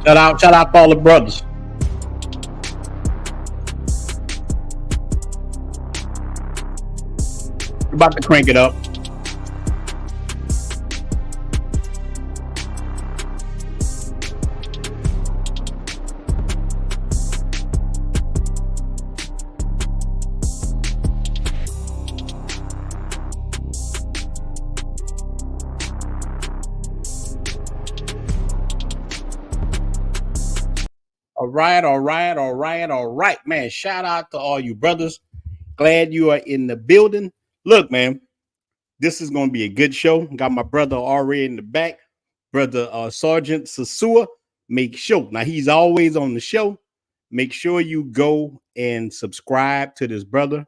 Shout out to all the brothers. We're about to crank it up. All right, man. Shout out to all you brothers. Glad you are in the building. Look, man, this is going to be a good show. Got my brother already in the back, brother Sergeant Sosua. Make sure now he's always on the show. Make sure you go and subscribe to this brother.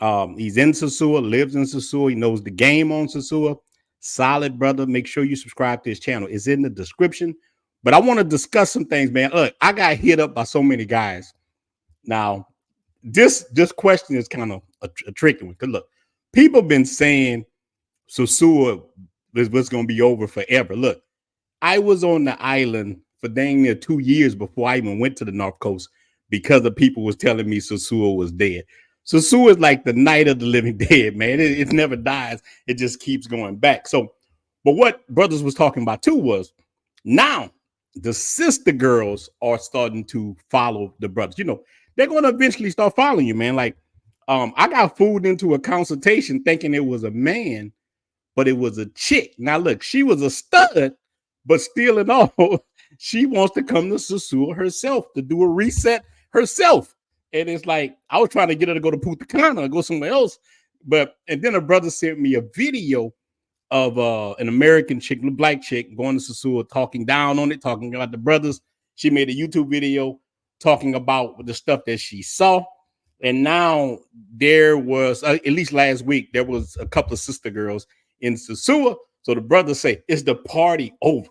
He's in Sosua, lives in Sosua. He knows the game on Sosua. Solid brother. Make sure you subscribe to his channel. It's in the description. But I want to discuss some things, man. Look, I got hit up by so many guys. Now, this question is kind of a tricky one. Because look, people been saying Sosua is what's going to be over forever. Look, I was on the island for dang near 2 years before I even went to the North Coast because the people was telling me Sosua was dead. Sosua is like the night of the living dead, man. It never dies. It just keeps going back. So, but what brothers was talking about too was now the sister girls are starting to follow the brothers. You know, they're going to eventually start following you, man. Like, I got fooled into a consultation thinking it was a man, but it was a chick. Now, look, she was a stud, but still in all, she wants to come to Sosua herself to do a reset herself. And it's like, I was trying to get her to go to Punta Cana or go somewhere else. And then a brother sent me a video of an American chick, a black chick, going to Sosua, talking down on it, talking about the brothers. She made a YouTube video talking about the stuff that she saw. And now there was, at least last week, there was a couple of sister girls in Sosua. So the brothers say, it's the party over.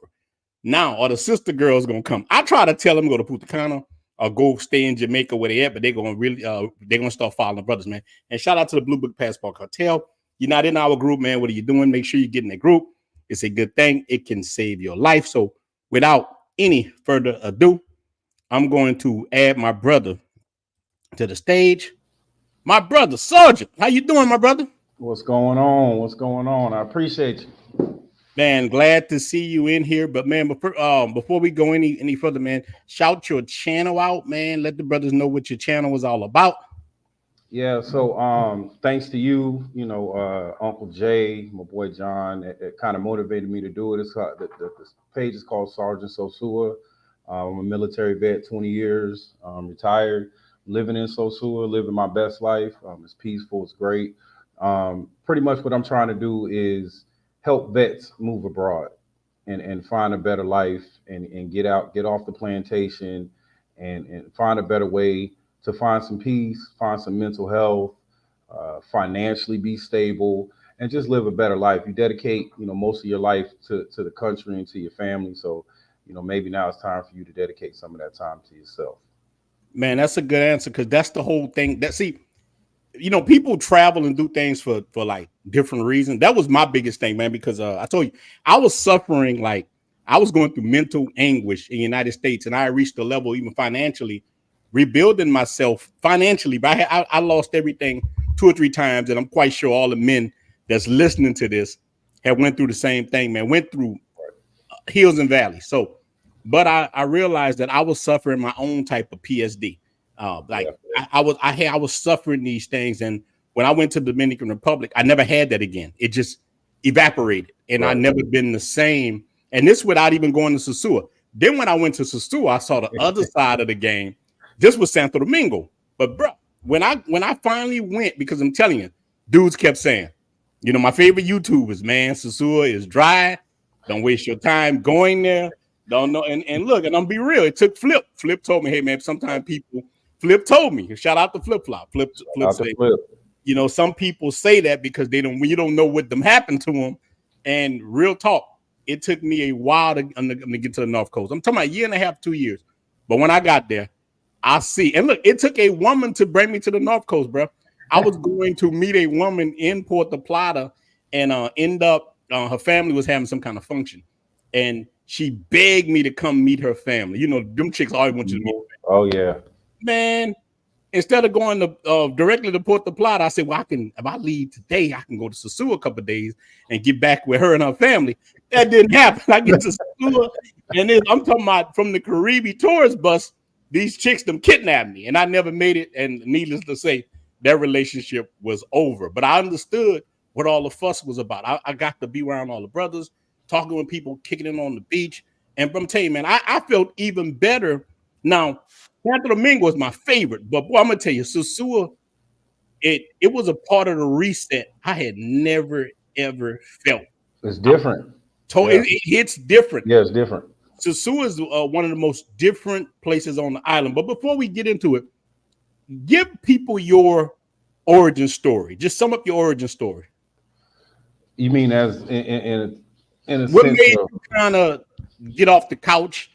Now, are the sister girls going to come? I try to tell them go to Punta Cana or go stay in Jamaica where they at, but they're going to really, they're going to start following the brothers, man. And shout out to the Blue Book Passport Cartel. You're not in our group, man. What are you doing? Make sure you get in the group. It's a good thing. It can save your life. So without any further ado, I'm going to add my brother to the stage. My brother, Sergeant. How you doing, my brother? What's going on? What's going on? I appreciate you. Man, glad to see you in here. But, man, before we go any further, man, shout your channel out, man. Let the brothers know what your channel is all about. Yeah, so thanks to you, you know, Uncle Jay, my boy John, it kind of motivated me to do it. It's the page is called Sergeant Sosua. I'm a military vet, 20 years, retired, living in Sosua, living my best life. It's peaceful, it's great. Pretty much what I'm trying to do is help vets move abroad and find a better life and get off the plantation and find a better way to find some peace, find some mental health, financially be stable, and just live a better life. You dedicate, you know, most of your life to the country and to your family. So, you know, maybe now it's time for you to dedicate some of that time to yourself. Man, that's a good answer because that's the whole thing. You know, people travel and do things for like different reasons. That was my biggest thing, man, because I told you, I was suffering, like I was going through mental anguish in the United States, and I reached a level even financially, rebuilding myself financially, but I lost everything 2 or 3 times, and I'm quite sure all the men that's listening to this have went through the same thing, man. Went through hills and valleys. So, but I realized that I was suffering my own type of PSD. I was suffering these things, and when I went to the Dominican Republic, I never had that again. It just evaporated, and I never been the same. And this without even going to Sosua. Then when I went to Sosua, I saw the other side of the game. This was Santo Domingo. But bro, when I finally went, because I'm telling you, dudes kept saying, you know, my favorite YouTubers, man, Sosua is dry. Don't waste your time going there. Don't know. And look, and I'm be real. It took Flip. Flip told me, hey man, sometimes people, Flip told me, shout out to Flip Flop. Flip say, you know, some people say that because they don't, when you don't know what them happened to them. And real talk, it took me a while to get to the North Coast. I'm talking about a year and a half, 2 years. But when I got there, I see. And look, it took a woman to bring me to the North Coast, bro. I was going to meet a woman in Puerto Plata and end up, her family was having some kind of function. And she begged me to come meet her family. You know, them chicks always want you to meet. Oh yeah, Man, instead of going to directly to Port the Plata, I said, well, I can, if I leave today, I can go to Sosua a couple of days and get back with her and her family. That didn't happen. I get to Sosua, and then I'm talking about from the Caribbean tourist bus, these chicks them kidnapped me, and I never made it. And needless to say, their relationship was over. But I understood what all the fuss was about. I got to be around all the brothers, talking with people, kicking it on the beach. And I'm telling you, man, I felt even better now. Santo Domingo is my favorite, but boy, I'm gonna tell you, Sosua, it was a part of the reset I had never ever felt. it's different. It hits different. Yeah, it's different. Sosua is one of the most different places on the island. But before we get into it, give people your origin story. Just sum up your origin story. You mean as in a What sense made of you kind of get off the couch?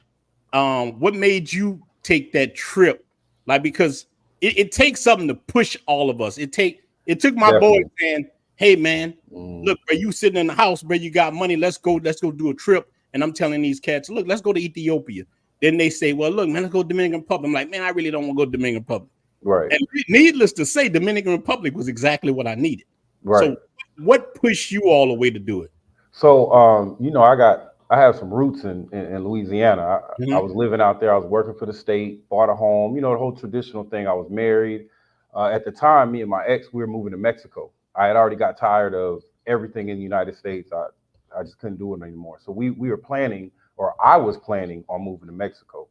What made you take that trip? Like, because it takes something to push all of us. It took my boy definitely. saying, "Hey man, look, bro, you sitting in the house, bro, you got money. Let's go do a trip." And I'm telling these cats, "Look, let's go to Ethiopia." Then they say, "Well, look, man, let's go to Dominican Republic." I'm like, "Man, I really don't want to go to Dominican Republic." Right. And needless to say, Dominican Republic was exactly what I needed. Right. So, what pushed you all the way to do it? So you know, I have some roots in Louisiana. I was Mm-hmm. living out there. I was working for the state, bought a home. You know, the whole traditional thing. I was married. At the time, me and my ex, we were moving to Mexico. I had already got tired of everything in the United States. I just couldn't do it anymore. So we were planning, or I was planning on moving to Mexico.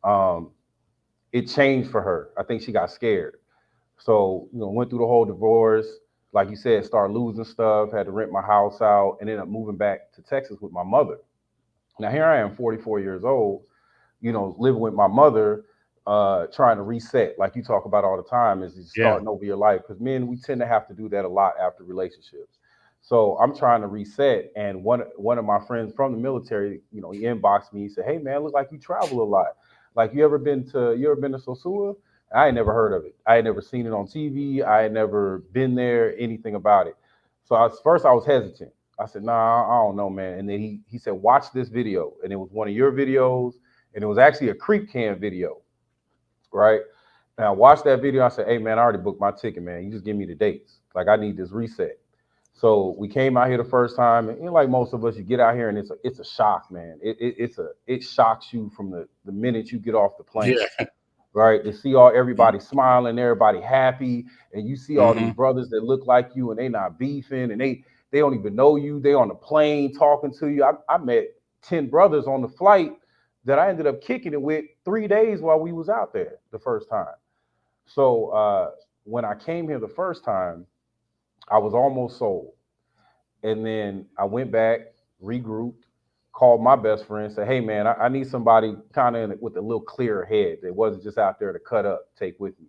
Um, it changed for her. I think she got scared. So, you know, went through the whole divorce. Like you said, started losing stuff, had to rent my house out, and ended up moving back to Texas with my mother. Now, here I am, 44 years old, you know, living with my mother, trying to reset, like you talk about all the time, is Yeah. starting over your life. Because men, we tend to have to do that a lot after relationships. So I'm trying to reset. And one of my friends from the military, you know, he inboxed me. He said, "Hey man, look like you travel a lot. Like you ever been to Sosua?" I had never heard of it. I had never seen it on TV. I had never been there, anything about it. So first I was hesitant. I said, "Nah, I don't know, man." And then he said, "Watch this video." And it was one of your videos, and it was actually a creep cam video, right? And I watched that video. I said, "Hey, man, I already booked my ticket, man. You just give me the dates. Like, I need this reset." So we came out here the first time, and like most of us, you get out here and it's a shock, man. It shocks you from the minute you get off the plane, Yeah. right? To see everybody smiling, everybody happy, and you see all these Mm-hmm. brothers that look like you, and they not beefing, and they don't even know you. They on the plane talking to you. I met 10 brothers on the flight that I ended up kicking it with 3 days while we was out there the first time. So when I came here the first time, I was almost sold. And then I went back, regrouped, called my best friend, said, "Hey man, I need somebody kind of with a little clearer head that wasn't just out there to cut up, take with me."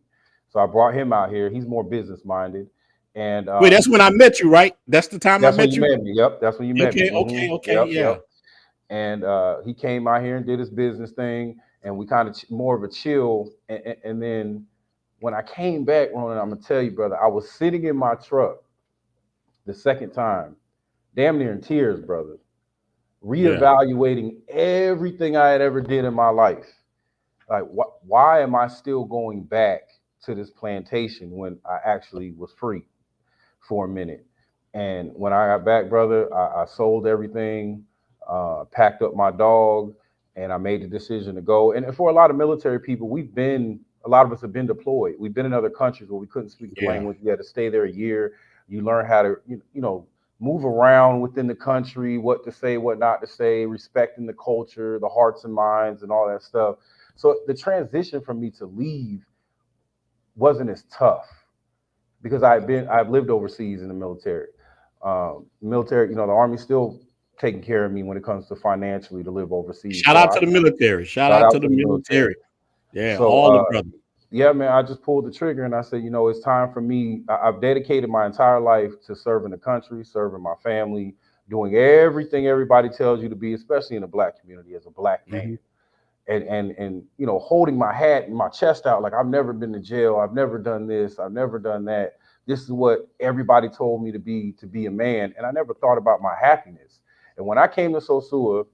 So I brought him out here. He's more business minded. And Wait, that's when I met you, right? That's the time I that's when met you you. met me. Yep, that's when you met me. Okay, Yep, yeah. yep. And he came out here and did his business thing, and we kind of more of a chill. And then when I came back, Ronan, I'm gonna tell you, brother, I was sitting in my truck the second time, damn near in tears, brother, Yeah. reevaluating everything I had ever did in my life. Like, why am I still going back to this plantation when I actually was free for a minute? And when I got back, brother, I sold everything, packed up my dog, and I made the decision to go. And for a lot of military people, a lot of us have been deployed. We've been in other countries where we couldn't speak the Yeah. language. You had to stay there a year. You learn how to, you know, move around within the country, what to say, what not to say, respecting the culture, the hearts and minds, and all that stuff. So the transition for me to leave wasn't as tough because I've lived overseas in the military. Military, you know, the Army still taking care of me when it comes to financially to live overseas. Shout So out I to the military. Shout shout out out to the to the military. military. Yeah, So all the brothers. yeah, man, I just pulled the trigger and I said, you know, it's time for me. I've dedicated my entire life to serving the country, serving my family, doing everything everybody tells you to be, especially in the black community as a black man. Mm-hmm. And you know, holding my hat and my chest out like I've never been to jail, I've never done this, I've never done that. This is what everybody told me to be a man, and I never thought about my happiness. And when I came to Sosua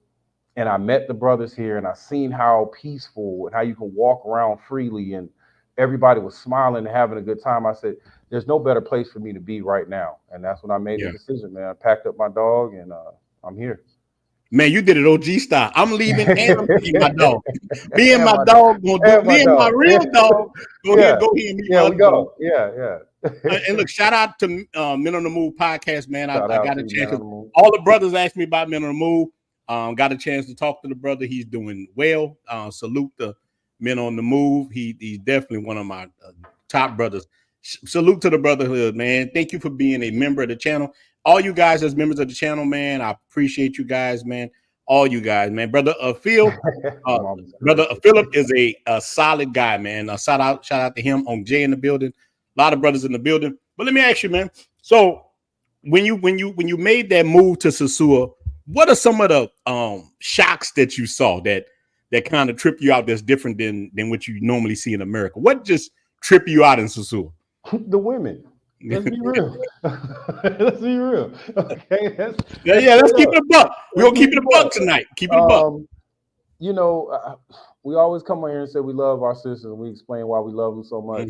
And I met the brothers here, and I seen how peaceful and how you can walk around freely, and everybody was smiling and having a good time. I said, there's no better place for me to be right now. And that's when I made the decision, man. I packed up my dog, and I'm here. Man, you did it OG style. I'm leaving and I'm taking my dog. Me and And my my dog gonna do me and my dog. real dog. Go Yeah. ahead, go ahead and meet Yeah, my we dog. go. Yeah. And look, shout out to Men on the Move podcast, man. I Shout out got to a you, chance. man, on the move. All the brothers asked me about Men on the Move. Got a chance to talk to the brother. He's doing well. Salute the Men on the Move. He's definitely one of my top brothers. Salute to the brotherhood, man. Thank you for being a member of the channel. All you guys as members of the channel, man, I appreciate you guys, man. All you guys, man. Brother Phil, brother Philip is a solid guy, man. Shout out to him on Jay in the building. A lot of brothers in the building. But let me ask you, man. So when you made that move to Sosua, what are some of the shocks that you saw that kind of trip you out that's different than what you normally see in America? What just trip you out in Sosua? The women. Let's be real. Let's be real. Okay. Let's keep it a buck. We're gonna keep it a buck tonight. Keep it a buck. You know, we always come on here and say we love our sisters, and we explain why we love them so much.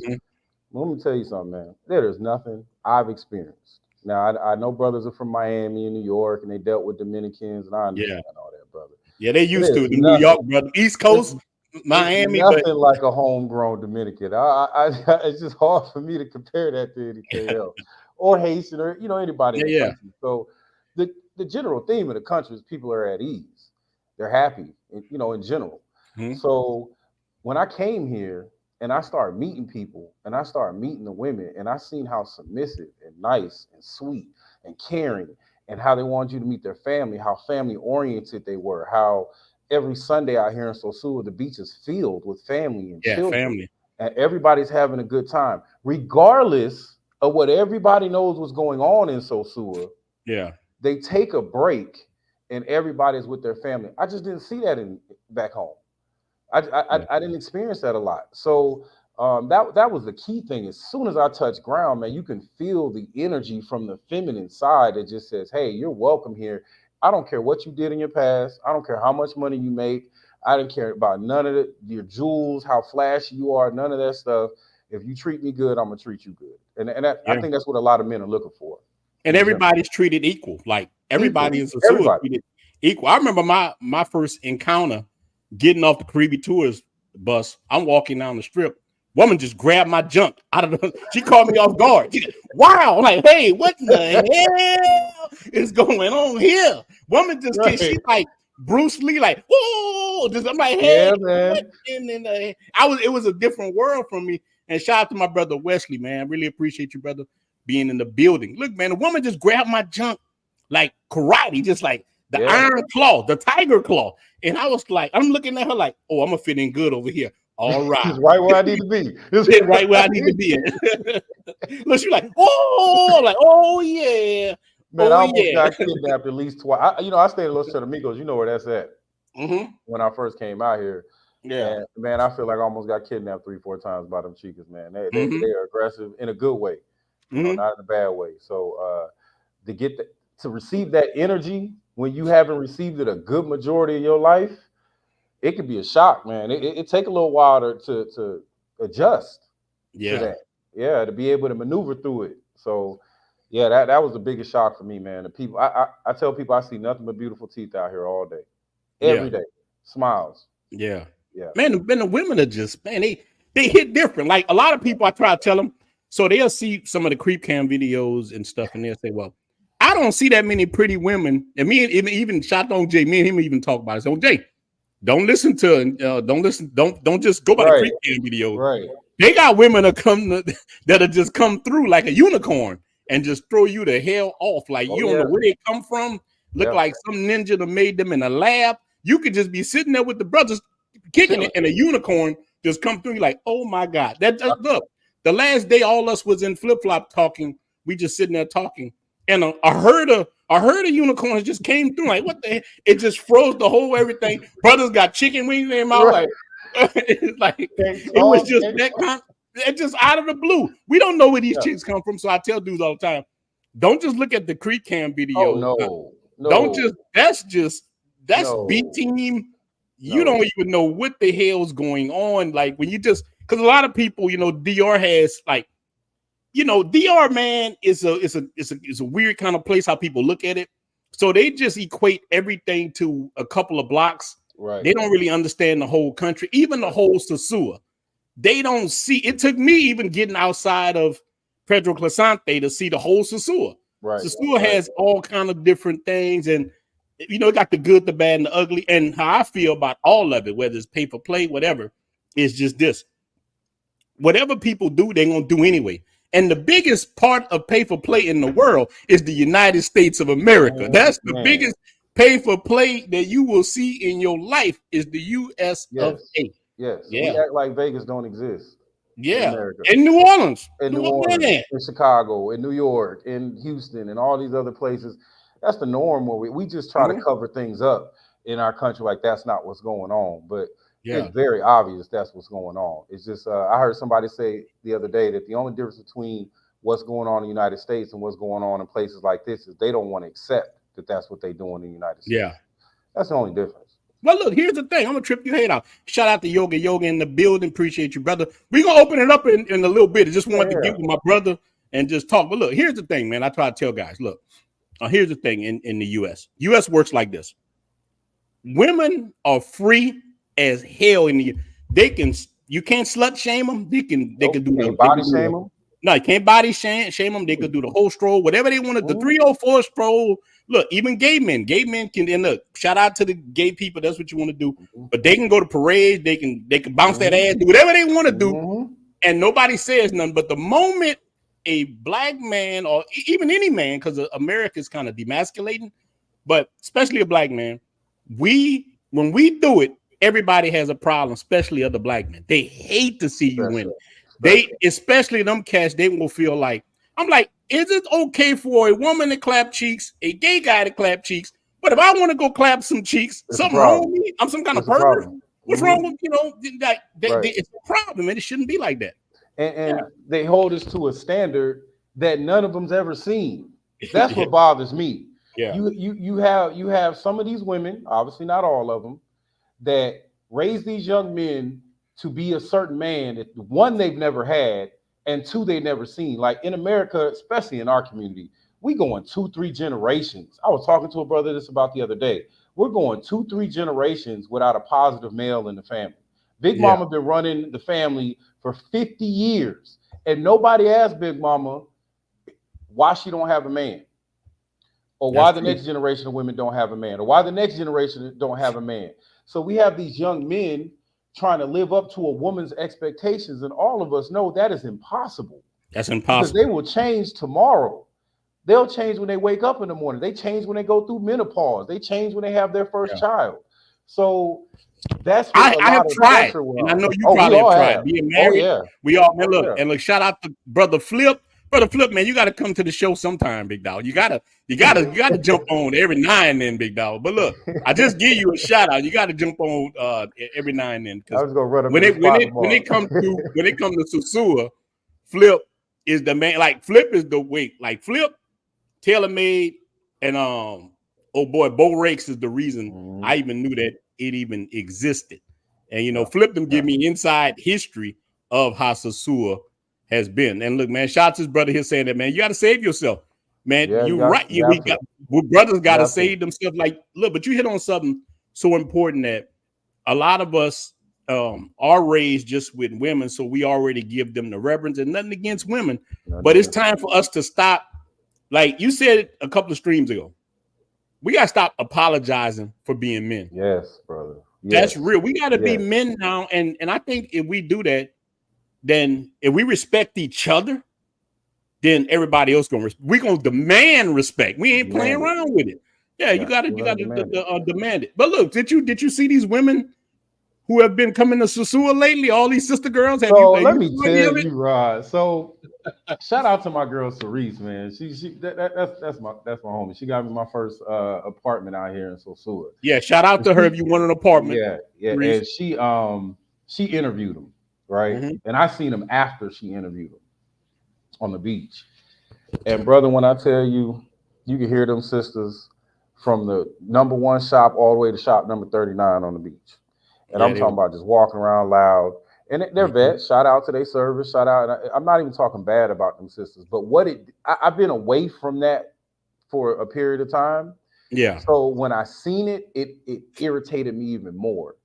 Let me tell you something, man. There's nothing I've experienced. Now, I know brothers are from Miami and New York, and they dealt with Dominicans, and I understand all that, brother. Yeah, they used to the New York, brother. East Coast, Miami, nothing like a homegrown Dominican. It's just hard for me to compare that to anything else, or Haitian, or anybody in the country. So the general theme of the country is people are at ease, they're happy, in general. So when I came here and I started meeting people, and I started meeting the women, and I seen how submissive and nice and sweet and caring, and how they wanted you to meet their family, how family oriented they were, how every Sunday out here in Sosua, the beach is filled with family and children. And everybody's having a good time, regardless of what everybody knows what's going on in Sosua. Yeah. They take a break and everybody's with their family. I just didn't see that back home. I didn't experience that a lot. So that was the key thing. As soon as I touch ground, man, you can feel the energy from the feminine side that just says, hey, you're welcome here. I don't care what you did in your past. I don't care how much money you make. I don't care about none of it, your jewels, how flashy you are, none of that stuff. If you treat me good, I'm gonna treat you good. And I think that's what a lot of men are looking for. And everybody's treated equal. Like everybody in Sosua is treated equal. I remember my first encounter getting off the Caribbean Tours bus. I'm walking down the strip. Woman just grabbed my junk out of the. She caught me off guard. She said, wow! I'm like, hey, what in the hell is going on here? Woman just she's like Bruce Lee, like, whoa! I'm like, hey, man. It was a different world from me. And shout out to my brother Wesley, man. I really appreciate you, brother, being in the building. Look, man, the woman just grabbed my junk like karate, just like the iron claw, the tiger claw. And I was like, I'm looking at her like, oh, I'm gonna fit in good over here. All right. It's right where I need to be. It's right where I need to be. Look, she's like, oh, like, oh yeah. Man, I almost got kidnapped at least twice. I stayed in Los Charamigos. You know where that's at. When I first came out here. Yeah. And, man, I feel like I almost got kidnapped 3-4 times by them chicas, man. They are aggressive in a good way, not in a bad way. So to receive that energy when you haven't received it a good majority of your life, it could be a shock, man. It take a little while to adjust to that. Yeah, to be able to maneuver through it. So, yeah, that was the biggest shock for me, man. The people, I tell people I see nothing but beautiful teeth out here all day, every day, smiles. Yeah. Man, the women are just, man, they hit different. Like a lot of people, I try to tell them, so they'll see some of the creep cam videos and stuff, and they'll say, well, I don't see that many pretty women. And me and even shot on Jay, me and him even talk about it. So Jay, don't listen to don't just go by the creep cam video. Right. They got women that'll just come through like a unicorn and just throw you the hell off. Like you don't know where they come from. Look like some ninja that made them in a lab. You could just be sitting there with the brothers kicking it, and a unicorn just come through. You're like, oh my God. Look, the last day all us was in flip-flop talking. We just sitting there talking. And a herd of unicorns just came through. Like, what the heck? It just froze the whole everything. Brothers got chicken wings in their mouth. Like, it's like it was just that kind. It's just out of the blue. We don't know where these chicks come from. So I tell dudes all the time, don't just look at the creep cam video. Oh, no. Don't just. That's B No, team. You no. don't even know what the hell's going on. Like when you just because a lot of people, DR has like, DR man is a weird kind of place how people look at it. So they just equate everything to a couple of blocks. Right. They don't really understand the whole country, even the whole Sosua. They don't see. It took me even getting outside of Pedro Clasante to see the whole Sosua. Right. Sosua Right. has all kind of different things, and it got the good, the bad, and the ugly. And how I feel about all of it, whether it's pay for play, whatever, is just this: whatever people do, they're gonna do anyway. And the biggest part of pay for play in the world is the United States of America. That's the Man. biggest pay for play that you will see in your life is the US of Yes. A. Yes. Yeah. We act like Vegas don't exist in Yeah. America. In New Orleans. In New Orleans, in Chicago, in New York, in Houston, and all these other places. That's the norm where we just try to cover things up in our country like that's not what's going on. But it's very obvious that's what's going on. It's just I heard somebody say the other day that the only difference between what's going on in the United States and what's going on in places like this is they don't want to accept that that's what they're doing in the United States. Yeah. That's the only difference. Well, look, here's the thing. I'm going to trip your head out. Shout out to Yoga in the building. Appreciate you, brother. We're going to open it up in a little bit. I just wanted to get with my brother and just talk. But look, here's the thing, man. I try to tell guys, look, here's the thing in the U.S. U.S. works like this. Women are free as hell in the you can't slut shame them. They can do body shame them. No, you can't body shame them. They could do the whole stroll, whatever they want to. The 304 stroll. Look, even gay men can. And look, shout out to the gay people. That's what you want to do. But they can go to parades. They can bounce that ass, do whatever they want to do, and nobody says nothing. But the moment a black man or even any man, because America is kind of demasculating, but especially a black man, when we do it, everybody has a problem, especially other black men. They hate to see you win. Especially them cats, they will feel like, I'm like, is it okay for a woman to clap cheeks, a gay guy to clap cheeks? But if I want to go clap some cheeks, something wrong with me? I'm some kind of pervert? What's wrong with, it's a problem, and it shouldn't be like that. And they hold us to a standard that none of them's ever seen. That's what bothers me. Yeah. You have some of these women, obviously not all of them, that raise these young men to be a certain man that one they've never had and two they never seen. Like in America, especially in our community, we going 2-3 generations. I was talking to a brother this about the other day. We're going 2-3 generations without a positive male in the family. Big Mama been running the family for 50 years, and nobody asked Big Mama why she don't have a man, or why the next generation of women don't have a man, or why the next generation don't have a man. So we have these young men trying to live up to a woman's expectations, and all of us know that is impossible. That's impossible. Because they will change tomorrow. They'll change when they wake up in the morning. They change when they go through menopause. They change when they have their first child. So that's what I have tried, and I know you probably have tried. Being married, we all look and look. Shout out to brother Flip. Brother Flip, man, you got to come to the show sometime, big dog. You gotta jump on every now and then, big dog. But look, I just give you a shout out. You got to jump on every now and then, because when it comes to Sosua, Flip is the man. Like Flip is the weight. Like Flip, TaylorMade, and oh boy, Bo Rakes is the reason I even knew that it even existed. And Flip them give me inside history of how Sosua has been. And look, man, shout out to his brother here saying that, man, you got to save yourself, man. You're right. Brothers got to save themselves. Like, look, but you hit on something so important that a lot of us are raised just with women, so we already give them the reverence, and nothing against women, but it's time for us to stop. Like you said a couple of streams ago, we got to stop apologizing for being men. Yes, brother. That's real. We got to be men now, and I think if we do that, then if we respect each other, then everybody else we're gonna demand respect. We ain't playing around with it. Yeah, you gotta demand it. But look, did you see these women who have been coming to Sosua lately? All these sister girls. Let me tell you, Rod. So shout out to my girl Cerise, man. That's my homie. She got me my first apartment out here in Sosua. Yeah, shout out to her if you want an apartment. Yeah. Cerise. And she interviewed him. Right. And I seen him after she interviewed him on the beach. And brother, when I tell you, you can hear them sisters from the #1 shop all the way to shop number 39 on the beach. And Yeah, I'm talking about just walking around loud. And they're mm-hmm. vets. Shout out to their service. Shout out. And I'm not even talking bad about them sisters, but I've been away from that for a period of time. Yeah. So when I seen it, it irritated me even more.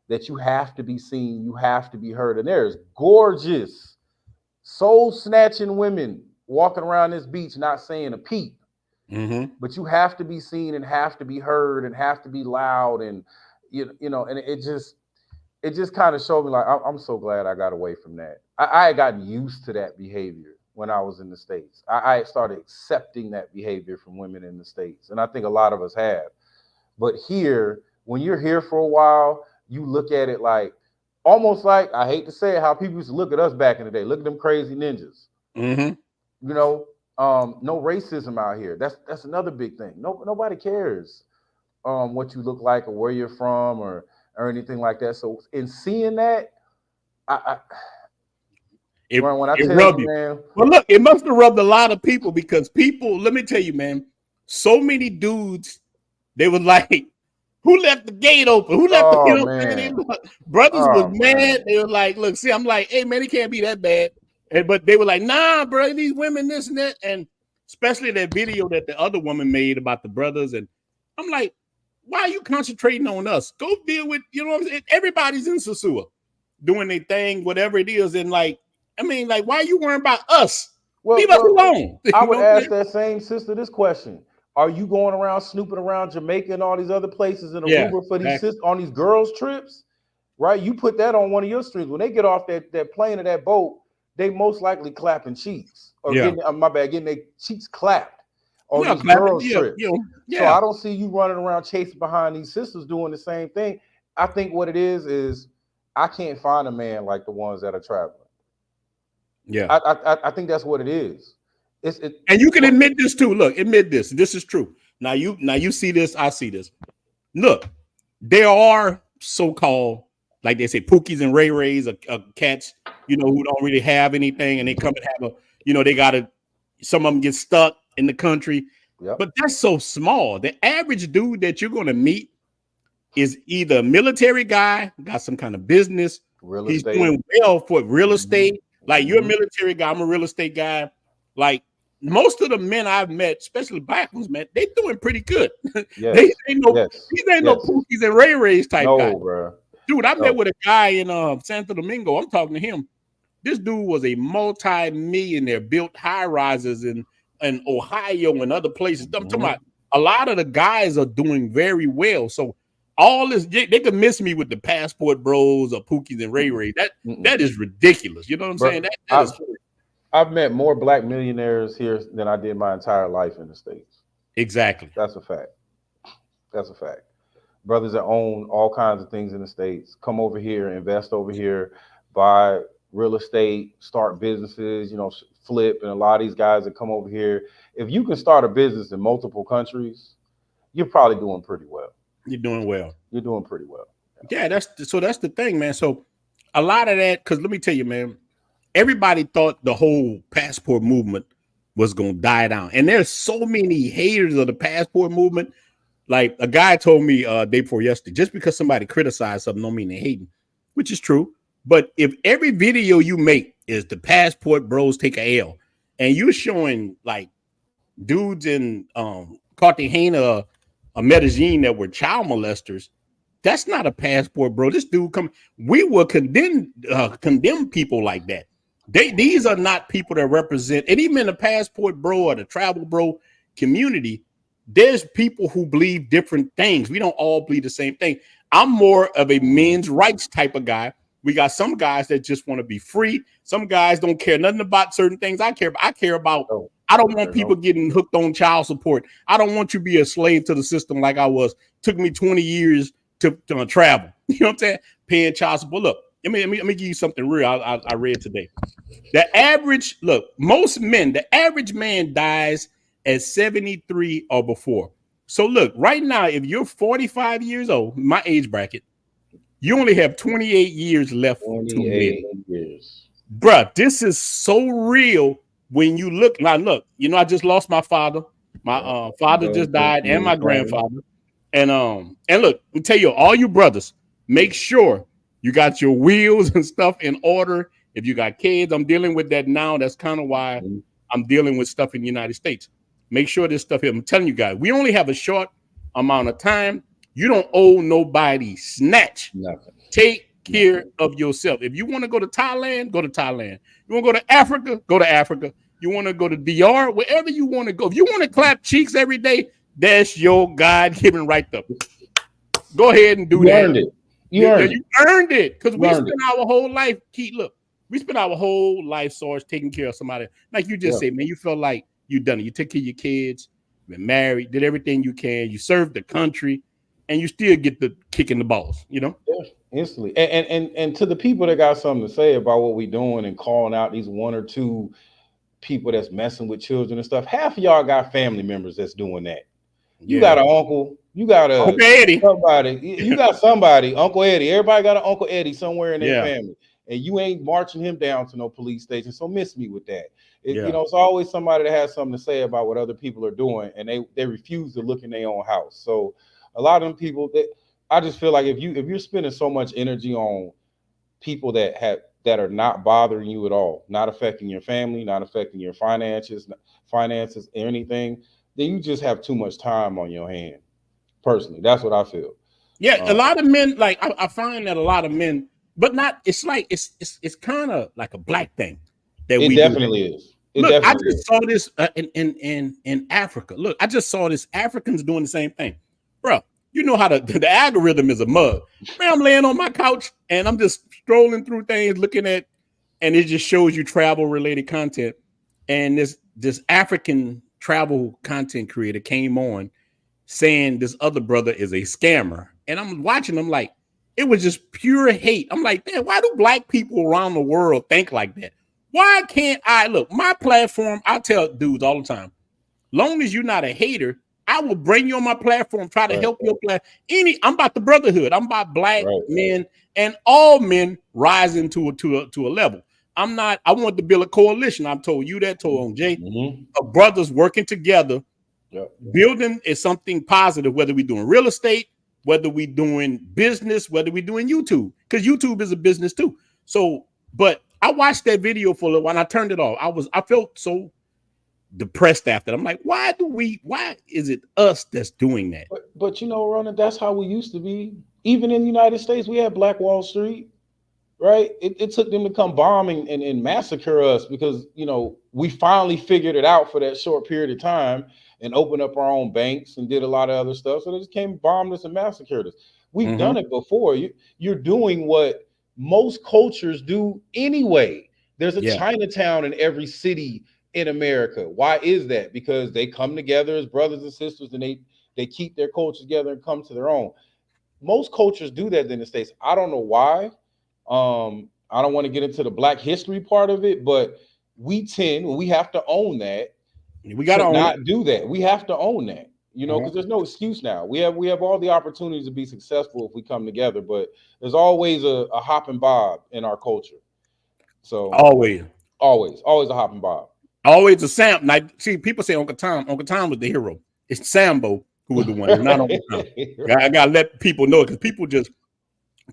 That you have to be seen, you have to be heard. And there's gorgeous, soul snatching women walking around this beach not saying a peep. Mm-hmm. But you have to be seen and have to be heard and have to be loud. And you know, and it just kind of showed me like I'm so glad I got away from that. I had gotten used to that behavior when I was in the States. I started accepting that behavior from women in the States, and I think a lot of us have. But here, when you're here for a while, you look at it like almost like, I hate to say it, how people used to look at us back in the day. Look at them crazy ninjas. Mm-hmm. You know, no racism out here. That's another big thing. Nobody cares what you look like or where you're from or anything like that. So in seeing that, when I tell rubbed you, you. man. Well, look, it must have rubbed a lot of people because people, let me tell you, man, so many dudes, they were like, who left the gate open? Who left the, you know what I'm saying? Brothers was mad. Man. They were like, look, see, I'm like, hey, man, it can't be that bad. But they were like, nah, bro, these women, this and that. And especially that video that the other woman made about the brothers. And I'm like, why are you concentrating on us? Go deal with, you know what I'm saying? Everybody's in Sosua doing their thing, whatever it is. And like, I mean, like, why are you worrying about us? Leave us alone. I would ask that same sister this question. Are you going around snooping around Jamaica and all these other places in Aruba for these sisters on these girls' trips? Right? You put that on one of your streams. When they get off that plane or that boat, they most likely clapping cheeks. Or getting their cheeks clapped on these girls' trips. So I don't see you running around chasing behind these sisters doing the same thing. I think what it is I can't find a man like the ones that are traveling. Yeah. I think that's what it is. And you can admit this too. Look, admit this. This is true. Now you see this, I see this. Look, there are so-called, like they say, Pookies and Ray Rays or cats, you know, who don't really have anything, and they come and have a, you know, they gotta, some of them get stuck in the country. Yep. But that's so small. The average dude that you're gonna meet is either a military guy, got some kind of business, he's doing well for real estate. Like you're a military guy, I'm a real estate guy. Like most of the men I've met, especially black ones, man, they doing pretty good. Yes. These ain't no Pookies and Ray Rays type guy. Bro. Dude, I met with a guy in Santo Domingo. I'm talking to him. This dude was a multi-millionaire, built high rises in Ohio and other places. I'm talking about a lot of the guys are doing very well. So all this, they could miss me with the passport bros or Pookies and Ray Rays. That is ridiculous. You know what I'm saying? I've met more black millionaires here than I did my entire life in the States. Exactly. That's a fact. That's a fact. Brothers that own all kinds of things in the States come over here, invest over here, buy real estate, start businesses, you know, flip. And a lot of these guys that come over here, if you can start a business in multiple countries, you're probably doing pretty well. You're doing well. You're doing pretty well. Yeah, that's the thing, man. So a lot of that, because let me tell you, man, everybody thought the whole passport movement was going to die down. And there's so many haters of the passport movement. Like a guy told me day before yesterday, just because somebody criticized something don't mean they're hating, which is true. But if every video you make is the passport bros take a L, and you're showing like dudes in Cartagena or Medellin that were child molesters, that's not a passport bro. This dude we will condemn people like that. These are not people that represent, and even in the passport bro or the travel bro community, there's people who believe different things. We don't all believe the same thing. I'm more of a men's rights type of guy. We got some guys that just want to be free. Some guys don't care nothing about certain things. I care about. I don't want people getting hooked on child support. I don't want you to be a slave to the system like I was. Took me 20 years to travel. You know what I'm saying? Paying child support. Look, let me give you something real. I read today. The average man dies at 73 or before. So look, right now, if you're 45 years old, my age bracket, you only have 28 years left to live. Bruh, this is so real when you look. Now, look, you know, I just lost my father. My father just died, and my Father. grandfather. And look, let me tell you, all you brothers, make sure you got your wheels and stuff in order. If you got kids, I'm dealing with that now. That's kind of why I'm dealing with stuff in the United States. Make sure this stuff here. I'm telling you guys, we only have a short amount of time. You don't owe nobody snatch. Nothing. Take care of yourself. If you want to go to Thailand, go to Thailand. You want to go to Africa, go to Africa. You want to go to DR, wherever you want to go. If you want to clap cheeks every day, that's your God-given right there. Go ahead and do that. Earned it. You earned it. Because we spent our whole life, we spent our whole life, Sarge, taking care of somebody. Like you just said, man, you felt like you done it. You took care of your kids, been married, did everything you can. You served the country, and you still get the kick in the balls, you know? Yeah, instantly. And to the people that got something to say about what we doing and calling out these one or two people that's messing with children and stuff, half of y'all got family members that's doing that. You got an uncle, you got a Uncle Eddie. somebody, you got somebody, Uncle Eddie. Everybody got an Uncle Eddie somewhere in their family, and you ain't marching him down to no police station. So miss me with that. You know, it's always somebody that has something to say about what other people are doing, and they refuse to look in their own house. So a lot of them people, I just feel like if you're spending so much energy on people that are not bothering you at all, not affecting your family, not affecting your finances or anything, then you just have too much time on your hand. Personally, that's what I feel. Yeah, a lot of men, like I find that a lot of men, but not. It's like it's kind of like a black thing that it we definitely do. is. Look, I just saw this in Africa. Look, I just saw this Africans doing the same thing, bro. You know how the algorithm is a mug. Man, I'm laying on my couch and I'm just scrolling through things, looking at, and it just shows you travel related content. And this African travel content creator came on saying this other brother is a scammer. And I'm watching them like, it was just pure hate. I'm like, man, why do black people around the world think like that? Why can't I look my platform? I tell dudes all the time, long as you're not a hater, I will bring you on my platform, try to help your plan. I'm about the brotherhood. I'm about black men and all men rising to a level. I want to build a coalition. I've told you that, told on Jay, of brothers working together. Building is something positive, whether we're doing real estate, whether we're doing business, whether we're doing YouTube, because YouTube is a business too. So, but I watched that video for a little while and I turned it off. I felt so depressed after. I'm like, why is it us that's doing that? But you know, Ronan, that's how we used to be. Even in the United States, we had Black Wall Street, right? It took them to come bomb and massacre us because, you know, we finally figured it out for that short period of time and opened up our own banks and did a lot of other stuff. So they just came, bombed us and massacred us. We've done it before. You're doing what most cultures do anyway. There's a Chinatown in every city in America. Why is that? Because they come together as brothers and sisters and they keep their culture together and come to their own. Most cultures do that in the States. I don't know why. I don't want to get into the Black history part of it, but we have to own that. We got to not do that. We have to own that, you know, because there's no excuse now. We have all the opportunities to be successful if we come together, but there's always a hop and bob in our culture. So always a hop and bob. Always a Sam. Now, see, people say Uncle Tom. Uncle Tom was the hero. It's Sambo who was the one. It's not Uncle Tom. I gotta let people know because people just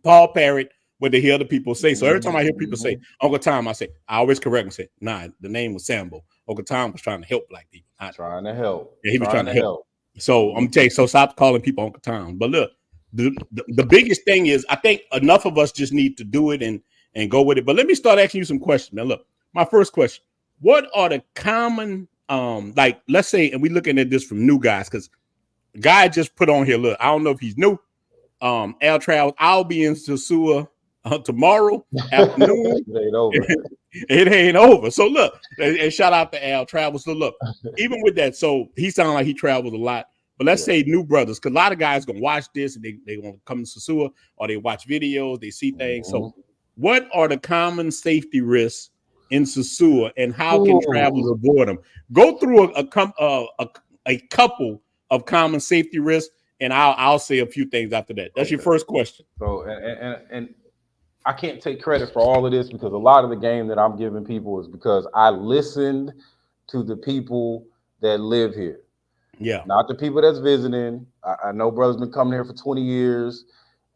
Paul parrot what they hear other people say. So every time I hear people say Uncle Tom, I always correct and say, nah, the name was Sambo. Uncle Tom was trying to help black people. Trying to help. Yeah, he was trying to help. So I'm telling you, so stop calling people Uncle Tom. But look, the biggest thing is I think enough of us just need to do it and go with it. But let me start asking you some questions. Now, look, my first question. What are the common, like, let's say, and we're looking at this from new guys, because the guy just put on here, look, I don't know if he's new. Al Travels, I'll be in Sosua tomorrow afternoon. It ain't over. It ain't over. So look, and shout out to Al Travels. So look, even with that, so he sounds like he travels a lot. But let's say new brothers, because a lot of guys gonna watch this and they want to come to Sosua or they watch videos, they see things. So what are the common safety risks in Sosua and how can travelers avoid them? Go through a couple of common safety risks, and I'll say a few things after that. That's your first question. So and I can't take credit for all of this because a lot of the game that I'm giving people is because I listened to the people that live here. Yeah. Not the people that's visiting. I know brothers been coming here for 20 years.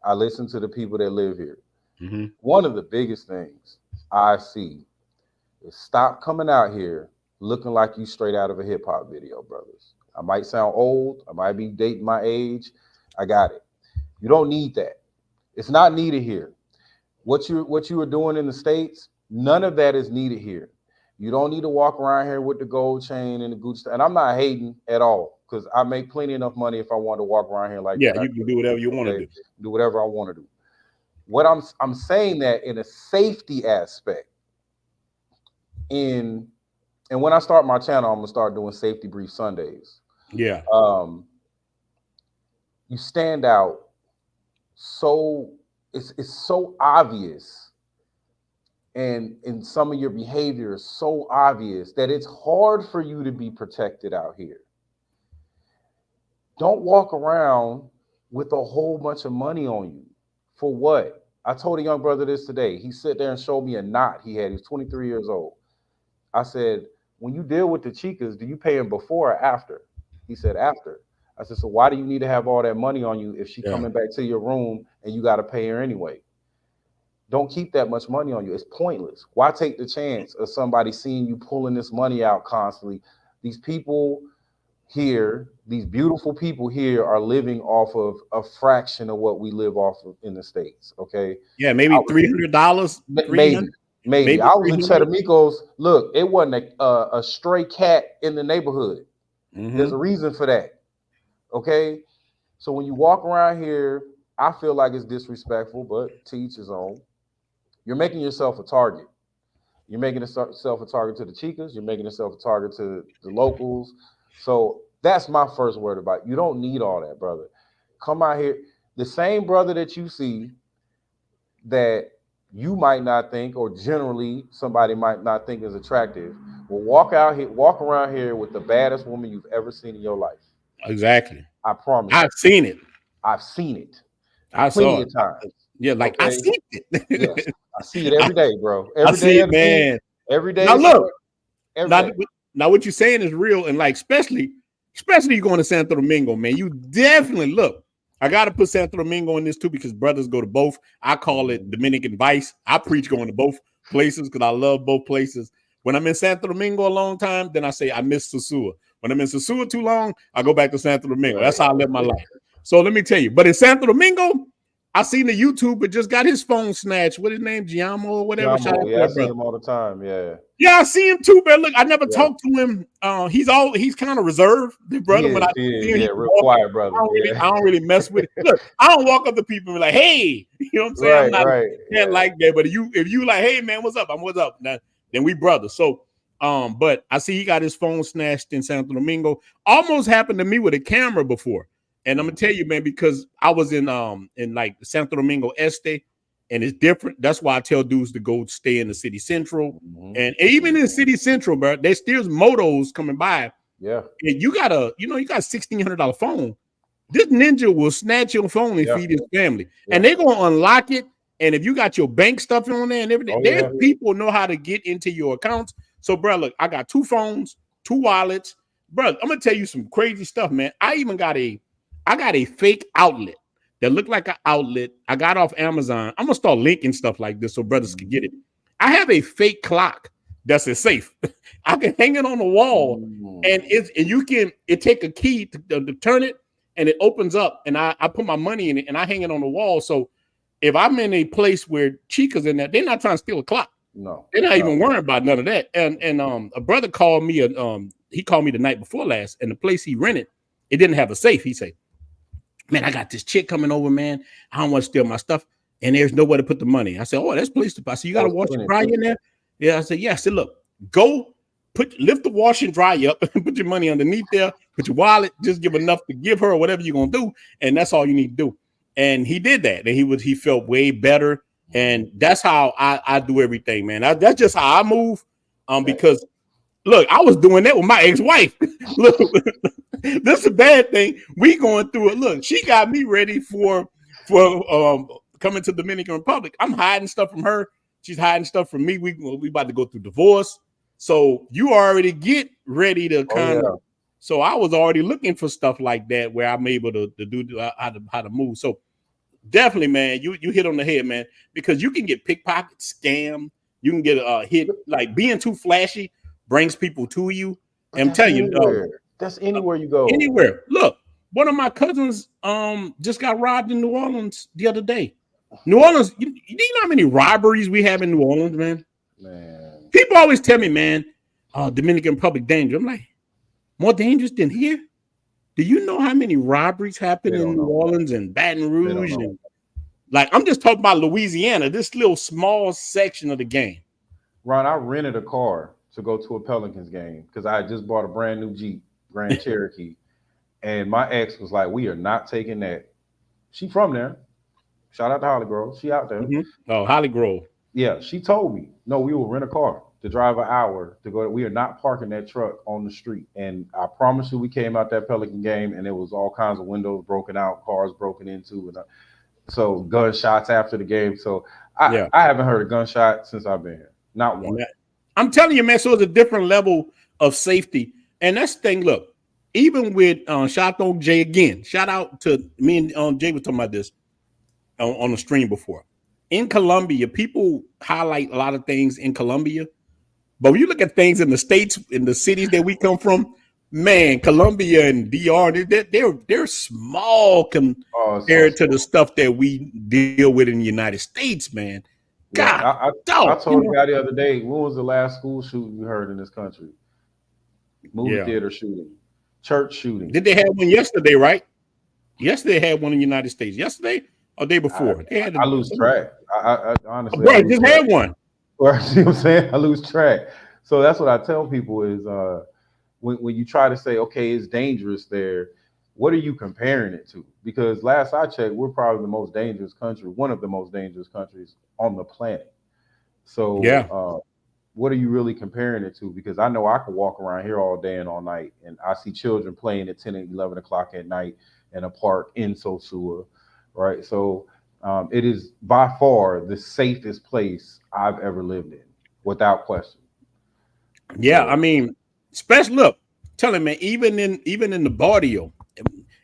I listen to the people that live here. Mm-hmm. One of the biggest things I see is stop coming out here looking like you straight out of a hip hop video, brothers. I might sound old. I might be dating my age. I got it. You don't need that. It's not needed here. What you are doing in the States, none of that is needed here. You don't need to walk around here with the gold chain and the Gucci. And I'm not hating at all because I make plenty enough money if I want to walk around here like Yeah, that. I you can could, do whatever you want to okay? do. Do whatever I want to do. What I'm saying that in a safety aspect. In and when I start my channel, I'm gonna start doing safety brief Sundays. Yeah. You stand out so it's so obvious, and in some of your behavior is so obvious that it's hard for you to be protected out here. Don't walk around with a whole bunch of money on you. For what? I told a young brother this today. He sat there and showed me a knot he had. He was 23 years old. I said, when you deal with the chicas, do you pay them before or after? He said, after. I said, so why do you need to have all that money on you if she Yeah. coming back to your room and you got to pay her anyway? Don't keep that much money on you. It's pointless. Why take the chance of somebody seeing you pulling this money out constantly? These people here, these beautiful people here are living off of a fraction of what we live off of in the States, okay? Yeah, maybe $300, Maybe. 300, Maybe. maybe I was in 300. Chetamicos. Look, it wasn't a stray cat in the neighborhood. There's Mm-hmm. a reason for that. Okay. So when you walk around here, I feel like it's disrespectful, but to each his own. You're making yourself a target. You're making yourself a target to the chicas. You're making yourself a target to the locals. So that's my first word about it. You don't need all that, brother. Come out here. The same brother that you see that you might not think, or generally somebody might not think is attractive, will walk around here with the baddest woman you've ever seen in your life. Exactly. I promise you. I've seen it. I've seen it I plenty saw of it. times. Yeah, like I Okay. seen Yes. it. I see it every day, bro. I Every see day it, of the week. man. Every day. Now look, Every now, day. now what you're saying is real, and like especially you going to Santo Domingo, man. You definitely look. I gotta put Santo Domingo in this too because brothers go to both. I call it Dominican Vice. I preach going to both places because I love both places. When I'm in Santo Domingo a long time, then I say I miss Sosua. When I'm in Sosua too long, I go back to Santo Domingo. Right. That's how I live my life. So let me tell you. But in Santo Domingo, I seen the YouTuber just got his phone snatched. What his name, Giamo or whatever. Shout out to Yeah, I that see brother. him all the time. Yeah. Yeah, I see him too, man. Look, I never Yeah. talked to him. He's kind of reserved, the brother. When I see him, Yeah, real quiet brother. I don't really mess with it. Look, I don't walk up to people and be like, hey, you know what I'm saying? I'm not like that. But if you like, hey man, what's up? What's up? Then we brothers. So but I see he got his phone snatched in Santo Domingo. Almost happened to me with a camera before. And I'm gonna tell you, man, because I was in like Santo Domingo Este, and it's different. That's why I tell dudes to go stay in the city central. And even in the city central, bro, there's still motos coming by. Yeah. And you got a $1,600 phone. This ninja will snatch your phone and feed his family. And they're gonna unlock it. And if you got your bank stuff on there and everything, there's people know how to get into your accounts. So, bro, look, I got 2 phones, 2 wallets. Bro, I'm gonna tell you some crazy stuff, man. I got a fake outlet that looked like an outlet. I got off Amazon. I'm gonna start linking stuff like this so brothers can get it. I have a fake clock that's a safe. I can hang it on the wall, and it take a key to turn it, and it opens up, and I put my money in it, and I hang it on the wall. So if I'm in a place where chicas in there, they're not trying to steal a clock. No, they're not even worrying about none of that. And a brother called me. He called me the night before last, and the place he rented, it didn't have a safe. He said, man, I got this chick coming over, man. I don't want to steal my stuff. And there's nowhere to put the money. I said, oh, that's place to buy. So you got to wash and dry in there? Yeah. I said, yeah. I said, look, go lift the wash and dry up, put your money underneath there, put your wallet, just give enough to give her or whatever you're going to do. And that's all you need to do. And he did that. And he felt way better. And that's how I do everything, man. That's just how I move. Because look, I was doing that with my ex-wife. Look, this is a bad thing. We going through it. Look, she got me ready for coming to Dominican Republic. I'm hiding stuff from her. She's hiding stuff from me. We about to go through divorce. So you already get ready to kind of So I was already looking for stuff like that where I'm able to do how to move. So definitely, man, you hit on the head, man, because you can get pickpocket, scam, you can get hit. Like being too flashy brings people to you. But And I'm that's telling you, anywhere. That's anywhere you go. anywhere. Look, one of my cousins just got robbed in New Orleans the other day. New Orleans, you know how many robberies we have in New Orleans, man? Man, People always tell me, man, Dominican Republic danger. I'm like, more dangerous than here? Do you know how many robberies happen they in don't New know. Orleans and Baton They don't Rouge? know. And like, I'm just talking about Louisiana, this little small section of the game. Ron, I rented a car to go to a Pelicans game because I had just bought a brand new Jeep, Grand Cherokee. And my ex was like, we are not taking that. She from there. Shout out to Holly Grove. She out there. Mm-hmm. Oh, Holly Grove. Yeah, she told me, no, we will rent a car to drive an hour to go. We are not parking that truck on the street. And I promise you, we came out that Pelican game and there was all kinds of windows broken out, cars broken into, and so gunshots after the game. So Yeah. I haven't heard a gunshot since I've been here. Not one. I'm telling you, man, so it's a different level of safety. And that's the thing, look, even with shout out to Jay again, shout out to me and Jay was talking about this on the stream before. In Colombia, people highlight a lot of things in Colombia, but when you look at things in the states, in the cities that we come from, man, Colombia and DR, they're small compared to the stuff that we deal with in the United States, man. God, yeah, I told a guy the other day, when was the last school shooting you heard in this country? Movie theater shooting, church shooting. Did they have one yesterday, right? Yesterday they had one in the United States. Yesterday or day before? I lose track. I honestly, bro, just had one. See what I'm saying? I lose track. So that's what I tell people is when you try to say, okay, it's dangerous there, what are you comparing it to? Because last I checked, we're probably the most dangerous country, one of the most dangerous countries on the planet. So yeah, what are you really comparing it to? Because I know I can walk around here all day and all night, and I see children playing at 10 and 11 o'clock at night in a park in Sosua, right? So it is by far the safest place I've ever lived in, without question. yeah. I mean, especially look, tell him, man. Even in the barrio,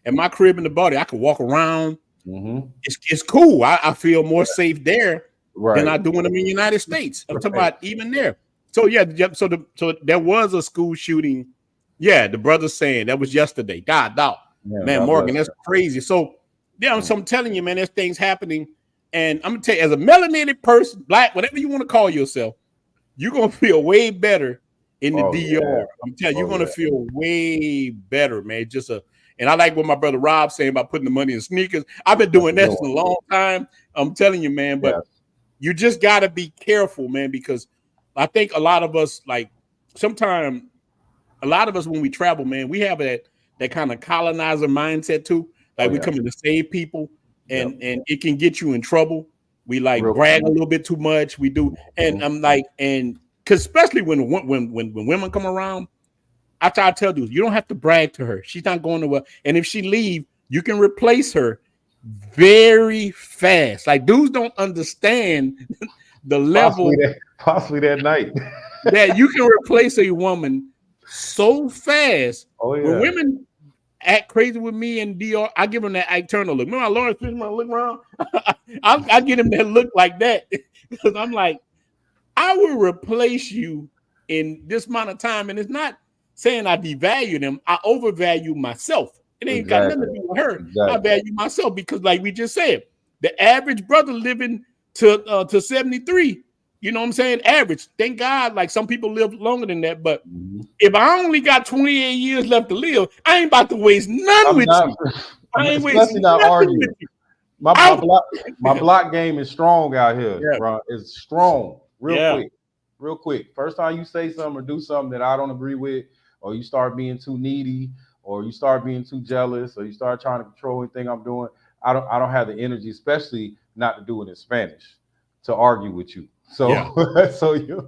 in my crib in the barrio, I could walk around. Mm-hmm. It's cool. I feel more safe there Right. than I do in the United States. I'm talking about even there. So yeah, so there was a school shooting. Yeah, the brother saying that was yesterday. God, dog, man, Morgan, that's crazy. So yeah, so I'm telling you, man, there's things happening, and I'm gonna tell you, as a melanated person, black, whatever you want to call yourself, you're gonna feel way better in the DR. Yeah. I'm telling you, you're gonna feel way better, man. And I like what my brother Rob saying about putting the money in sneakers. I've been doing that for a long time. I'm telling you, man, but you just gotta be careful, man, because I think a lot of us, like sometimes a lot of us when we travel, man, we have that kind of colonizer mindset too. Like we come in to save people, and it can get you in trouble. We like brag a little bit too much. We do, and I'm like, and because especially when women come around, I try to tell dudes, you don't have to brag to her. She's not going nowhere, and if she leave, you can replace her very fast. Like dudes don't understand the level possibly that night that you can replace a woman so fast. Oh yeah. When women act crazy with me and DR, I give them that eternal look. Remember, Lawrence Fishman look around. I get him that look like that because I'm like, I will replace you in this amount of time, and it's not saying I devalue them. I overvalue myself. It ain't got nothing to do with her. I value myself because, like we just said, the average brother living to 73. You know what I'm saying? Average. Thank God, like some people live longer than that. But if I only got 28 years left to live, I ain't about to waste none with you. I ain't wasting nothing with you. My block game is strong out here, bro. It's strong. Real quick. First time you say something or do something that I don't agree with, or you start being too needy, or you start being too jealous, or you start trying to control anything I'm doing, I don't have the energy, especially not to do it in Spanish, to argue with you. So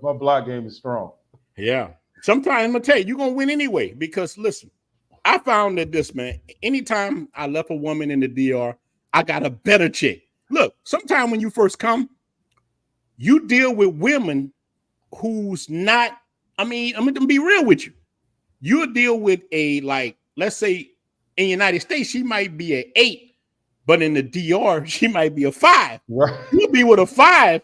my block game is strong. Yeah. Sometimes I'm gonna tell you, you're gonna win anyway. Because listen, I found that this, man, anytime I left a woman in the DR, I got a better chick. Look, sometimes when you first come, you deal with women who's not, I mean, I'm gonna be real with you. you'll deal with a, like, let's say in the United States, she might be an 8, but in the DR, she might be a 5. Right. You'll be with a 5,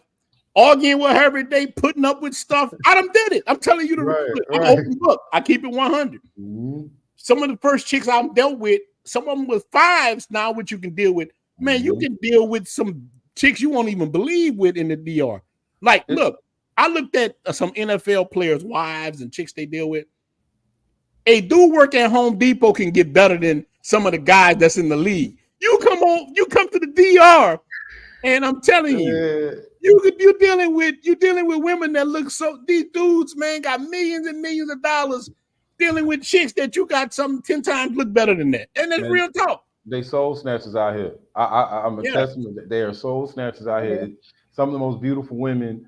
arguing with her every day, putting up with stuff. I done did it. I'm telling you, I'm Right. open book. I keep it 100. Mm-hmm. Some of the first chicks I've dealt with, some of them with 5s now, what you can deal with. Man, you can deal with some chicks you won't even believe with in the DR. Like, look, I looked at some NFL players' wives and chicks they deal with. A dude work at Home Depot can get better than some of the guys that's in the league. You come to the DR, and I'm telling you, you're dealing with women that look so. These dudes, man, got millions and millions of dollars dealing with chicks that you got some 10 times look better than that, and that's real talk. They soul snatchers out here. I'm a testament that they are soul snatchers out here. Some of the most beautiful women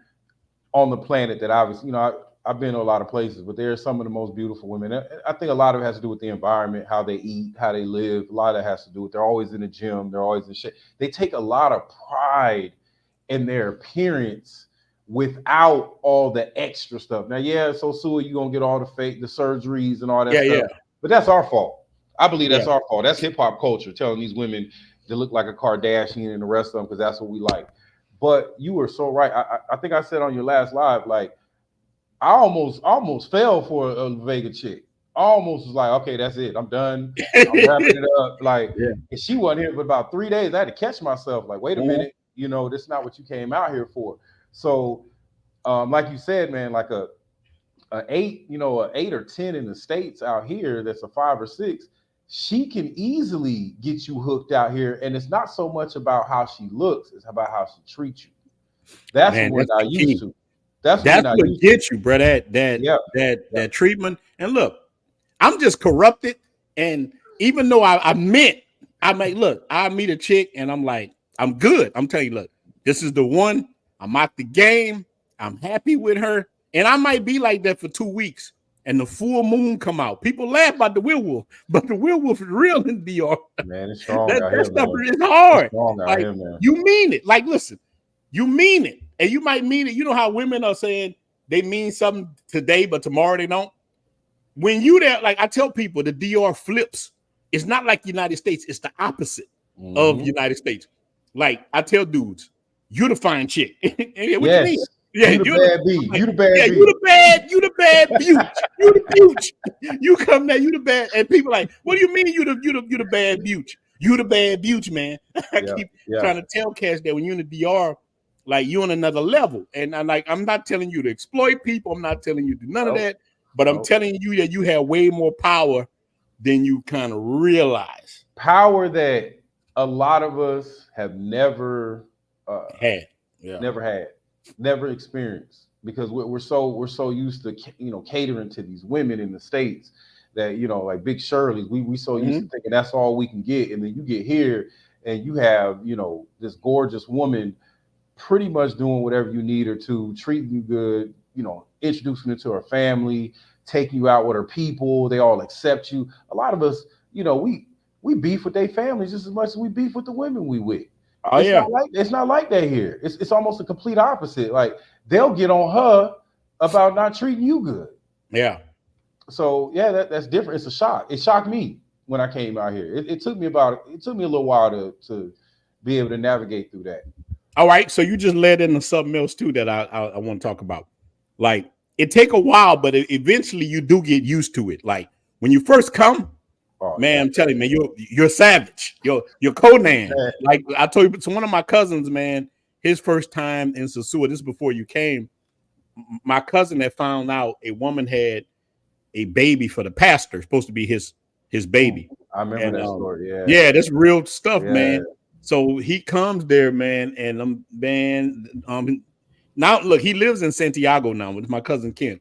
on the planet that I've been to a lot of places, but they're some of the most beautiful women. I think a lot of it has to do with the environment, how they eat, how they live. A lot of that has to do with they're always in the gym. They're always in shape. They take a lot of pride in their appearance without all the extra stuff. Now, Sosua, you're going to get all the surgeries and all that stuff. But that's our fault. I believe that's our fault. That's hip hop culture, telling these women to look like a Kardashian and the rest of them because that's what we like. But you were so right. I think I said on your last live, like, I almost fell for a Vega chick. I almost was like, okay, that's it. I'm done. I'm wrapping it up. Like, and she wasn't here for about 3 days. I had to catch myself. Like, wait a minute. This is not what you came out here for. So, like you said, man, like a 8, an 8 or 10 in the States out here, that's a 5 or 6. She can easily get you hooked out here, and it's not so much about how she looks; it's about how she treats you. That's what we're not used to. That's what gets you, bro. That treatment. And look, I'm just corrupted. And even though I meant, I meet a chick and I'm like, I'm good. I'm telling you, look, this is the one. I'm out the game. I'm happy with her. And I might be like that for 2 weeks. And the full moon come out. People laugh about the werewolf, but the werewolf is real in DR. Man, it's strong that out here, stuff man. is hard. It's strong out like, here, man. You mean it. Like, listen, you mean it. And you might mean it. You know how women are saying they mean something today, but tomorrow they don't? When you there, like I tell people, the DR flips. It's not like the United States. It's the opposite of the United States. Like I tell dudes, you the fine chick. What you mean? Yeah, you the bad B. You the bad B. You the bad beaut. You the beaut. You come there, you the bad. And people like, what do you mean you the bad beaut? You the bad beaut, man. I keep trying to tell Cash that when you're in the DR, like you on another level. And I'm not telling you to exploit people. I'm not telling you to do none of that. But I'm telling you that you have way more power than you kind of realize. Power that a lot of us have never had, never experienced, because we're so used to catering to these women in the States that like Big Shirley's. We so used to thinking that's all we can get, and then you get here and you have this gorgeous woman pretty much doing whatever you need her to, treating you good, introducing her to her family, taking you out with her people. They all accept you. A lot of us, we beef with their families just as much as we beef with the women we with. It's not like that here. It's almost a complete opposite. Like they'll get on her about not treating you good. Yeah. So that's different. It's a shock. It shocked me when I came out here. It took me a little while to be able to navigate through that. All right, so you just led into something else too that I want to talk about. Like it take a while, but eventually you do get used to it. Like when you first come, man, I'm telling you, man, you're savage. You're Conan. Like I told you, so one of my cousins, man, his first time in Sosua, this is before you came. My cousin had found out a woman had a baby for the pastor, supposed to be his baby. I remember that story. Yeah, that's real stuff, man. So he comes there, man, and now look, he lives in Santiago now with my cousin Ken.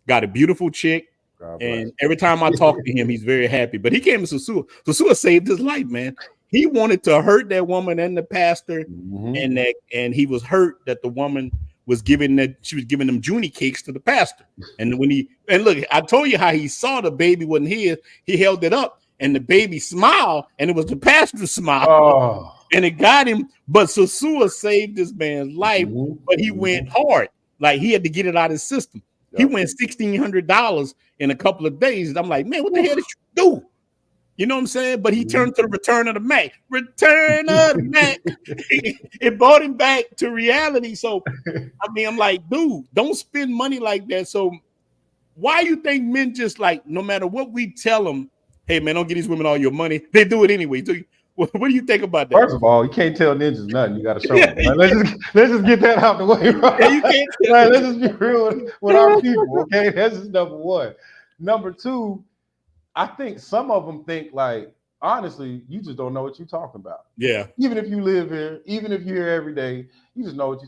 Got a beautiful chick, and every time I talk to him, he's very happy. But he came to Sosua. Sosua saved his life, man. He wanted to hurt that woman and the pastor, and he was hurt that the woman was giving them Junie cakes to the pastor. And look, I told you how he saw the baby wasn't his. He held it up, and the baby smiled, and it was the pastor's smile. And it got him, but Sosua saved this man's life, but he went hard. Like he had to get it out of his system. He went $1,600 in a couple of days. I'm like, man, what the hell did you do? You know what I'm saying? But he turned to the return of the Mac. Return of the Mac. It brought him back to reality. So, I mean, I'm like, dude, don't spend money like that. So, why you think men just like, no matter what we tell them, hey, man, don't give these women all your money. They do it anyway. So, what do you think about that? First of all, you can't tell ninjas nothing. You got to show them. Right? Let's just get that out the way. Right? Yeah, you can't. Right? Let's just be real with our people. Okay, that's just number one. Number two, I think some of them think like, honestly, you just don't know what you're talking about. Yeah. Even if you live here, even if you're here every day, you just know what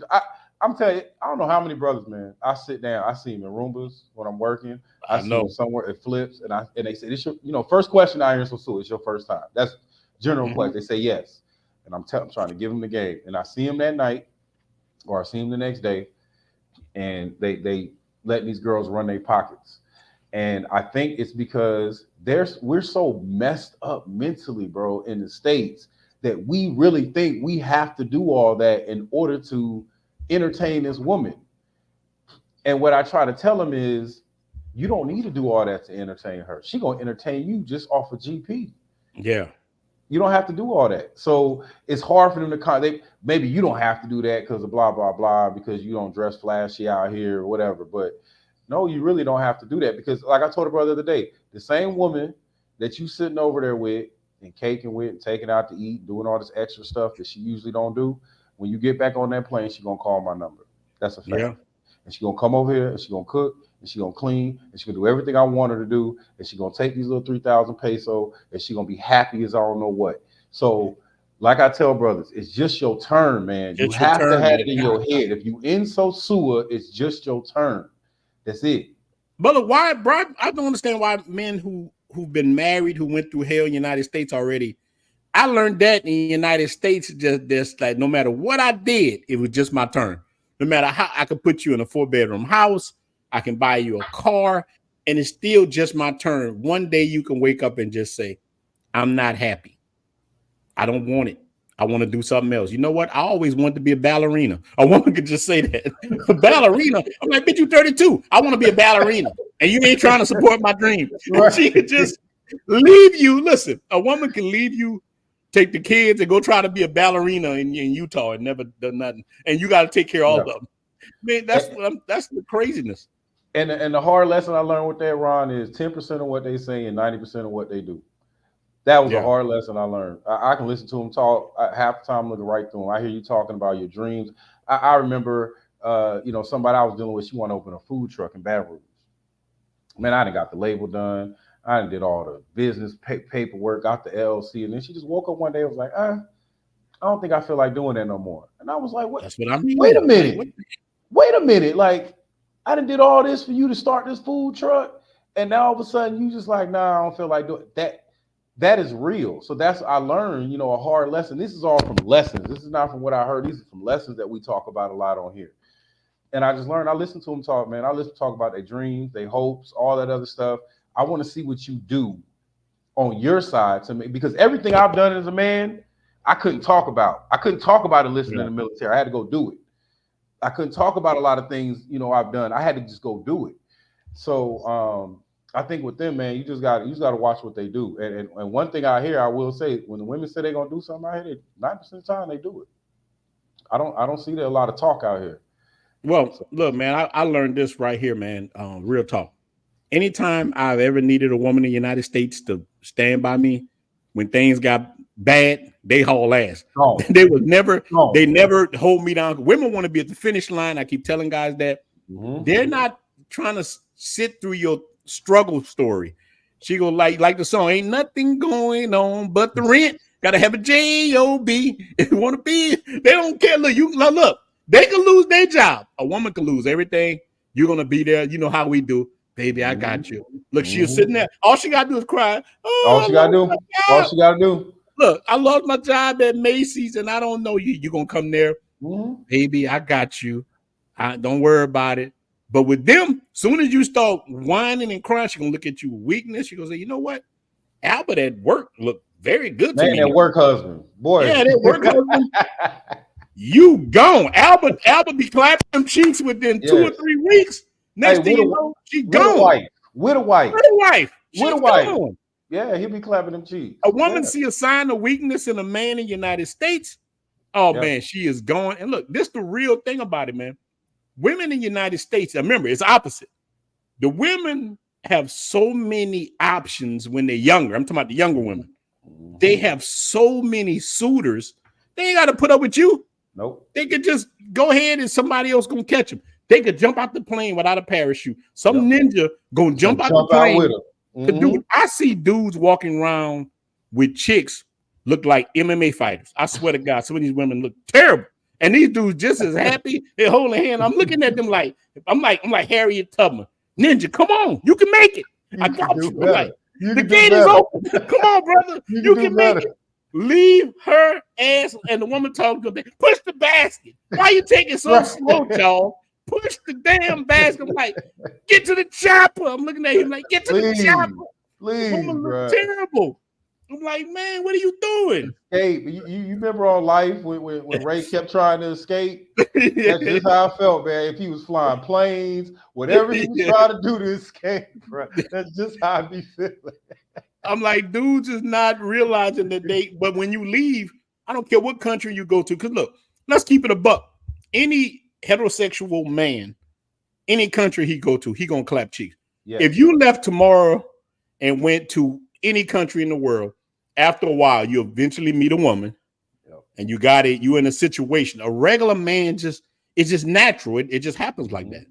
I'm telling you, I don't know how many brothers, man. I sit down, I see them in Roombas when I'm working. I see them somewhere it flips, and they say, "This your, first question I hear in Sosua, it's your first time." That's general question. They say yes, and I'm trying to give them the game, and I see them that night, or I see them the next day, and they let these girls run their pockets. And I think it's because we're so messed up mentally, bro, in the States that we really think we have to do all that in order to entertain this woman. And what I try to tell them is, you don't need to do all that to entertain her. She's going to entertain you just off of GP. Yeah. You don't have to do all that. So it's hard for them to maybe you don't have to do that because of blah, blah, blah, because you don't dress flashy out here or whatever. But no, you really don't have to do that, because like I told a brother the other day, the same woman that you sitting over there with and caking with and taking out to eat, doing all this extra stuff that she usually don't do, when you get back on that plane, she's going to call my number. That's a fact. Yeah. And she's going to come over here and she's going to cook and she's going to clean and she's going to do everything I want her to do. And she's going to take these little 3,000 pesos and she's going to be happy as I don't know what. So like I tell brothers, it's just your turn, man. You have to have it in your head. If you in Sosua, it's just your turn. That's it. Brother, why, bro? I don't understand why men who've been married, who went through hell in the United States already. I learned that in the United States, just like no matter what I did, it was just my turn. No matter how I could put you in a 4-bedroom house, I can buy you a car, and it's still just my turn. One day you can wake up and just say, I'm not happy. I don't want it. I want to do something else. You know what? I always wanted to be a ballerina. A woman could just say that. A ballerina. I'm like, bitch, you 32. I want to be a ballerina. And you ain't trying to support my dream. Right. She could just leave you. Listen, a woman can leave you, take the kids, and go try to be a ballerina in Utah and never done nothing. And you got to take care of all of them. Man, that's the craziness. And the hard lesson I learned with that, Ron, is 10% of what they say and 90% of what they do. That was a hard lesson I learned. I can listen to them talk half the time, looking right through them. I hear you talking about your dreams. I remember, somebody I was dealing with, she wanted to open a food truck in Baton Rouge. Man, I done got the label done. I done did all the business paperwork, got the LLC. And then she just woke up one day and was like, I don't think I feel like doing that no more. And I was like, what? That's what I mean. Wait a minute. Like, I done did all this for you to start this food truck. And now all of a sudden you just like, nah, I don't feel like doing that. That is real. So I learned, a hard lesson. This is all from lessons. This is not from what I heard. These are from lessons that we talk about a lot on here. And I just learned, I listen to them talk, man. I listen to talk about their dreams, their hopes, all that other stuff. I want to see what you do on your side to me, because everything I've done as a man, I couldn't talk about. I couldn't talk about enlisting in the military. I had to go do it. I couldn't talk about a lot of things, I've done. I had to just go do it. So, I think with them, man, you just got to watch what they do. And one thing I hear, I will say, when the women say they're gonna do something out here, 9% of the time they do it. I don't see there a lot of talk out here. Well, look, man, I learned this right here, man. Real talk. Anytime I've ever needed a woman in the United States to stand by me when things got bad, they haul ass. Oh. They never hold me down. Women want to be at the finish line. I keep telling guys that they're not trying to sit through your struggle story. She go like the song, ain't nothing going on but the rent. Gotta have a J-O-B. If you want to be, they don't care. Look, they can lose their job. A woman can lose everything. You're gonna be there. You know how we do, baby. I got you. Look, she was sitting there. All she gotta do is cry. All she gotta do. Look, I lost my job at Macy's, and I don't know you. You're gonna come there, baby. I got you. Don't worry about it. But with them, soon as you start whining and crying, she's gonna look at you with weakness. She's gonna say, you know what? Albert at work looked very good to me. Man, that work husband. Boy. Yeah, that work husband. You gone. Albert be clapping them cheeks within 2 or 3 weeks. Next thing you know, she's with a gone. wife. With a wife. With a wife. She's With a wife. gone. Yeah, he'll be clapping them cheeks. A woman see a sign of weakness in a man in the United States. Oh, man, she is gone. And look, this is the real thing about it, man. Women in the United States, remember, it's opposite. The women have so many options when they're younger. I'm talking about the younger women. They have so many suitors. They ain't got to put up with you. Nope. They could just go ahead and somebody else gonna catch them. They could jump out the plane without a parachute. Some ninja gonna jump out the plane. Out with Dude, I see dudes walking around with chicks look like MMA fighters. I swear to God, some of these women look terrible. And these dudes just as happy. They're holding hand. I'm looking at them like I'm like Harriet Tubman. Ninja, come on, you can make it. I got you. Like, the gate is open. Come on, brother. You can make it. Leave her ass and the woman talking to them. Push the basket. Why you taking so slow, y'all? Push the damn basket. I'm like, get to the chopper. I'm looking at him like, get to the chopper. Please, the woman look terrible. I'm like, man, what are you doing? Hey, you remember on Life when Ray kept trying to escape? That's just how I felt, man. If he was flying planes, whatever he was trying to do to escape, bro, that's just how I be feeling. I'm like, dudes is not realizing that but when you leave, I don't care what country you go to. Because look, let's keep it a buck. Any heterosexual man, any country he go to, he gonna clap cheeks. Yes. If you left tomorrow and went to any country in the world, after a while, you eventually meet a woman, and you got it. You in a situation. A regular man it's just natural. It just happens like that.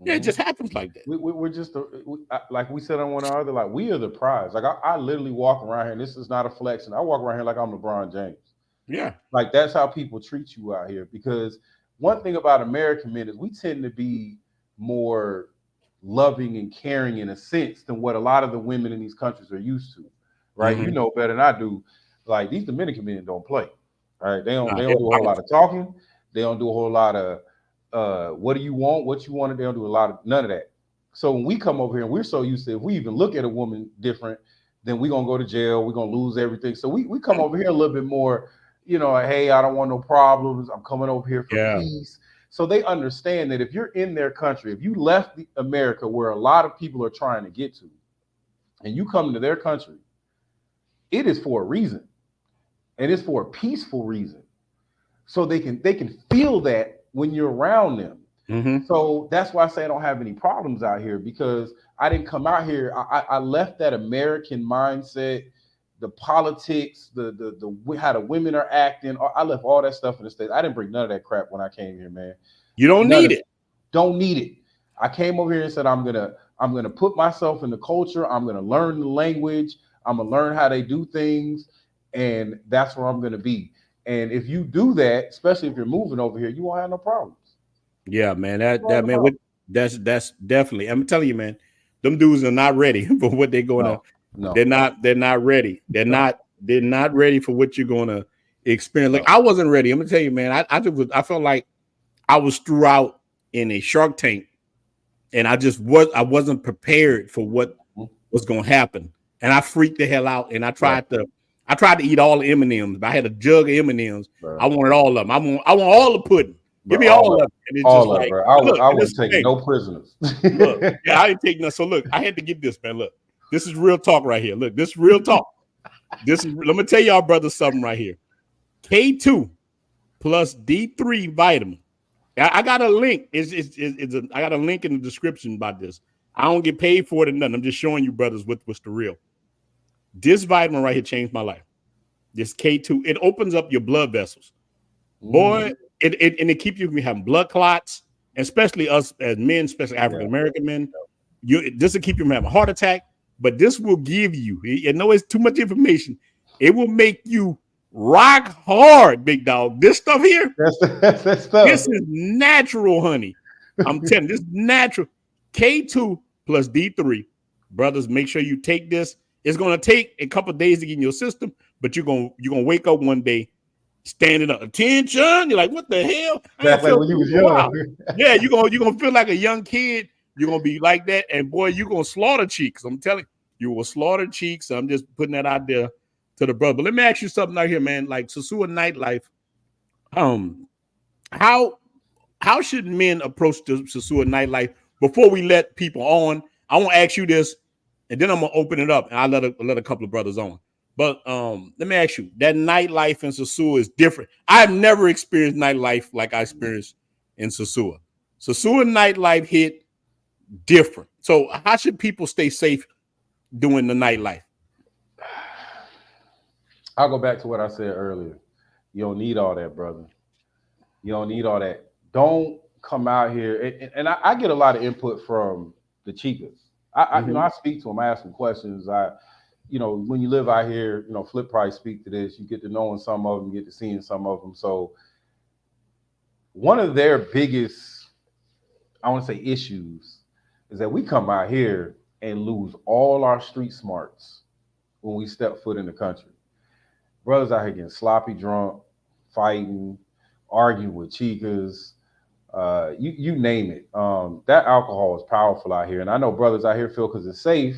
Yeah, it just happens like that. We're just like we said on one another. Like we are the prize. Like I literally walk around here, and this is not a flex. And I walk around here like I'm LeBron James. Yeah, like that's how people treat you out here. Because one thing about American men is we tend to be more loving and caring in a sense than what a lot of the women in these countries are used to. Right? You know better than I do. Like these Dominican men don't play. Right? They don't do a whole lot of talking. They don't do a whole lot of what do you want? What you want? They don't do none of that. So when we come over here and we're so used to, if we even look at a woman different, then we're gonna go to jail. We're gonna lose everything. So we come over here a little bit more, hey, I don't want no problems. I'm coming over here for peace. So they understand that if you're in their country, if you left America where a lot of people are trying to get to, and you come to their country, it is for a reason, and it's for a peaceful reason. So they can feel that when you're around them. So that's why I say I don't have any problems out here, because I didn't come out here. I left that American mindset, the politics, the how the women are acting. I left all that stuff in the States. I didn't bring none of that crap when I came here, man. You don't need it. Don't need it. I came over here and said I'm gonna put myself in the culture. I'm gonna learn the language. I'm gonna learn how they do things, and that's where I'm gonna be. And if you do that, especially if you're moving over here, you won't have no problems. Yeah, man. That's definitely. I'm telling you, man. Them dudes are not ready for what they're going to. No. They're not ready. They're not ready for what you're going to experience. Like I wasn't ready. I'm gonna tell you, man. I felt like I was threw out in a Shark Tank, and I wasn't prepared for what was going to happen, and I freaked the hell out. And I tried to eat all the M&Ms. I had a jug of M&Ms. I wanted all of them. I want all the pudding. Give me all of them. And it's all just like, bro. I wouldn't take no prisoners. Look, I didn't take none. So look, I had to get this, man. Look, this is real talk right here. Look, this is real talk. Let me tell y'all, brothers, something right here. K2 plus D3 vitamin. I got a link. I got a link in the description about this. I don't get paid for it or nothing. I'm just showing you, brothers, what's the real. This vitamin right here changed my life. This K2, it opens up your blood vessels. Boy, it keeps you from having blood clots, especially us as men, especially African American men. This will keep you from having a heart attack, but this will give you. I know it's too much information. It will make you rock hard, big dog. This stuff here, that's stuff. This is natural, honey. I'm telling you, this is natural. K2 plus D3, brothers. Make sure you take this. It's gonna take a couple of days to get in your system, but you're gonna wake up one day. Standing up, attention! You're like, what the hell? That's like when you was young. Yeah, you're gonna feel like a young kid. You're gonna be like that, and boy, you're gonna slaughter cheeks. I'm telling you, will slaughter cheeks. I'm just putting that out there to the brother. But let me ask you something out here, man. Like Sosua Nightlife, how should men approach the Sosua Nightlife before we let people on, I want to ask you this, and then I'm gonna open it up, and I let a couple of brothers on. But let me ask you, that nightlife in Sosua is different. I've never experienced nightlife like I experienced in Sosua. Sosua nightlife hit different. So how should people stay safe doing the nightlife? I'll go back to what I said earlier. You don't need all that, brother. You don't need all that. Don't come out here. And I get a lot of input from the chicas. I speak to them. I ask them questions. When you live out here, Flip probably speak to this. You get to knowing some of them, you get to seeing some of them. So one of their biggest, I want to say, issues is that we come out here and lose all our street smarts when we step foot in the country. Brothers out here getting sloppy drunk, fighting, arguing with chicas, you name it. That alcohol is powerful out here. And I know brothers out here feel because it's safe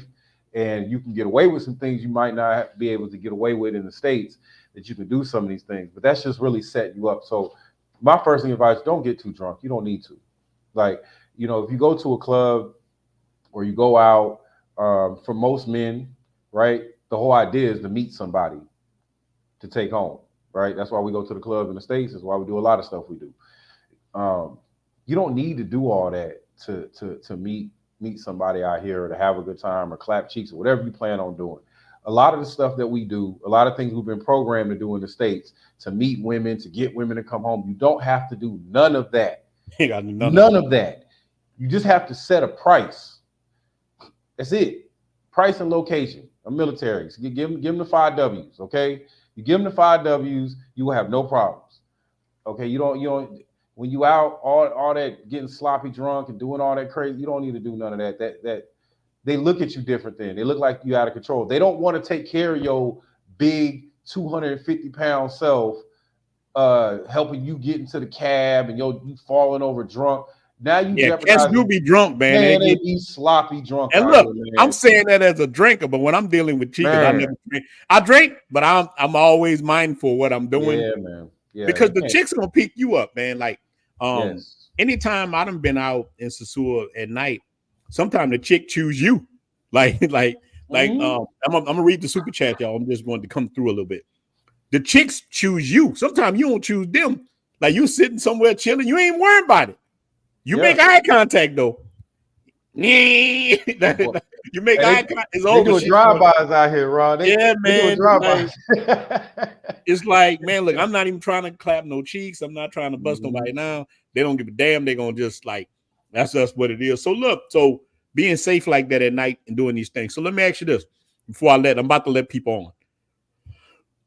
and you can get away with some things you might not be able to get away with in the States, that you can do some of these things. But that's just really setting you up. So my first advice, don't get too drunk. You don't need to. Like, if you go to a club or you go out, for most men, right, the whole idea is to meet somebody to take home, right? That's why we go to the club in the States. That's why we do a lot of stuff we do. You don't need to do all that to meet somebody out here or to have a good time or clap cheeks or whatever you plan on doing. A lot of the stuff that we do, a lot of things we've been programmed to do in the States, to meet women, to get women to come home, you don't have to do none of that. None of that. You just have to set a price. That's it. Price and location. A military. So give them the 5 W's, okay? You give them the 5 W's, you will have no problems. Okay, you don't when you out all that getting sloppy drunk and doing all that crazy, you don't need to do none of that. That they look at you different then. They look like you out of control. They don't want to take care of your big 250-pound self, helping you get into the cab and you falling over drunk. Now you cats do be drunk, man. They be sloppy drunk. And look, I'm saying that as a drinker, but when I'm dealing with chicas, I never drink. I drink, but I'm always mindful of what I'm doing. Yeah, man. Yeah, because the chicks gonna pick you up, man. Like, anytime I done been out in Sosua at night, sometimes the chick choose you. I'm gonna read the super chat, y'all. I'm just going to come through a little bit. The chicks choose you. Sometimes you don't choose them. Like you sitting somewhere chilling, you ain't worried about it. You make eye contact though. You make eye contact. It's over. They doing drive-bys out here, Ron. Man. They doing drive-bys. It's like, man, look, I'm not even trying to clap no cheeks. I'm not trying to bust nobody now. They don't give a damn. They're gonna just that's just what it is. So look, being safe like that at night and doing these things. So let me ask you this before I'm about to let people on.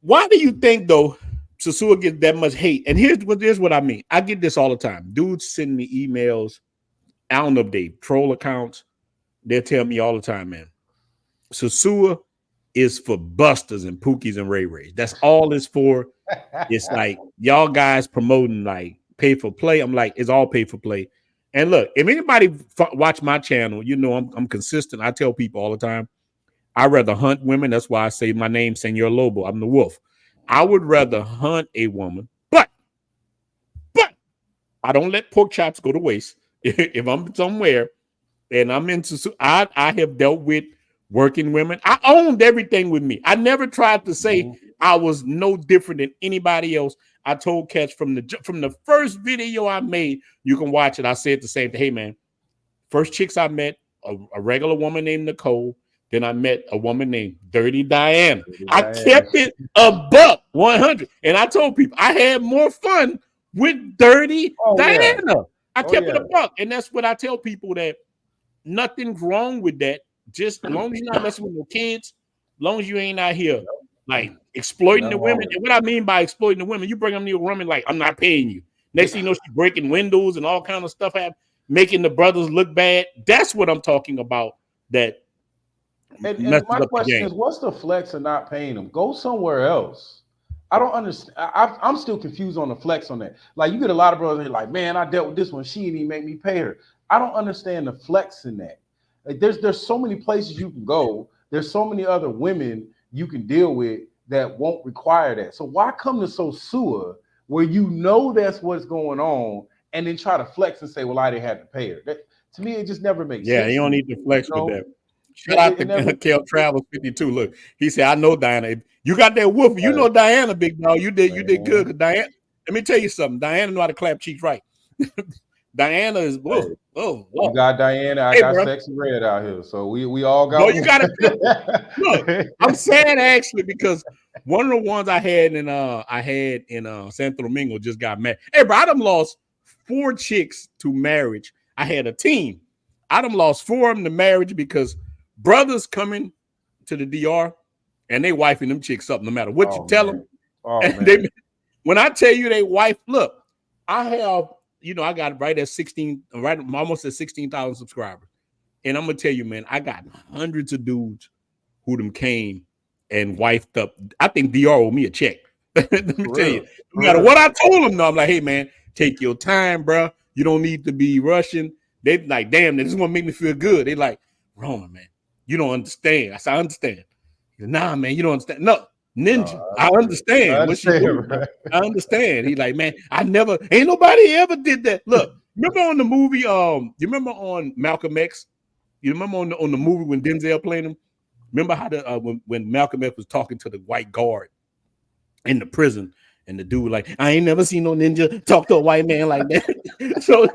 Why do you think though Sosua gets that much hate? And here's what I mean. I get this all the time. Dudes send me emails. I don't know if they troll accounts. They'll tell me all the time, man. Sosua is for busters and pookies and ray-rays. That's all it's for. It's like y'all guys promoting like pay for play. I'm like, it's all pay for play. And look, if anybody watch my channel, I'm consistent. I tell people all the time, I'd rather hunt women. That's why I say my name, Senor Lobo. I'm the wolf. I would rather hunt a woman, but I don't let pork chops go to waste. If I'm somewhere and I'm into, I have dealt with working women. I owned everything with me. I never tried to say I was no different than anybody else. I told Catch from the first video I made, you can watch it. I said the same thing. Hey, man, first chicks I met, a regular woman named Nicole. Then I met a woman named Dirty Diana. I kept it $100. And I told people I had more fun with Dirty Diana. Yeah. I kept it $100. And that's what I tell people, that nothing's wrong with that. Just as long as you're not messing with your kids, as long as you ain't out here like exploiting the women. And what I mean by exploiting the women, you bring them to a woman like, I'm not paying you. Next thing you know, she's breaking windows and all kind of stuff, making the brothers look bad. That's what I'm talking about. That. And my question is, what's the flex of not paying them? Go somewhere else. I don't understand. I'm still confused on the flex on that. Like, you get a lot of brothers like, man, I dealt with this one. She didn't even make me pay her. I don't understand the flex in that. Like, there's so many places you can go. There's so many other women you can deal with that won't require that. So why come to Sosua where that's what's going on, and then try to flex and say, well, I didn't have to pay her? To me, it just never makes Yeah, sense. you don't need to flex with that. Shout out to Never, Kel Travels 52. Look, he said, I know Diana. If you got that wolf, you know Diana, big dog. You did good. Cause Diana, let me tell you something. Diana know how to clap cheeks right. Diana is hey, you got Diana, I hey, got bro. Sexy Red out here. So we all got No, you gotta look. I'm sad actually because one of the ones I had in Santo Domingo just got married. Hey, bro, I done lost 4 chicks to marriage. I had a team. I done lost 4 of them to marriage because brothers coming to the DR and they wifing them chicks up no matter what you tell them. And they, when I tell you they wife, look, I have, I got right at 16, right almost at 16,000 subscribers. And I'm gonna tell you, man, I got hundreds of dudes who them came and wifed up. I think DR owe me a check. Let me tell you, no matter what I told them, though, I'm like, hey, man, take your time, bro. You don't need to be rushing. They like, damn, they just want to make me feel good. They like, Roman, man, you don't understand. I said, I understand. Said, nah, man, you don't understand. No, Ninja, I understand what you do. Bro. I understand. He like, man, ain't nobody ever did that. Look, remember on the movie, you remember on Malcolm X? You remember on the movie when Denzel played him? Remember how when Malcolm X was talking to the white guard in the prison, and the dude like, I ain't never seen no ninja talk to a white man like that. So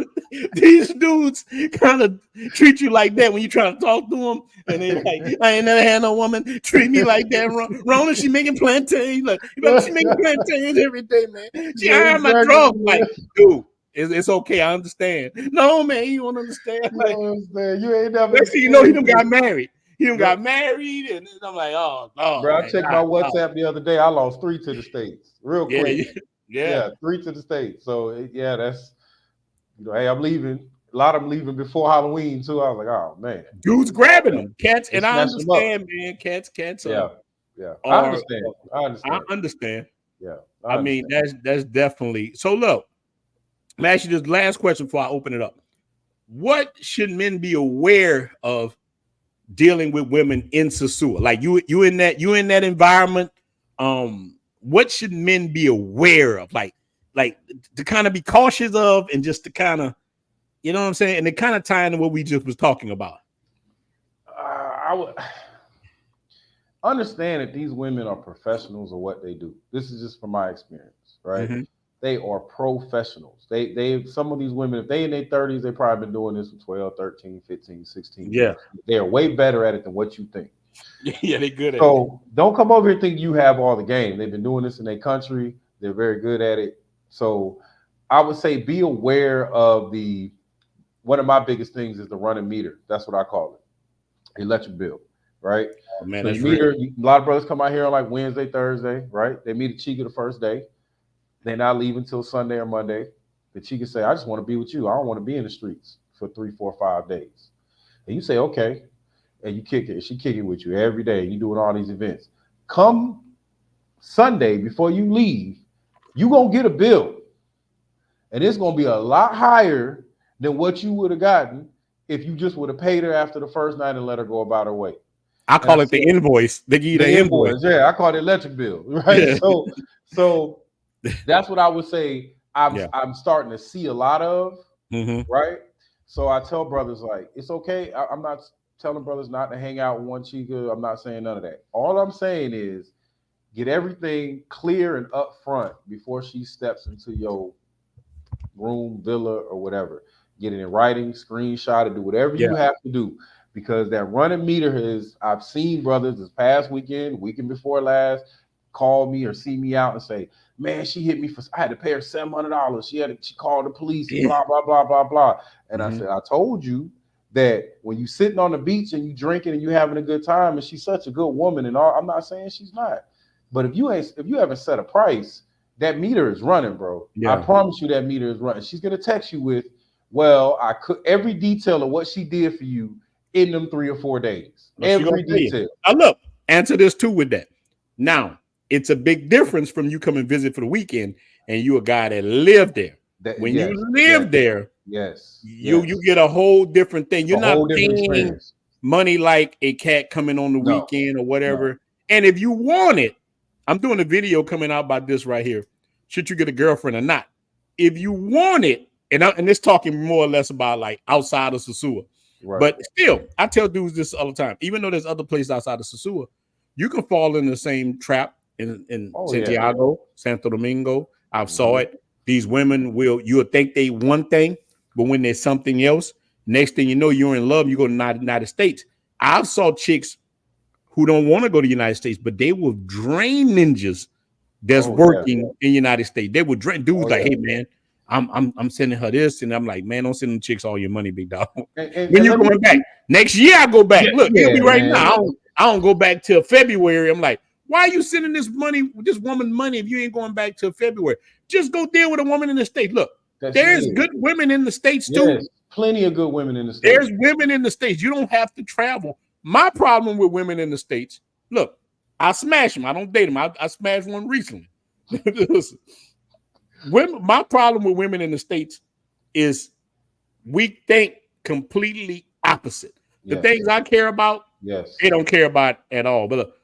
these dudes kind of treat you like that when you try to talk to them, and they like, I ain't never had no woman treat me like that. Rona, she making plantains. Like, she making plantains every day, man. She iron my drugs. Like, dude. It's okay. I understand. No, man, you don't understand. Like, you ain't never. Next thing you know, he done got married. And I'm like, oh, bro. I checked my WhatsApp the other day. I lost 3 to the States, real quick. Yeah, 3 to the States. So that's, hey, I'm leaving. A lot of them leaving before Halloween too. I was like, oh man, dudes grabbing them, cats, and I understand, man. Cats. Yeah. I understand. Yeah, I mean that's definitely. So look. Let me ask you this last question before I open it up. What should men be aware of dealing with women in Sosua? Like you in that environment. What should men be aware of? Like to kind of be cautious of, and just to kind of, you know what I'm saying? And it kind of tie into what we just was talking about. I would understand that these women are professionals of what they do. This is just from my experience, right? Mm-hmm. They are professionals. They some of these women, if they in their 30s, they probably been doing this for 12, 13, 15, 16 years. They are way better at it than what you think. Yeah, they're good at it. So don't come over here thinking you have all the game. They've been doing this in their country. They're very good at it. So I would say be aware of one of my biggest things is the running meter. That's what I call it. Electric bill, right? Oh, man, so a lot of brothers come out here on like Wednesday, Thursday, right? They meet a chica the first day. They're not leaving until Sunday or Monday. The chica say, I just want to be with you. I don't want to be in the streets for 3, 4, 5 days. And you say, okay. And you kick it. She kick it with you every day. You doing all these events. Come Sunday, before you leave, you going to get a bill. And it's going to be a lot higher than what you would have gotten if you just would have paid her after the first night and let her go about her way. I call it the invoice. They give you the invoice. Yeah, I call it electric bill. Right. Yeah. So that's what I would say I'm starting to see a lot of, right? So I tell brothers, like, it's okay. I'm not telling brothers not to hang out with one chica. I'm not saying none of that. All I'm saying is get everything clear and upfront before she steps into your room, villa, or whatever. Get it in writing, screenshot it, do whatever you have to do. Because that running meter I've seen brothers this past weekend before last, call me or see me out and say, man, she hit me I had to pay her $700. She called the police, blah, blah, blah, blah, blah. And I said, I told you that when you sitting on the beach and you drinking and you having a good time, and she's such a good woman and all, I'm not saying she's not. But if you haven't set a price, that meter is running, bro. Yeah. I promise you that meter is running. She's gonna text you with, well, I could every detail of what she did for you in them 3 or 4 days. Every detail. Now look, answer this too with that. Now, it's a big difference from you come and visit for the weekend and you a guy that lived there. When you live there, you get a whole different thing. You're not paying money like a cat coming on the weekend or whatever. No. And if you want it, I'm doing a video coming out about this right here. Should you get a girlfriend or not? If you want it and it's talking more or less about like outside of Sosua. Right. But still, I tell dudes this all the time. Even though there's other places outside of Sosua, you can fall in the same trap in Santiago, Santo Domingo. I've saw it. These women you'll think they one thing, but when there's something else, next thing you know, you're in love. You go to the United States. I've saw chicks who don't want to go to the United States, but they will drain ninjas that's working in the United States. They would drain dudes like, hey man, I'm sending her this, and I'm like, man, don't send them chicks all your money, big dog. When you going back next year, I go back. Look, it'll be right now. I don't go back till February. I'm like, why are you sending this woman money if you ain't going back till February? Just go deal with a woman in the States. Look, there's good women in the States too. Yes, plenty of good women in the States. There's women in the States. You don't have to travel. My problem with women in the States, look, I smash them. I don't date them. I smashed one recently. Listen, my problem with women in the States is we think completely opposite. The things I care about, they don't care about at all. But look,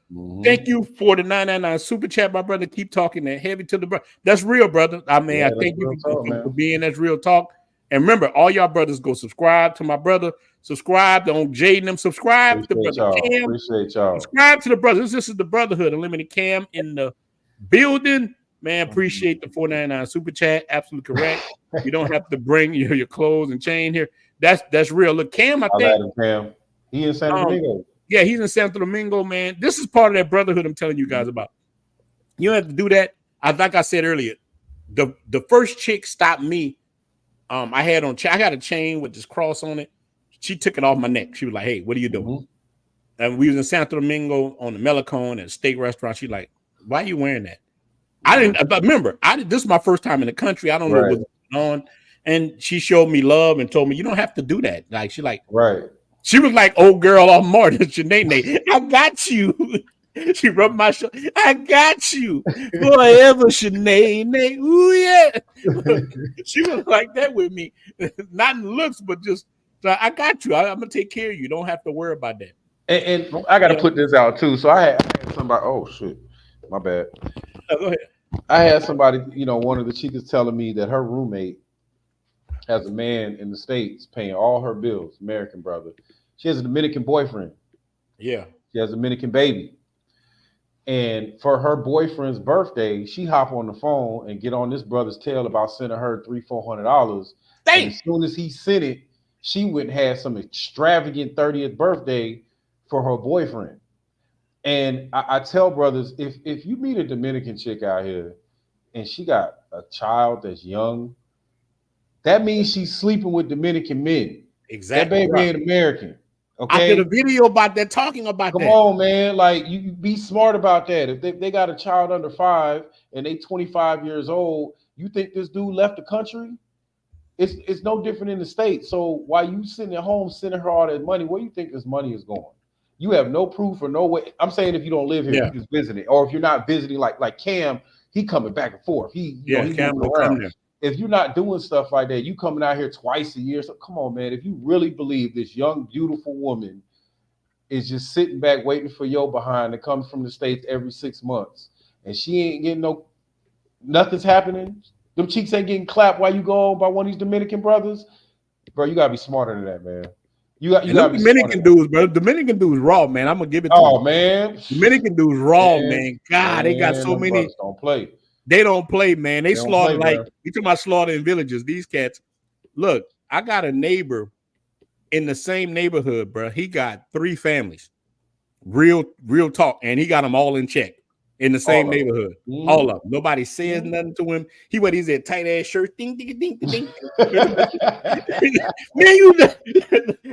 thank you for the 999 super chat, my brother. Keep talking that heavy to the brother. That's real, brother. I mean, I thank you for being that's real talk. And remember, all y'all brothers go subscribe to my brother. Subscribe to Jay and them. Subscribe to brother Cam. Appreciate y'all. Subscribe to the brothers. This is the Brotherhood Unlimited Cam in the building. Man, appreciate the 499 super chat. Absolutely correct. You don't have to bring your clothes and chain here. That's real. Look, Cam, I think. Cam. He in Santo Domingo. Yeah, he's in Santo Domingo, man. This is part of that brotherhood I'm telling you guys about. You don't have to do that. Like I said earlier, the first chick stopped me. I got a chain with this cross on it. She took it off my neck. She was like, hey, what are you doing? And we was in Santo Domingo on the Melicone at a steak restaurant. She's like, why are you wearing that? This is my first time in the country. I don't know what's going on. And she showed me love and told me, you don't have to do that. Like, she was like old girl off Martin, Shanae. I got you. She rubbed my shoulder. I got you forever, Shanae. Ooh, yeah. She was like that with me. Not in looks, but just, I got you. I'm going to take care of you. Don't have to worry about that. And I got to put this out, too. So I had somebody, oh, shit. My bad. Go ahead. I had somebody, one of the chicas telling me that her roommate has a man in the States paying all her bills, American brother. She has a Dominican boyfriend. Yeah. She has a Dominican baby. And for her boyfriend's birthday, she hop on the phone and get on this brother's tail about sending her $300-400. And as soon as he sent it, she went and had some extravagant 30th birthday for her boyfriend. And I tell brothers, if you meet a Dominican chick out here and she got a child that's young, that means she's sleeping with Dominican men. Exactly. That baby ain't American. Okay. I did a video about that, talking about Come that. Come on, man. Like, you be smart about that. If they got a child under 5 and they 25 years old, you think this dude left the country? It's no different in the States. So while you sitting at home sending her all that money, where you think this money is going? You have no proof or no way. I'm saying if you don't live here, you just visiting, or if you're not visiting, like Cam, he coming back and forth. He's Cam moving around. If you're not doing stuff like that, you coming out here twice a year. So come on, man. If you really believe this young, beautiful woman is just sitting back waiting for your behind to come from the States every 6 months, and she ain't getting nothing's happening. Them cheeks ain't getting clapped while you go on by one of these Dominican brothers, bro. You gotta be smarter than that, man. You got Dominican dudes, bro. Dominican dudes raw, man. I'm gonna give it to them. Oh man, Dominican dudes raw, man. God, they got so many. Don't play. They don't play, man. They slaughter like you talking about slaughtering villages. These cats. Look, I got a neighbor in the same neighborhood, bro. He got 3 families. Real talk, and he got them all in check in the same neighborhood. All of them. Nobody says nothing to him. He wear these tight ass shirts. Ding, ding, ding, ding. Man, you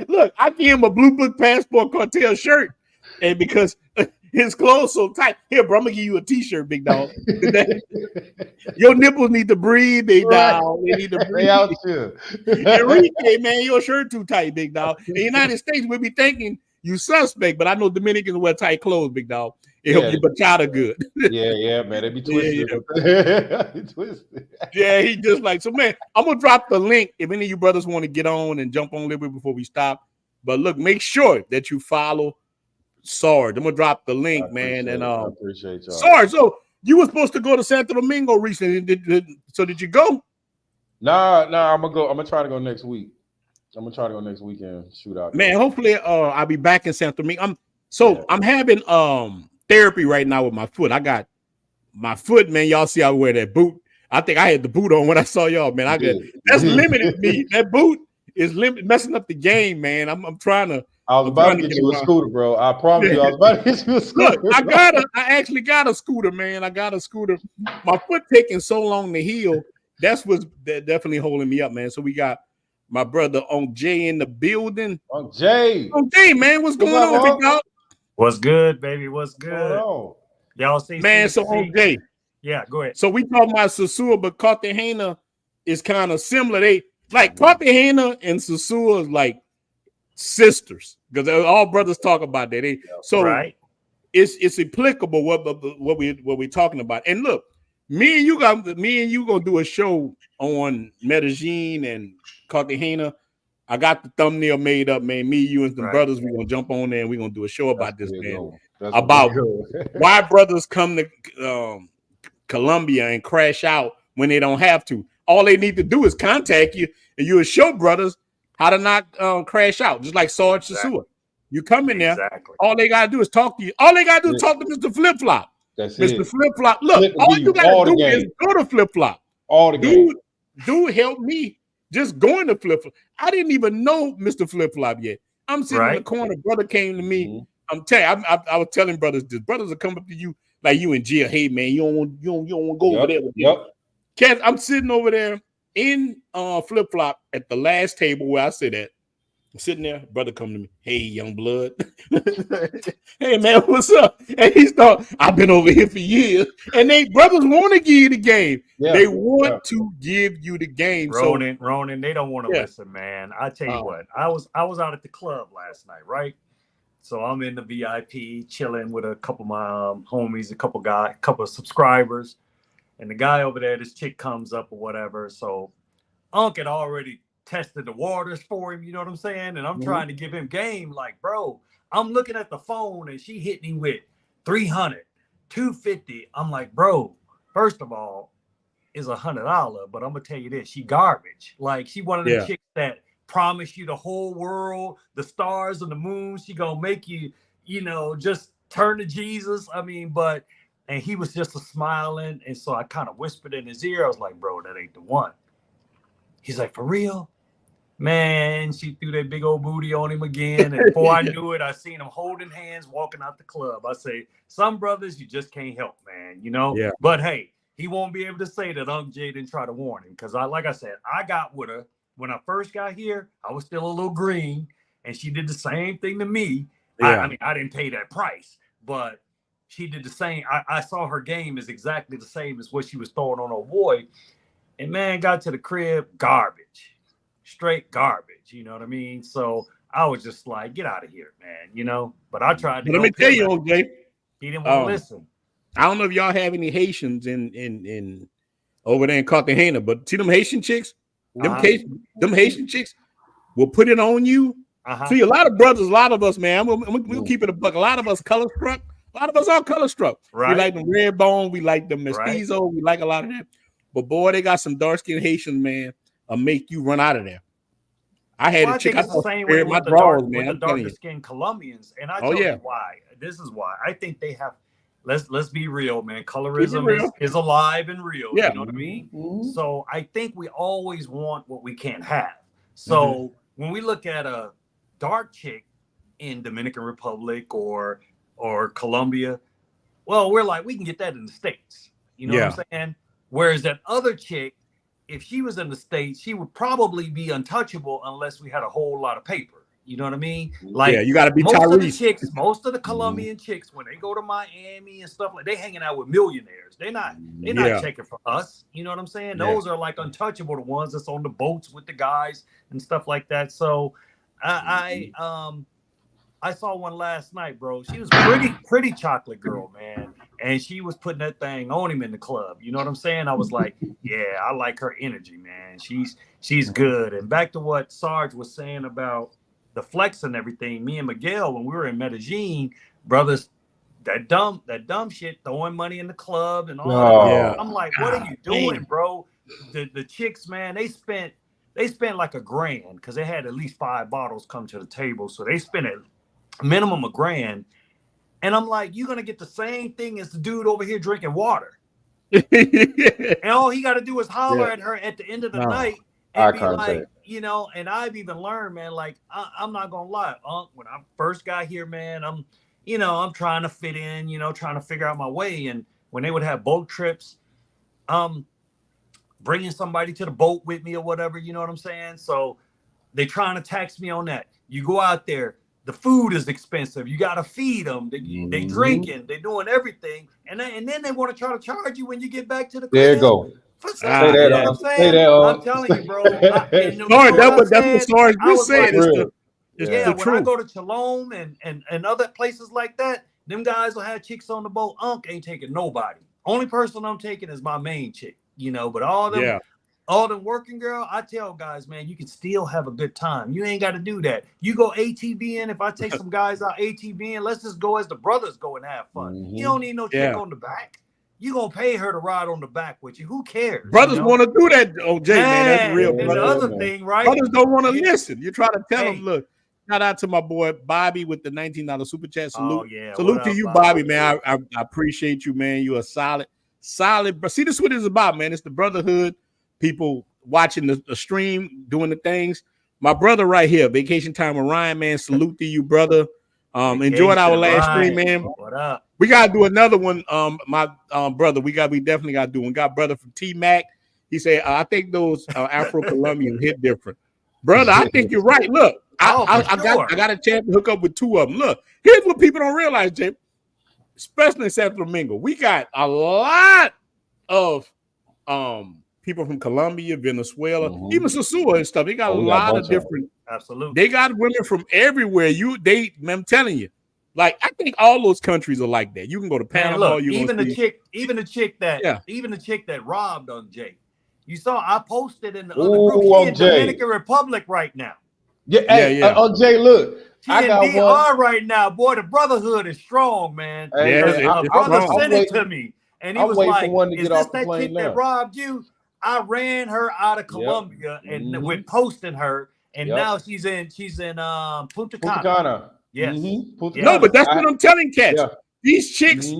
look. I gave him a Blue Book Passport Cartel shirt, and because his clothes so tight. Here, bro, I'm gonna give you a t-shirt, big dog. Your nipples need to breathe, big dog. They need to breathe. They out here. Enrique, man, your shirt too tight, big dog. In the United States, we'll be thinking you suspect, but I know Dominicans wear tight clothes, big dog. It helps your bachata good. yeah, man. They be twisted. Yeah, he just like, so man, I'm gonna drop the link if any of you brothers want to get on and jump on a little bit before we stop. But look, make sure that you follow Sarge. I'm gonna drop the link, man. And I appreciate y'all. Sarge, so you were supposed to go to Santo Domingo recently. Did you go? Nah, I'm gonna try to go next week. I'm gonna try to go next weekend. Shoot out there. Man, hopefully I'll be back in Santo Domingo. Yeah. I'm having therapy right now with my foot. I got my foot, man. Y'all see I wear that boot. I think I had the boot on when I saw y'all, man. That's limited me. That boot is messing up the game, man. I'm trying to. I was about to get you a scooter, bro. I promise you, I was about to get you a scooter. Look, I actually got a scooter, man. I got a scooter. My foot taking so long to heal. That's what's definitely holding me up, man. So we got my brother Unc Jay in the building. Unc Jay, man, what's going on, big dog? What's good, baby? What's good? Y'all see, man? So Unc Jay, yeah, go ahead. So we talking about Sosua, but Cartagena is kind of similar. They like Cartagena and Sosua is like sisters because all brothers talk about that. It's applicable what we're talking about. And look, me and you gonna do a show on Medellin and Cartagena. I got the thumbnail made up, man. Me, you, and some brothers, we're gonna jump on there and we're gonna do a show about this, man. About why brothers come to Colombia and crash out when they don't have to. All they need to do is contact you, and you'll show brothers how to not crash out, just like Sarge Sosua. You come in there, all they gotta do is talk to you. All they gotta do is talk to Mr. Flip Flop. That's Mr. Flip Flop. Look, all you gotta do is go to Flip Flop. All the game. Dude helped me just going to Flip Flop. I didn't even know Mr. Flip Flop yet. I'm sitting in the corner. Brother came to me. I'm telling you, I was telling brothers this. Brothers will come up to you like you in jail. Hey man, you don't want to go over there with me. Cat, I'm sitting over there in Flip Flop at the last table where I sit at. I'm sitting there, brother come to me. Hey, young blood. Hey man, what's up? And he thought I've been over here for years. And brothers want to give you the game. Yeah, they want to give you the game. Ronin, they don't want to listen, man. I tell you what, I was out at the club last night, right? So I'm in the VIP chilling with a couple of my homies, a couple of subscribers. And the guy over there, this chick comes up or whatever. So Unc had already tested the waters for him, you know what I'm saying? And I'm trying to give him game. Like, bro, I'm looking at the phone and she hit me with 300, 250. I'm like, bro, first of all, is $100, but I'm gonna tell you this, she garbage. Like, she one of the chicks that promise you the whole world, the stars and the moon. She gonna make you, just turn to Jesus. I mean, and he was just smiling. And so I kind of whispered in his ear. I was like, bro, that ain't the one. He's like, for real? Man, she threw that big old booty on him again. And before I knew it, I seen him holding hands, walking out the club. I say, some brothers, you just can't help, man, Yeah. But hey, he won't be able to say that Unc Jay didn't try to warn him. Because like I said, I got with her. When I first got here, I was still a little green. And she did the same thing to me. Yeah. I mean, I didn't pay that price. But she did the same. I saw her game is exactly the same as what she was throwing on her boy. And man, got to the crib, garbage. Straight garbage, you know what I mean? So I was just like, get out of here, man, But I tried to. Let me tell you, OJ. He didn't want to listen. I don't know if y'all have any Haitians in over there in Cartagena, but see them Haitian chicks? Them Haitian chicks will put it on you. See, a lot of brothers, a lot of us, man, we'll keep it a buck. A lot of us color struck. A lot of us are color struck. Right. We like them red bone. We like them mestizo. Right. We like a lot of that. But boy, they got some dark skinned Haitians, man. Make you run out of there. I had a chick. I the same way with the darker skinned Colombians, and I tell you why. This is why I think they have. Let's be real, man. Colorism is alive and real. Yeah. You know what I mean? Mm-hmm. So I think we always want what we can't have. So when we look at a dark chick in Dominican Republic or Colombia, well, we're like, we can get that in the States. You know what I'm saying? Whereas that other chick, if she was in the States, she would probably be untouchable unless we had a whole lot of paper. You know what I mean? Like, you got to be Tyrese. Most of the Colombian chicks, when they go to Miami and stuff, like, they hanging out with millionaires. They're not checking for us. You know what I'm saying? Those are like untouchable, the ones that's on the boats with the guys and stuff like that. So I saw one last night, bro. She was pretty chocolate girl, man. And she was putting that thing on him in the club. You know what I'm saying? I was like, yeah, I like her energy, man. She's good. And back to what Sarge was saying about the flex and everything. Me and Miguel, when we were in Medellin, brothers, that dumb shit, throwing money in the club and all that. Yeah. I'm like, what are you doing, bro? the chicks, man, they spent like $1,000 because they had at least 5 bottles come to the table. So they spent a minimum $1,000. And I'm like, you're gonna get the same thing as the dude over here drinking water. And all he got to do is holler at her at the end of the night and be like, you know. And I've even learned, man, like I'm not gonna lie, when I first got here, man, I'm trying to fit in, trying to figure out my way. And when they would have boat trips, bringing somebody to the boat with me or whatever, you know what I'm saying? So they trying to tax me on that. You go out there, the food is expensive. You got to feed them. They drinking. They doing everything. And then they want to try to charge you when you get back to the crib. There you go. Say that. I'm telling you, bro. That's what Sarge was saying. When I go to Chalome and other places like that, them guys will have chicks on the boat. Unc ain't taking nobody. Only person I'm taking is my main chick, but all them working girl, I tell guys, man, you can still have a good time. You ain't got to do that. You go ATVing. If I take some guys out ATVing, let's just go as the brothers go and have fun. You don't need no chick on the back. You gonna pay her to ride on the back with you. Who cares? Brothers want to do that, OJ, man. That's real. And the other thing, right? Brothers don't want to listen. You try to tell them, look, shout out to my boy Bobby with the $19 super chat. Salute. Salute to you, Bobby, man. I appreciate you, man. You're a solid. But see, this is what it's about, man. It's the brotherhood. People watching the stream, doing the things. My brother right here, Vacation Time with Ryan, man. Salute to you, brother. Enjoyed our last stream, man. What up? We gotta do another one. My brother, we definitely gotta do one. Got brother from T Mac. He said, I think those Afro-Colombians hit different. Brother, I think you're right. Look, I got a chance to hook up with 2 of them. Look, here's what people don't realize, Jay. Especially in Santo Domingo, we got a lot of people from Colombia, Venezuela, even Sosua and stuff. They got a lot of different. Absolutely. They got women from everywhere. I'm telling you, like I think all those countries are like that. You can go to Panama. Look, even the chick that robbed on Jay. You saw I posted in the other group. She in Dominican Republic right now. Jay, look. I got DR one right now, boy. The brotherhood is strong, man. Brother sent it to me, and he was like, "Is this that chick that robbed you?" I ran her out of Colombia and went posting her, and now she's in Punta Cana. Yes. No, but that's what I'm telling cats. These chicks,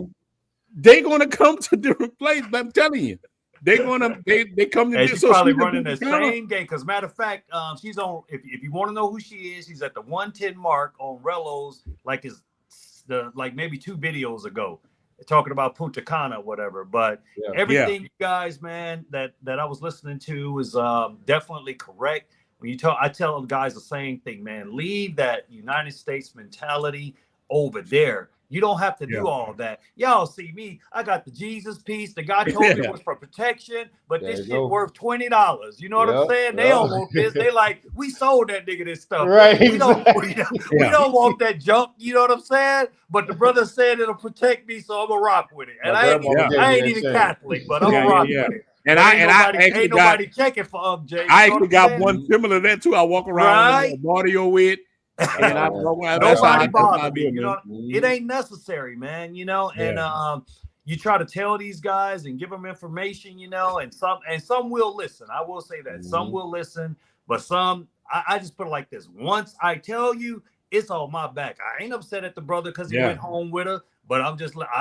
they gonna come to different places. I'm telling you, they come to. And she's probably running the same game. Because matter of fact, she's on. If you want to know who she is, she's at the 110 mark on Relo's. Like maybe 2 videos ago, talking about Punta Cana, whatever. But everything, you guys, man, that I was listening to is definitely correct. When I tell guys the same thing, man. Leave that United States mentality over there. You don't have to do all that. Y'all see me. I got the Jesus piece. The guy told me it was for protection, but this shit worth $20. You know what I'm saying? They don't want this. They like, we sold that nigga this stuff. Right. We don't want that junk. You know what I'm saying? But the brother said it'll protect me, so I'm gonna rock with it. And I ain't even Catholic, but I'm gonna rock with it. And ain't nobody checking for Jay. I actually got one similar to that too. I walk around with audio with. And nobody bother me. You know, it ain't necessary, man. You know, and you try to tell these guys and give them information, you know, and some will listen. I will say that some will listen, but some I just put it like this: once I tell you, it's on my back. I ain't upset at the brother because he went home with her, but I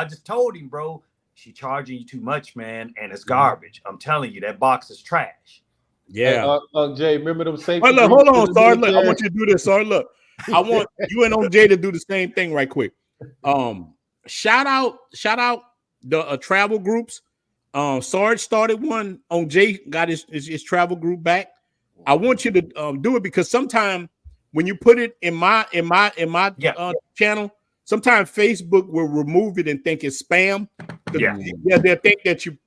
just told him, bro, she charging you too much, man, and it's garbage. I'm telling you, that box is trash. Yeah, Jay, remember them safety? Hold on, Sarge. Look, I want you to do this, Sarge. Look. I want you and OJ to do the same thing right quick. Shout out the travel groups. Sarge started one. OJ got his travel group back. I want you to do it because sometimes when you put it in my channel, sometimes Facebook will remove it and think it's spam. They'll think that you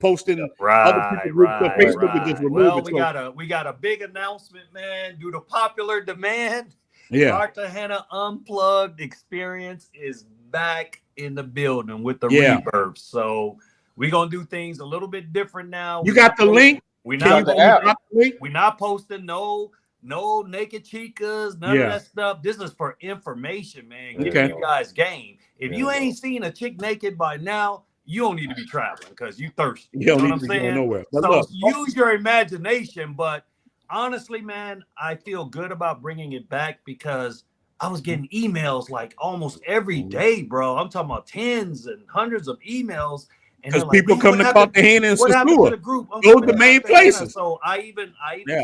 posting other people's groups. So Facebook will just remove it. We got a big announcement, man. Due to popular demand. Dr. Hannah Unplugged experience is back in the building with the rebirth. So we're gonna do things a little bit different now. You got the link? We're not posting no naked chicas, none of that stuff. This is for information, man. Giving you guys game. If you ain't seen a chick naked by now, you don't need to be traveling because you thirsty. You don't know need what to I'm go saying? nowhere. But So look, use your imagination. But honestly, man, I feel good about bringing it back because I was getting emails like almost every day, bro. I'm talking about tens and hundreds of emails. And because they're like, people man, come to Cartagena and what happened to Sosua. the group? I'm Those are coming the to main Cartagena. places. So I even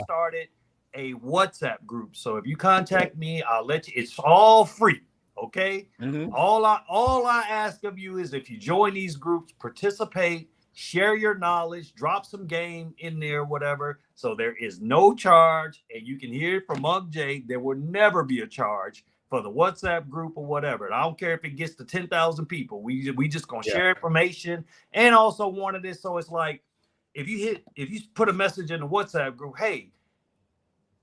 started a WhatsApp group. So if you contact me, I'll let you. It's all free. Okay. Mm-hmm. All I ask of you is if you join these groups, participate, share your knowledge, drop some game in there, whatever. So there is no charge, and you can hear it from Monk J. There will never be a charge for the WhatsApp group or whatever. And I don't care if it gets to 10,000 people. We just gonna share information and also wanted it. So it's like if you put a message in the WhatsApp group, hey,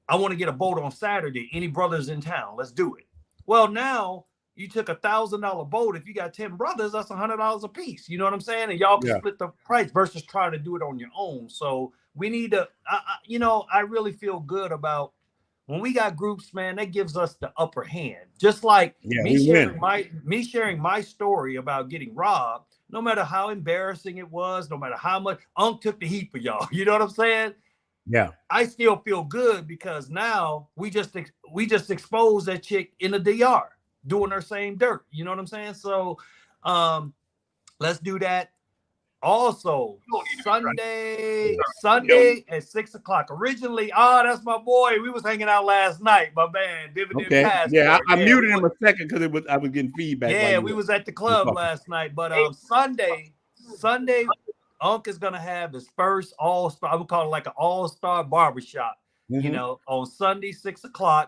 I want to get a boat on Saturday. Any brothers in town? Let's do it. Well, now you took $1,000 boat. If you got 10 brothers, that's $100 a piece. You know what I'm saying? And y'all can split the price versus trying to do it on your own. So we need to, I really feel good about when we got groups, man. That gives us the upper hand. Just like me sharing my story about getting robbed. No matter how embarrassing it was, no matter how much Unc took the heat for y'all. You know what I'm saying? Yeah, I still feel good because now we just exposed that chick in the DR doing her same dirt. You know what I'm saying? So let's do that. Also, Sunday at 6:00. Originally, that's my boy. We was hanging out last night, my man. Dividend Passport. Yeah, I muted him a second because I was getting feedback. Yeah, we was at the club last night, but Sunday, Unc is gonna have his first all-star. I would call it like an all-star barbershop. Mm-hmm. You know, on Sunday, 6:00.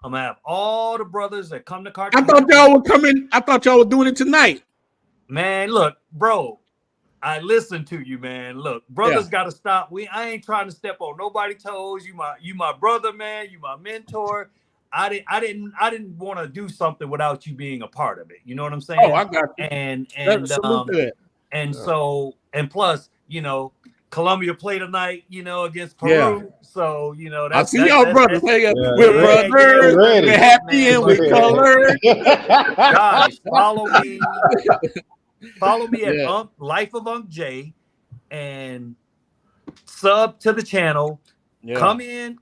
I'm gonna have all the brothers that come to Cartagena. I thought y'all were coming. I thought y'all were doing it tonight. Man, look, bro. I listen to you, man. Look, brothers got to stop. I ain't trying to step on nobody's toes. You my brother, man. You my mentor. I didn't want to do something without you being a part of it. You know what I'm saying? Oh, I got you. And plus, Colombia play tonight, against Peru. Yeah. So, I see y'all brothers. We're brothers. We're happy and we're colored. Guys, follow me. Follow me at Life of Unc J and sub to the channel. Yeah. Come in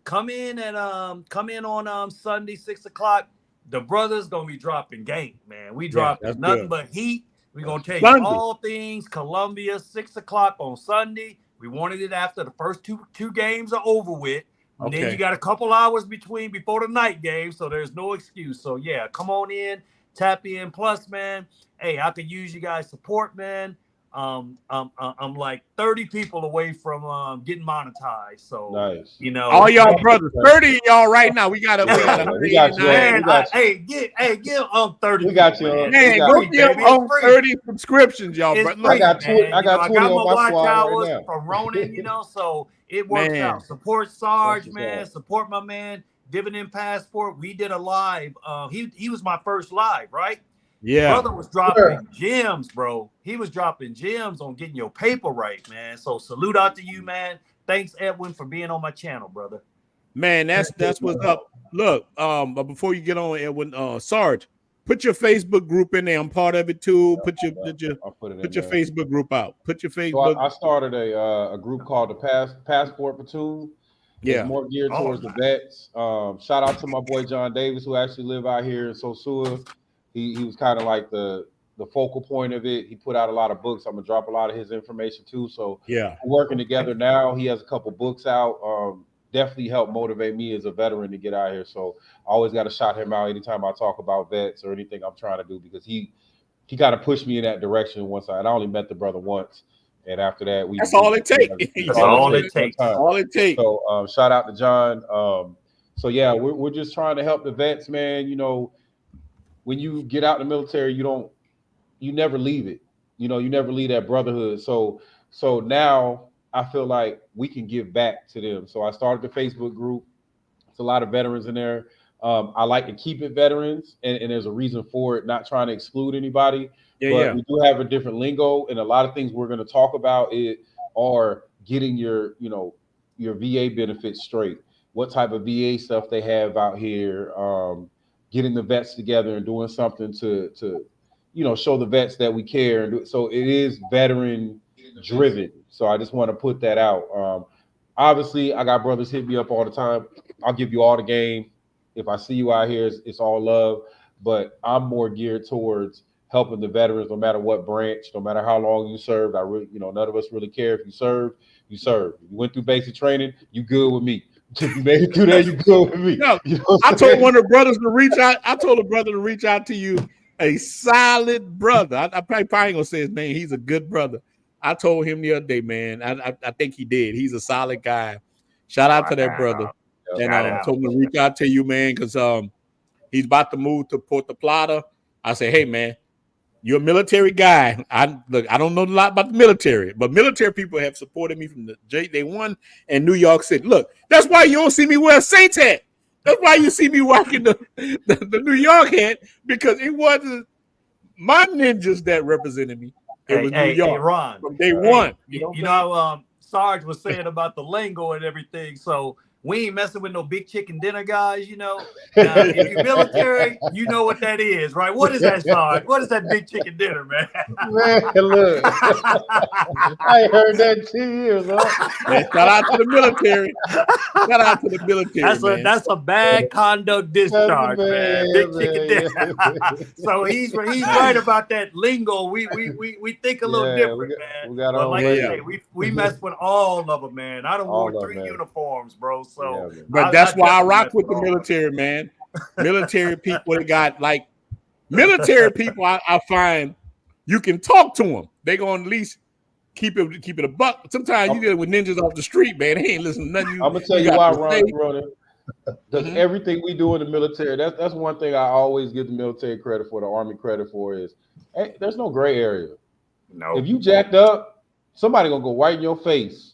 on Sunday, 6:00. The brothers gonna be dropping game, man. We dropping nothing but heat. We're gonna tell you all things Colombia, 6:00 on Sunday. We wanted it after the first two games are over with. And then you got a couple hours before the night game, so there's no excuse. So yeah, come on in, tap in. Plus, man, hey, I could use you guys' support, man. I'm like 30 people away from getting monetized. So nice. All y'all brothers, 30 of y'all right now. We got you. Man, give 30. We got you. Man, go give 30 subscriptions, y'all. Free, I got 20 I got 20 my on my watch hours right from Ronin, so it works out. Support Sarge, man. Support my man. Dividend Passport. We did a live. He was my first live, right? Yeah. Brother was dropping gems, bro. He was dropping gems on getting your paper right, man. So salute out to you, man. Thanks, Edwin, for being on my channel, brother. Man, that's what's up. Look, but before you get on, Edwin, Sarge, put your Facebook group in there. I'm part of it too. Put your Facebook group out. Put your Facebook. So I started a group called the Passport Platoon. It's more geared towards the vets. Shout out to my boy John Davis, who actually live out here in Sosua. He was kind of like the focal point of it. He put out a lot of books. I'm gonna drop a lot of his information too. So we're working together now. He has a couple books out. Definitely helped motivate me as a veteran to get out here. So I always got to shout him out anytime I talk about vets or anything I'm trying to do, because he kind of pushed me in that direction once. I only met the brother once, and after that that's all it takes. That's all it takes. All it takes. So shout out to John. So yeah, we're just trying to help the vets, man. When you get out in the military, you never leave it. You never leave that brotherhood. So now I feel like we can give back to them. So I started the Facebook group. It's a lot of veterans in there. I like to keep it veterans, and there's a reason for it, not trying to exclude anybody. But we do have a different lingo, and a lot of things we're going to talk about are getting your VA benefits straight. What type of VA stuff they have out here, getting the vets together and doing something to show the vets that we care. And so it is veteran driven. So I just want to put that out. Obviously, I got brothers hit me up all the time. I'll give you all the game. If I see you out here, it's all love. But I'm more geared towards helping the veterans, no matter what branch, no matter how long you served. I really, none of us really care if you served. You served. You went through basic training. You good with me. If you made it through there, you good with me. No, I told one of the brothers to reach out. I told a brother to reach out to you. A solid brother. I probably ain't gonna say his name. He's a good brother. I told him the other day, man. I think he did. He's a solid guy. Shout out to that brother. And told him to reach out to you, man, because he's about to move to Puerto Plata. I say, hey, man, you're a military guy. I don't know a lot about the military, but military people have supported me from the day one in New York City. Look, that's why you don't see me wear a Saints hat. That's why you see me walking the New York hat, because it wasn't my ninjas that represented me. It was New York. Hey, Ron, from day one. Sarge was saying about the lingo and everything. So we ain't messing with no big chicken dinner, guys. Now, if you're military, you know what that is, right? What is that, Sarge? What is that big chicken dinner, man? Man, look, I ain't heard that in 2 years, huh? Man, shout out to the military. Shout out to the military. That's a bad conduct discharge, man. Big chicken dinner. So he's right about that lingo. We think a little different, man. We got but like I say, we mess with all of them, man. I don't wore 3 uniforms, bro. So, but that's why I rock with the military, man. Military people, they got like military people. I find you can talk to them. They gonna at least keep it a buck. Sometimes you get with ninjas off the street, man. They ain't listening to nothing. I'm gonna tell you why, Ronin. Because everything we do in the military, that's one thing I always give the military credit for, the Army credit for is, hey, there's no gray area. No. If you jacked up, somebody gonna go right in your face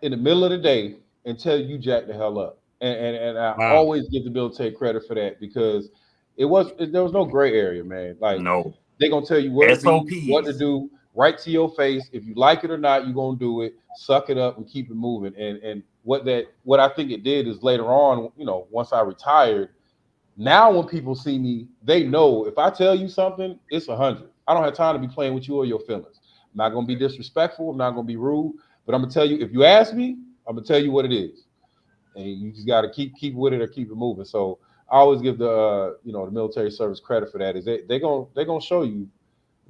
in the middle of the day and tell you jack the hell up. And I always give the military credit for that, because there was no gray area, man. Like, no, they're gonna tell you what to do, right to your face. If you like it or not, you're gonna do it. Suck it up and keep it moving. And what I think it did is later on, once I retired, now when people see me, they know if I tell you something, it's 100. I don't have time to be playing with you or your feelings. I'm not gonna be disrespectful. I'm not gonna be rude. But I'm gonna tell you, if you ask me, I'm gonna tell you what it is, and you just gotta keep with it or keep it moving. So I always give the the military service credit for that. Is they're gonna show you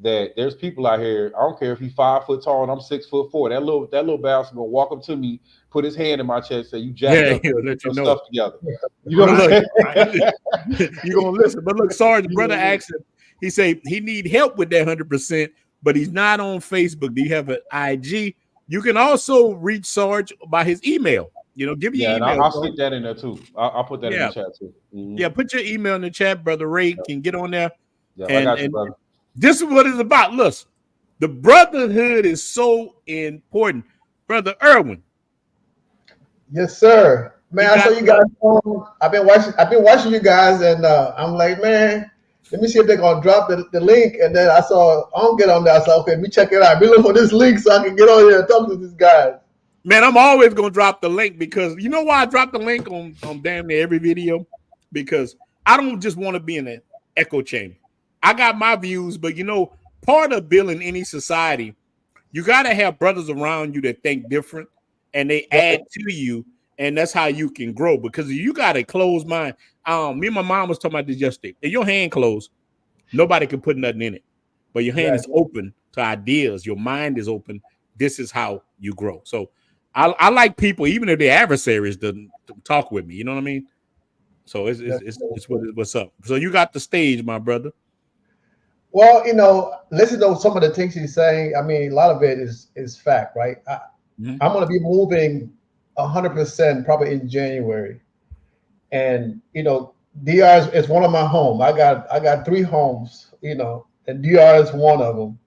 that there's people out here. I don't care if he's 5 foot tall and I'm 6'4". That little bastard gonna walk up to me, put his hand in my chest, say, "You jacked up, let you know stuff together." You know what I'm saying? You gonna listen? But look, Sarge, brother asked him. He say he need help with that 100%, but he's not on Facebook. Do you have an IG? You can also reach Sarge by his email. Give your email. I'll stick that in there too. I'll put that in the chat too. Mm-hmm. Yeah, put your email in the chat. Brother Ray can get on there. Yeah, I got you, brother. This is what it's about. Listen, the brotherhood is so important. Brother Irwin. Yes, sir. Man, I saw you guys on. I've been watching you guys, and I'm like, man, let me see if they're gonna drop the link. And then I saw on get on there. I said, okay, let me check it out. Be looking for this link so I can get on here and talk to these guys. Man, I'm always gonna drop the link, because you know why I drop the link on damn near every video? Because I don't just want to be in an echo chamber. I got my views, but part of building any society, you got to have brothers around you that think different, and they add to you, and that's how you can grow. Because you got a closed mind. Me and my mom was talking about this yesterday. If your hand closed, nobody can put nothing in it. But your hand is open to ideas. Your mind is open. This is how you grow. So I like people, even if they're adversaries, to talk with me. You know what I mean? So it's what's up. So you got the stage, my brother. Well, listen to some of the things he's saying. I mean, a lot of it is fact, right? I'm going to be moving 100% probably in January, and DR is one of my homes. I got 3 homes, and DR is one of them.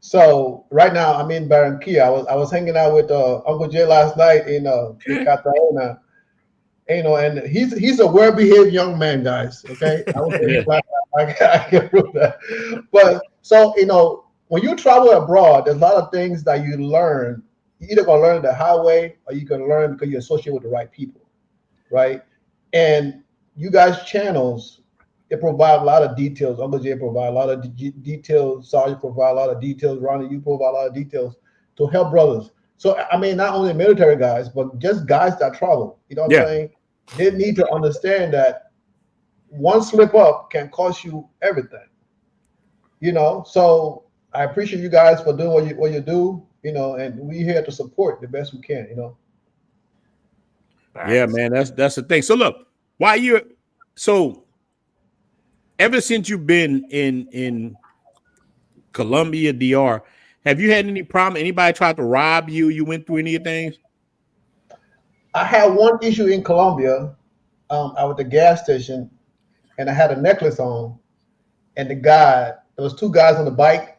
So right now I'm in Barranquilla. I was hanging out with Uncle Jay last night in Cartagena. And he's a well-behaved young man, guys. Okay, I can prove that. But so when you travel abroad, there's a lot of things that you learn. You're either gonna learn the highway, or you can learn because you associate with the right people, right? And you guys' channels, it provides a lot of details. Uncle Jay provide a lot of details. Sergeant provide a lot of details. Ronnie, you provide a lot of details to help brothers. So I mean, not only military guys, but just guys that travel. You know what I'm saying? They need to understand that one slip up can cost you everything. You know, so I appreciate you guys for doing what you do. You know, and we here to support the best we can. You know. Yeah, man, that's the thing. So look, so ever since you've been in Colombia, DR, have you had any problem? Anybody tried to rob you? You went through any things? I had one issue in Colombia. I was at the gas station, and I had a necklace on, and there was two guys on the bike.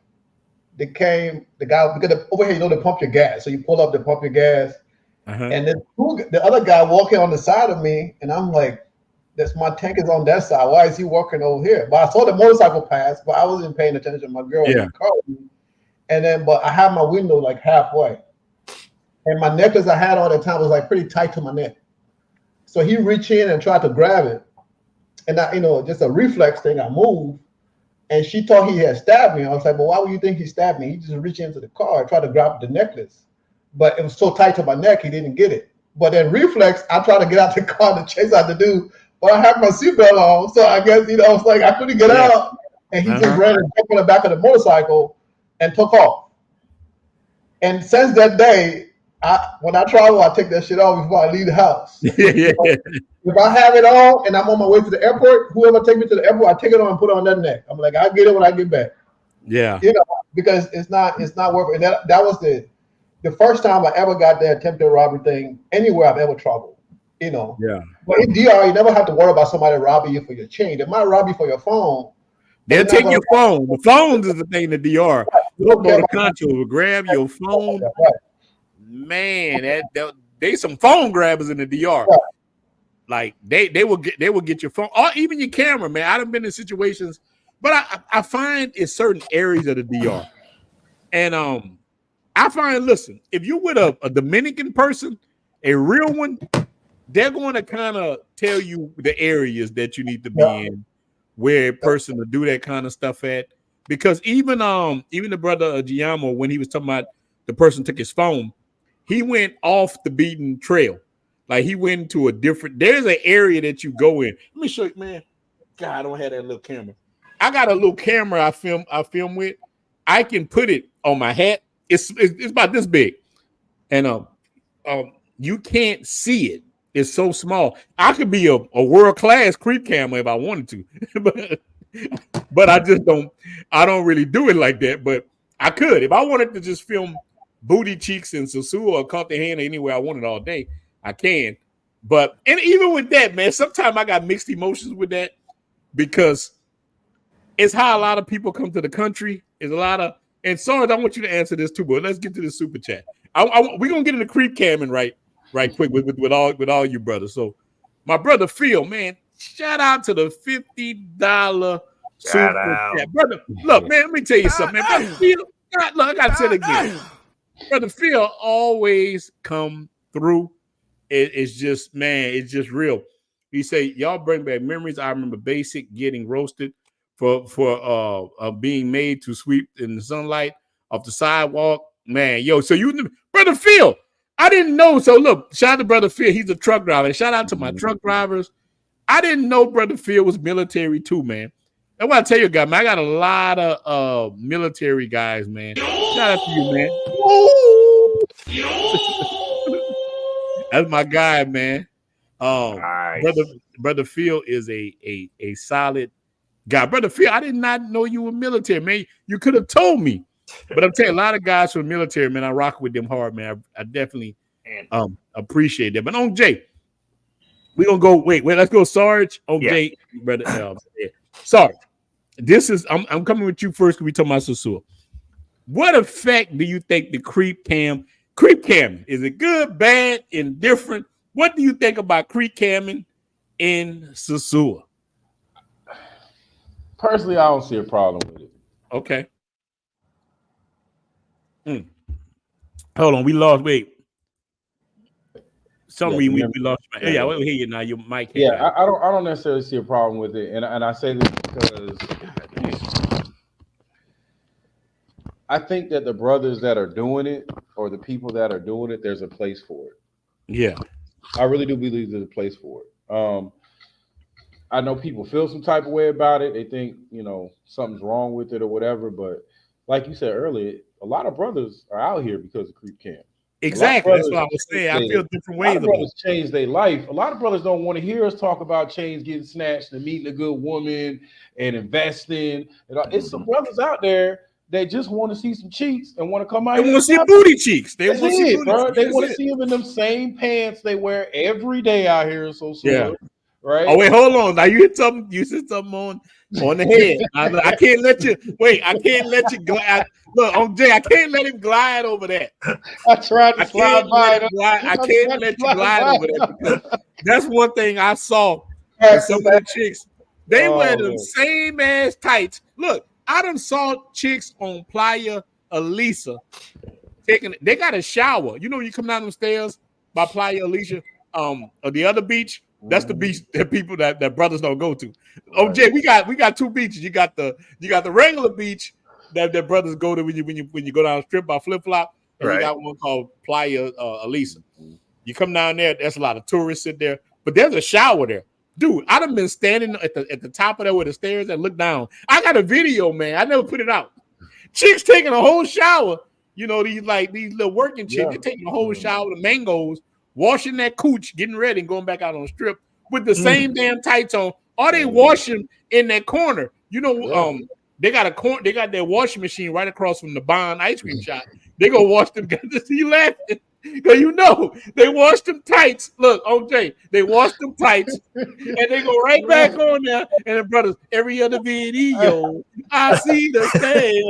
They came, because over here, you know, they pump your gas. So you pull up, they pump your gas. And then the other guy walking on the side of me, and I'm like, my tank is on that side. Why is he walking over here? But I saw the motorcycle pass, but I wasn't paying attention. My girl was in the car with me. And then, but I had my window like halfway. And my necklace I had on at the time was like pretty tight to my neck. So he reached in and tried to grab it. And I, you know, just a reflex thing, I moved. And she thought he had stabbed me. I was like, well, why would you think he stabbed me? He just reached into the car and tried to grab the necklace. But it was so tight to my neck, he didn't get it. But then reflex, I tried to get out the car to chase out the dude, but I had my seatbelt on. So I guess, you know, I was like, I couldn't get out. And he just ran and jumped on the back of the motorcycle and took off. And since that day, when I travel, I take that shit off before I leave the house. If I have it on and I'm on my way to the airport, whoever take me to the airport, I take it on and put it on that neck. I'm like, I'll get it when I get back. Yeah. You know, because it's not worth it. And that was the first time I ever got the attempted robbery thing anywhere I've ever traveled. You know. Yeah. But in DR, you never have to worry about somebody robbing you for your chain. They might rob you for your phone. They'll take your phone. The phones is the thing in the DR. The concho will grab your phone. Man, they some phone grabbers in the DR. Like they will get your phone or even your camera, man. I've been in situations, but I find in certain areas of the DR, and I find, listen, if you're with a Dominican person, a real one, they're going to kind of tell you the areas that you need to be in, where a person to do that kind of stuff at. Because even the brother Giamo, when he was talking about the person took his phone, he went off the beaten trail. Like he went to a different. There's an area that you go in. Let me show you, man. God, I don't have that little camera. I got a little camera I film with. I can put it on my hat. It's about this big, and you can't see it. It's so small. I could be a world-class creep camera if I wanted to, but I just don't. I don't really do it like that. But I could if I wanted to just film booty cheeks and Sosua or caught the hand anywhere I wanted all day. I can. But and even with that, man, sometimes I got mixed emotions with that because it's how a lot of people come to the country. It's a lot of, and Sarge, I want you to answer this too, but let's get to the super chat. We're gonna get into creep camming right quick with all you brothers. So my brother Phil, man, shout out to the $50 super chat. Brother, look, man, let me tell you something, man. Brother Phil, look, I gotta say it again. Brother Phil always come through. It's just, man, it's just real. He say, y'all bring back memories. I remember Basic getting roasted for being made to sweep in the sunlight off the sidewalk. Man, yo, so Brother Phil, I didn't know. So look, shout out to Brother Phil. He's a truck driver. Shout out to my truck drivers. I didn't know Brother Phil was military too, man. I want to tell you, guys, man, I got a lot of military guys, man. Shout out to you, man. That's my guy, man. Nice. Brother Phil is a solid guy. Brother Phil, I did not know you were military, man. You could have told me. But I'm telling you, a lot of guys from the military, man, I rock with them hard, man. I definitely appreciate that. But on Jay, we're gonna go. Wait, let's go, Sarge. On Jay, brother. Sarge, I'm coming with you first because we talking about Sosua. What effect do you think the creep cam is it good, bad, indifferent? What do you think about creep camming in Sosua? Personally, I don't see a problem with it. Okay. Hold on, we lost. Wait. some reason we lost. Yeah, we hear you now. Your mic. Yeah, I don't necessarily see a problem with it, and I say this because I think that the brothers that are doing it, or the people that are doing it, there's a place for it. Yeah, I really do believe there's a place for it. I know people feel some type of way about it. They think, something's wrong with it or whatever. But like you said earlier, a lot of brothers are out here because of creep cam. Exactly. That's what I was saying. I feel different ways. A lot of brothers change their life. A lot of brothers don't want to hear us talk about chains getting snatched and meeting a good woman and investing. It's some brothers out there that just want to see some cheeks and want to come out. They want to see booty cheeks. They want to see booty cheeks. They want to see them in them same pants they wear every day out here in Sosua. Yeah. Right. Oh wait, hold on. Now you hit something. You said something on the head. I can't let you. Wait, I can't let you glide. Look, on Jay, I can't let him glide over that. I tried to slide by. I can't let you glide over that because that's one thing I saw. Some of the chicks, they wear the same ass tights. Look, I done saw chicks on Playa Elisa taking. They got a shower. You know, when you come down them stairs by Playa Elisa, or the other beach. That's the beach that people that brothers don't go to. Oh, Jay, we got two beaches. You got the regular beach that brothers go to when you go down the strip by Flip Flop, and you got one called Playa Elisa. You come down there, there's a lot of tourists sit there, but there's a shower there, dude. I'd have been standing at the top of there with the stairs and look down. I got a video, man. I never put it out. Chicks taking a whole shower. You know these little working chicks. They're taking a whole shower with mangoes. Washing that cooch, getting ready, and going back out on the strip with the same damn tights on. Or they wash them in that corner. You know, they got their washing machine right across from the Bond ice cream shop. They go wash them. You laughing because they wash them tights. Look, OJ, they wash them tights and they go right back on there. And the brothers, every other video, I see the thing.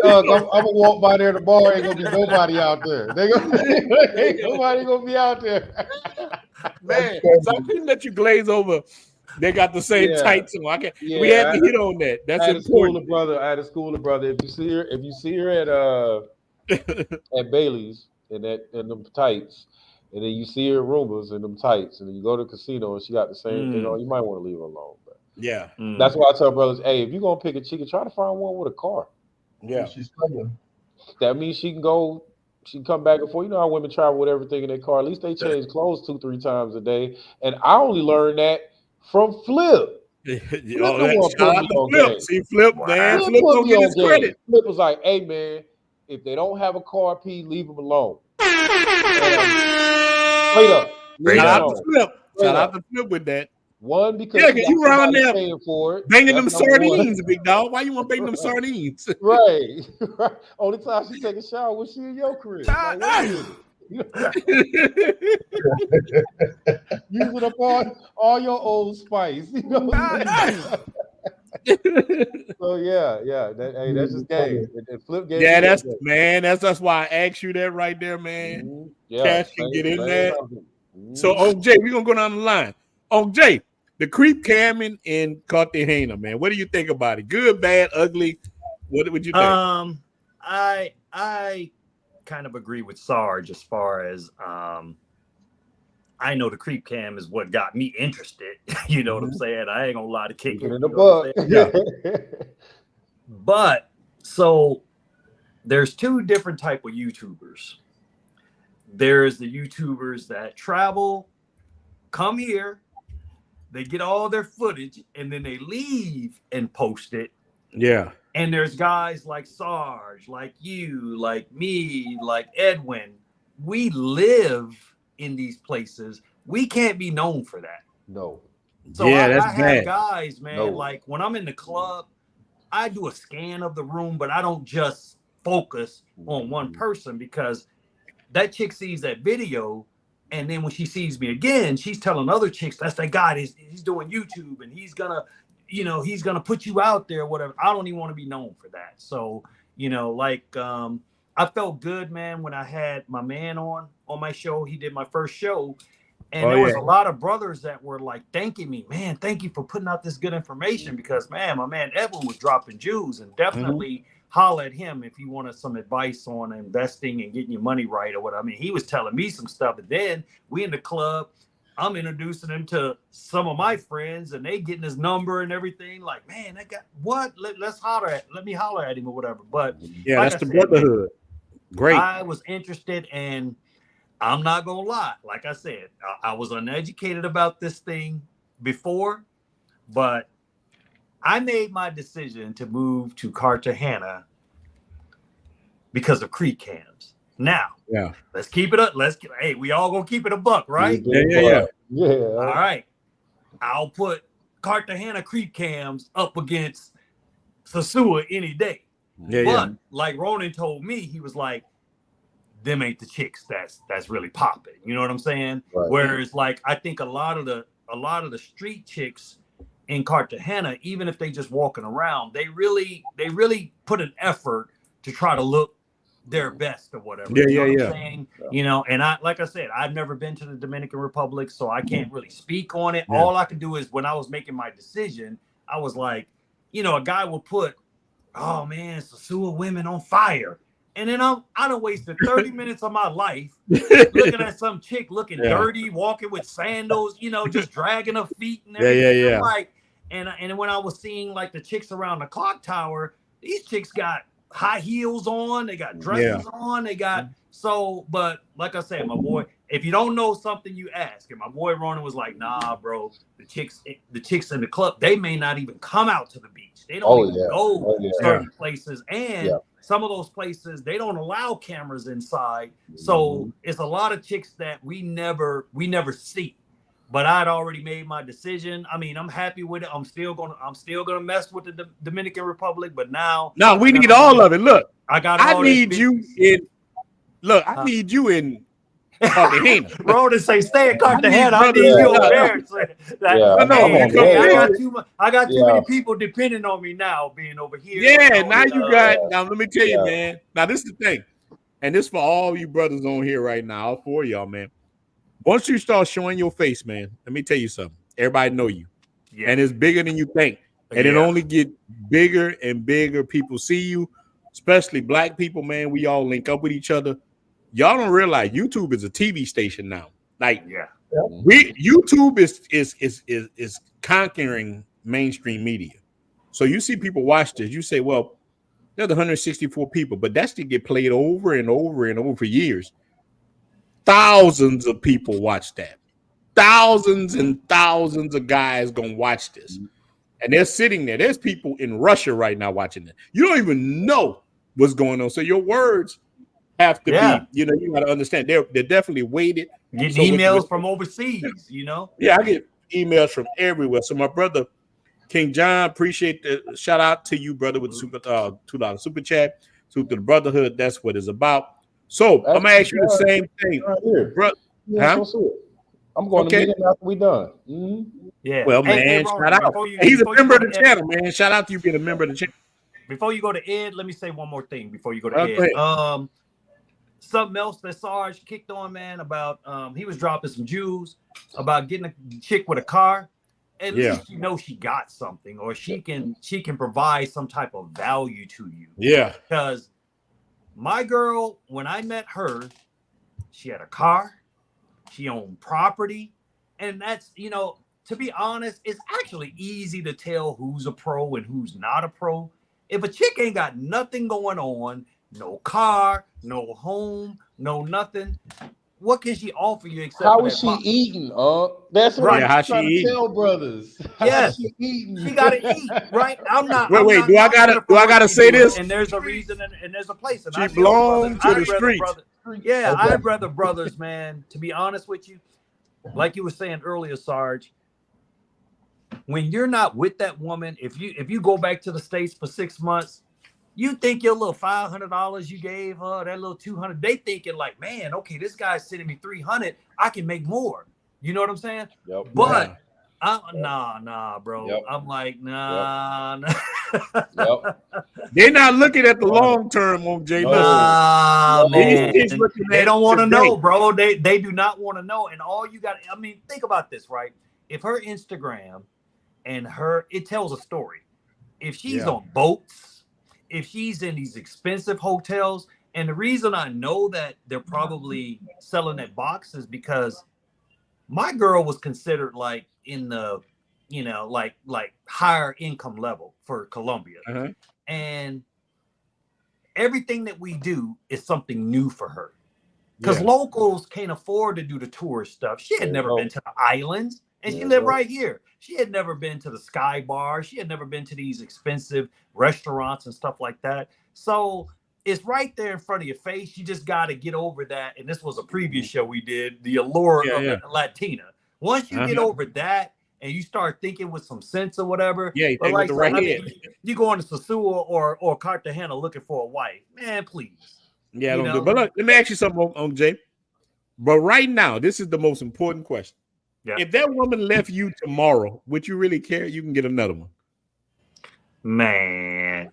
I'm gonna walk by there tomorrow. Ain't gonna be nobody out there. Ain't nobody gonna be out there. Man, so I couldn't let you glaze over. They got the same tights on. We had to hit on that. That's important. I had a schooler brother. If you see her at Bailey's in them tights, and then you see her at Roomba's in them tights, and then you go to the casino and she got the same thing on, you might want to leave her alone. But that's why I tell brothers, hey, if you're gonna pick a chick, try to find one with a car. Yeah, she's struggling. That means she can come back and forth. You know how women travel with everything in their car. At least they change clothes 2-3 times a day. And I only learned that from Flip. See, Flip, man. Flip don't get his credit. Flip was like, hey, man, if they don't have a car, P, leave them alone. Straight up. Shout out to Flip with that. One, because you around there banging them sardines, one. Big dog. Why you want to bang them sardines? Right. Only time she take a shower when she in your crib. Using up all your old spice. So that's just game. Flip game. Yeah, that's why I asked you that right there, man. Mm-hmm. Yeah, Cash can get in there. Mm-hmm. So OJ, we're gonna go down the line. OJ, the creep camming in Cartagena, man. What do you think about it? Good, bad, ugly? What would you think? I kind of agree with Sarge as far as I know the creep cam is what got me interested. You know what I'm saying? I ain't gonna lie to kick it in the book. But so there's two different type of YouTubers. There's the YouTubers that travel, come here, they get all their footage, and then they leave and post it. Yeah. And there's guys like Sarge, like you, like me, like Edwin. We live in these places. We can't be known for that. No. So I have guys, man, like when I'm in the club, I do a scan of the room, but I don't just focus on one person, because that chick sees that video, and then when she sees me again, she's telling other chicks, that's that guy, he's doing YouTube, and he's gonna put you out there, whatever. I don't even want to be known for that. So, I felt good, man, when I had my man on my show. He did my first show. And there was a lot of brothers that were like thanking me, man, thank you for putting out this good information, because, man, my man Edwin was dropping Jews, and definitely holler at him if you wanted some advice on investing and getting your money right or what. I mean, he was telling me some stuff, and then we in the club. I'm introducing him to some of my friends, and they getting his number and everything. Like, man, that guy, what? Let me holler at him or whatever. But yeah, that's the brotherhood. Great. I was interested, and I'm not gonna lie. Like I said, I was uneducated about this thing before, but I made my decision to move to Cartagena because of creek cams. Now, let's keep it up. Hey, we all gonna keep it a buck, right? Yeah. All right. I'll put Cartagena creek cams up against Sosua any day. But like Ronin told me, he was like, them ain't the chicks that's really popping. You know what I'm saying? Right. Whereas like I think a lot of the street chicks in Cartagena, even if they just walking around, they really put an effort to try to look their best or whatever. You know what I'm saying? You know, and like I said, I've never been to the Dominican Republic, so I can't really speak on it. All I can do is when I was making my decision, I was like, you know, a guy will put, oh man, Sosua women on fire. And then I done wasted 30 minutes of my life looking at some chick looking dirty, walking with sandals, you know, just dragging her feet and everything. I'm like, and when I was seeing like the chicks around the clock tower, these chicks got high heels on, they got dresses on, they got but like I said, my boy, if you don't know something, you ask. And my boy Ronin was like, nah, bro, the chicks in the club, they may not even come out to the beach. They don't even go certain places. And some of those places, they don't allow cameras inside. So it's a lot of chicks that we never see. But I'd already made my decision. I mean, I'm happy with it. I'm still gonna mess with the Dominican Republic, but now we need all of it. Look, I need you in Cartagena. Ronin say stay in Cartagena. I need you over there. I got too many people depending on me now being over here. Yeah, now let me tell you, man. Now this is the thing, and this for all you brothers on here right now, all four of y'all, man. Once you start showing your face, man, let me tell you something. Everybody know you. And it's bigger than you think. And it only get bigger and bigger. People see you, especially black people, man. We all link up with each other. Y'all don't realize YouTube is a TV station now. Like, YouTube is conquering mainstream media. So you see people watch this. You say, well, there's 164 people, but that still get played over and over and over for years. Thousands of people watch that. Thousands and thousands of guys gonna watch this. And they're sitting there. There's people in Russia right now watching it. You don't even know what's going on. So your words have to be, you know, you got to understand. They're definitely weighted. Getting emails from overseas, you know? Yeah, I get emails from everywhere. So my brother, King John, appreciate the shout out to you, brother, with the $2 super chat. To the Brotherhood, that's what it's about. So I'm gonna ask you the same thing, bro. I'm going to meet him after we done. Yeah. Well, man, shout out. He's a member of the channel, man. Shout out to you being a member of the channel. Before you go to Ed, let me say one more thing before you go to Ed. Something else that Sarge kicked on, man, about he was dropping some Jews about getting a chick with a car. At least you know she got something, or she can provide some type of value to you. Yeah. Because my girl, when I met her, she had a car, she owned property, and that's, you know, to be honest, it's actually easy to tell who's a pro and who's not a pro. If a chick ain't got nothing going on, no car, no home, no nothing, what can she offer you except how is she eating? That's what I'm trying to tell brothers. Yes, she eating. She gotta eat, right? I'm not. Wait. Do I gotta say this? And there's a reason, and there's a place. And she belongs to the streets. Yeah, okay. I'd rather brothers, man. To be honest with you, like you were saying earlier, Sarge, when you're not with that woman, if you go back to the States for 6 months, you think your little $500 you gave her, that little $200, they thinking like, man, okay, this guy's sending me $300, I can make more. You know what I'm saying? Yep. But nah, bro. Yep. I'm like, nah. Yep. They're not looking at the long term on Jay. Man. They don't want to know, bro. They do not want to know. And all you got, I mean, think about this, right? If her Instagram and it tells a story. If she's on boats, if she's in these expensive hotels, and the reason I know that they're probably selling that box is because my girl was considered like in the, you know, like higher income level for Colombia. And everything that we do is something new for her. Because locals can't afford to do the tourist stuff. She had never been to the islands, and she lived right here. She had never been to the Sky Bar. She had never been to these expensive restaurants and stuff like that. So it's right there in front of your face. You just got to get over that. And this was a previous show we did, the allure of Latina. Once you get over that and you start thinking with some sense or whatever, you go into Sosua or Cartagena looking for a wife, man, please. Yeah, don't do. But look, let me ask you something on Jay. But right now, this is the most important question. Yeah. If that woman left you tomorrow, would you really care? You can get another one. Man,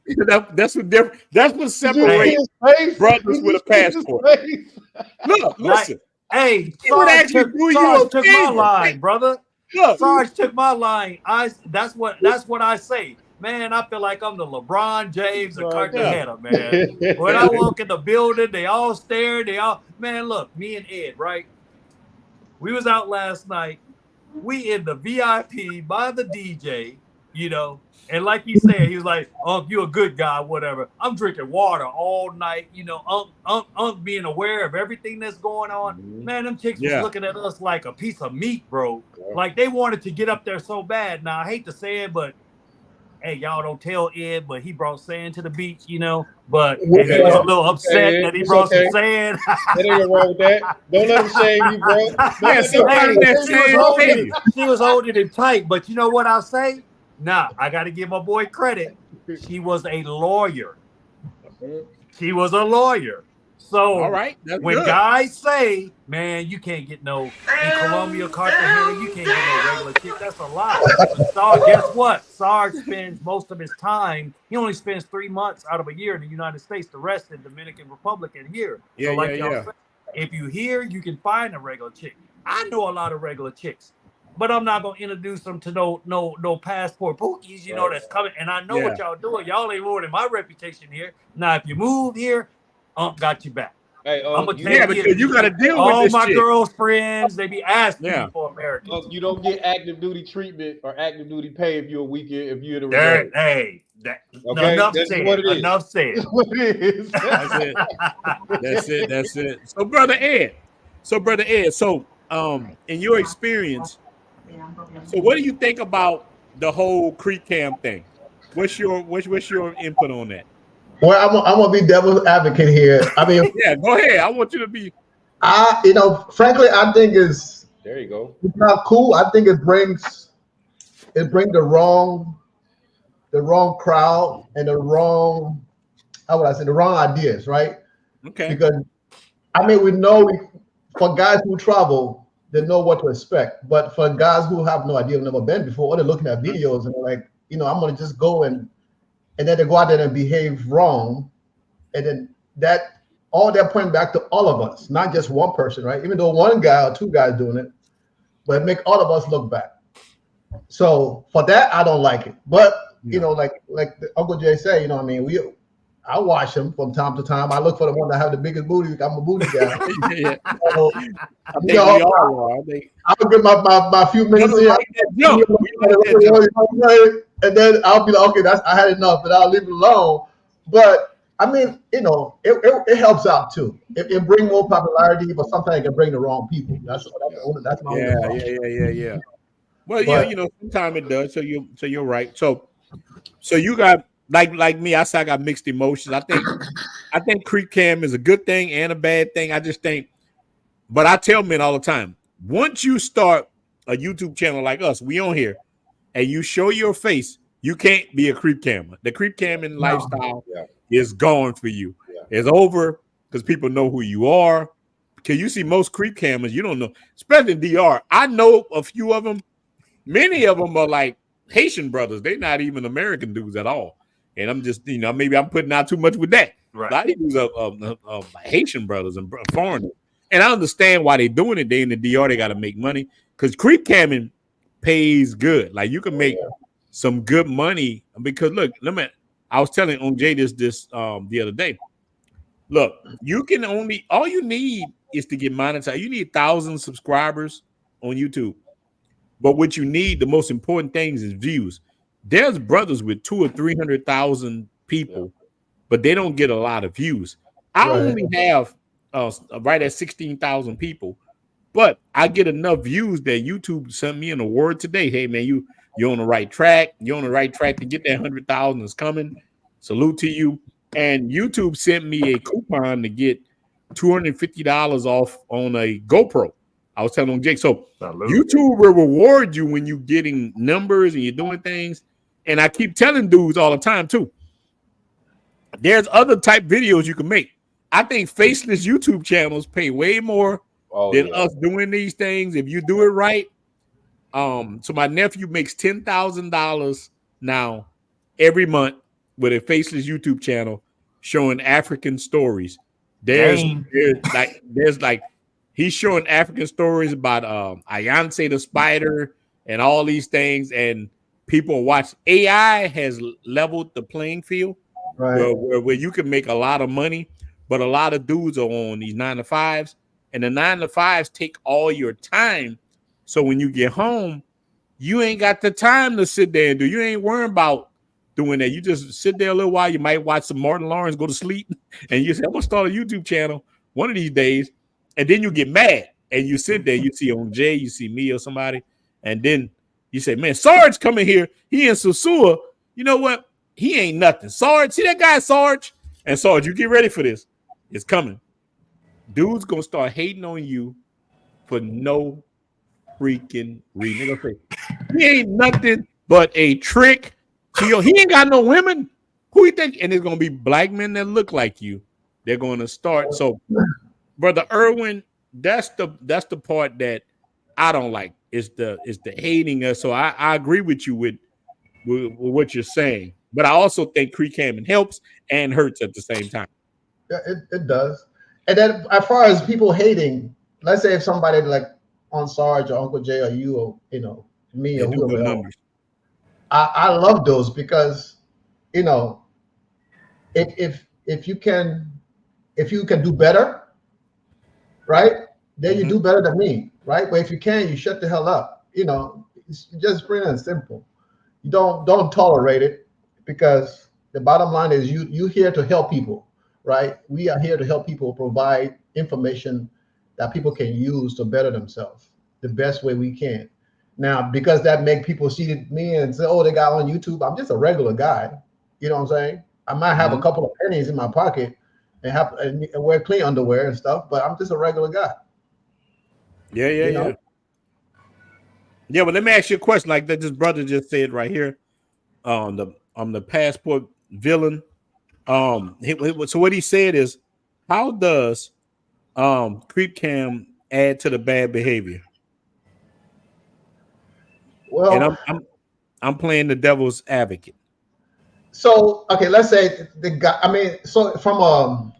that's what different. That's what separates brothers with a passport. Look, listen. Hey, Sarge took my line, brother. Look. Sarge took my line. That's what I say. Man, I feel like I'm the LeBron James of Cartagena, man. When I walk in the building, they all stare. Man, look, me and Ed, right? We was out last night. We in the VIP by the DJ, you know. And like he said, he was like, you a good guy, whatever. I'm drinking water all night, you know, being aware of everything that's going on. Man, them chicks was looking at us like a piece of meat, bro. Like they wanted to get up there so bad. Now, I hate to say it, but hey, y'all don't tell Ed, but he brought sand to the beach, you know. But he was a little upset that he brought some sand. That ain't wrong with that. Don't let him shame you, bro. She was holding him tight, but you know what I'll say? Nah, I got to give my boy credit. She was a lawyer. So all right, when guys say, man, you can't get no, in Colombia, Cartagena, you can't get no regular chick, that's a lie. But guess what? Sarge spends most of his time, he only spends 3 months out of a year in the United States, the rest in Dominican Republic and here. So if you here, you can find a regular chick. I know a lot of regular chicks, but I'm not gonna introduce them to no passport pookies, you know, that's coming. And I know what y'all doing. Y'all ain't ruining my reputation here. Now, if you move here, got you back. Hey, because you got to deal with all this my shit. girls' friends. They be asking me for Americans. You don't get active duty treatment or active duty pay if you're a weekend. If you're in the reserve. Hey, enough said. Enough said. That's what it is. That's it. So, brother Ed. So, in your experience, so what do you think about the whole creek cam thing? What's your input on that? Well, I'm gonna be devil's advocate here. I mean, go ahead. I want you to be. Frankly, I think it's there. You go. It's not cool. I think it brings the wrong crowd and the wrong ideas, right? Okay. Because I mean, we know for guys who travel, they know what to expect. But for guys who have no idea, never been before, or they're looking at videos and they're like, I'm gonna just go and then they go out there and behave wrong, and then that pointing back to all of us, not just one person, right? Even though one guy or two guys doing it, but make all of us look bad. So for that, I don't like it. But like Uncle Jay said, I watch them from time to time. I look for the one that have the biggest booty. I'm a booty guy. So, I'll get my few minutes here. And then I'll be like, okay, I had enough, and I'll leave it alone. But I mean, it helps out too. It brings more popularity, but sometimes it can bring the wrong people. That's my yeah. Well, sometimes it does. So you're right. So you got like me. I say I got mixed emotions. I think creek cam is a good thing and a bad thing. I just think, but I tell men all the time, once you start a YouTube channel like us, we on here, and you show your face, you can't be a creep camera. The creep camming lifestyle is gone for you. Yeah. It's over because people know who you are. Because you see most creep cameras, you don't know, especially in DR. I know a few of them. Many of them are like Haitian brothers. They're not even American dudes at all. And I'm just, maybe I'm putting out too much with that. Right. A lot of these are Haitian brothers and foreigners. And I understand why they're doing it. They in the DR, they got to make money. Because creep camming pays good. Like you can make some good money because look, I was telling on Jay this the other day. Look, you can all you need is to get monetized. You need 1,000 subscribers on YouTube. But what you need, the most important things is views. There's brothers with 200,000 or 300,000 people, but they don't get a lot of views. I only have right at 16,000 people, but I get enough views that YouTube sent me an award today. Hey man, you're on the right track. You're on the right track to get that 100,000 is coming. Salute to you. And YouTube sent me a coupon to get $250 off on a GoPro. I was telling Jake, so YouTube will reward you when you're getting numbers and you're doing things. And I keep telling dudes all the time too, there's other type videos you can make. I think faceless YouTube channels pay way more than us doing these things if you do it right. So my nephew makes $10,000 now every month with a faceless YouTube channel showing African stories. There's like he's showing African stories about Ayance the spider and all these things, and people watch. AI has leveled the playing field where you can make a lot of money, but a lot of dudes are on these 9-to-5s, and the 9-to-5s take all your time. So when you get home, you ain't got the time to sit there and do. You ain't worrying about doing that. You just sit there a little while. You might watch some Martin Lawrence, go to sleep, and you say, I'm gonna start a YouTube channel one of these days. And then you get mad and you sit there, you see on Jay, you see me or somebody, and then you say, man, Sarge coming here. He in Sosua. You know what? He ain't nothing. Sarge, see that guy, Sarge? And Sarge, you get ready for this. It's coming. Dude's gonna start hating on you for no freaking reason. They're gonna say, he ain't nothing but a trick. He ain't got no women. Who you think? And it's gonna be black men that look like you. They're gonna start. So Brother Irwin, that's the part that I don't like. Is the hating us. So I agree with you with what you're saying, but I also think Creek Hammond helps and hurts at the same time. Yeah, it does. And then as far as people hating, let's say if somebody like on Sarge or Uncle Jay or you or me or whoever else, I love those because if you can do better, right? Then you do better than me, right? But if you can't, you shut the hell up. It's just plain and simple. You don't tolerate it, because the bottom line is you here to help people, right? We are here to help people provide information that people can use to better themselves the best way we can. Now, because that make people see me and say, oh, they got on YouTube. I'm just a regular guy. You know what I'm saying? I might have a couple of pennies in my pocket and wear clean underwear and stuff, but I'm just a regular guy. Yeah. Yeah, but let me ask you a question like that this brother just said right here on the passport villain. So what he said is, how does creep cam add to the bad behavior? Well, and I'm playing the devil's advocate. So okay, let's say the guy. I mean, so from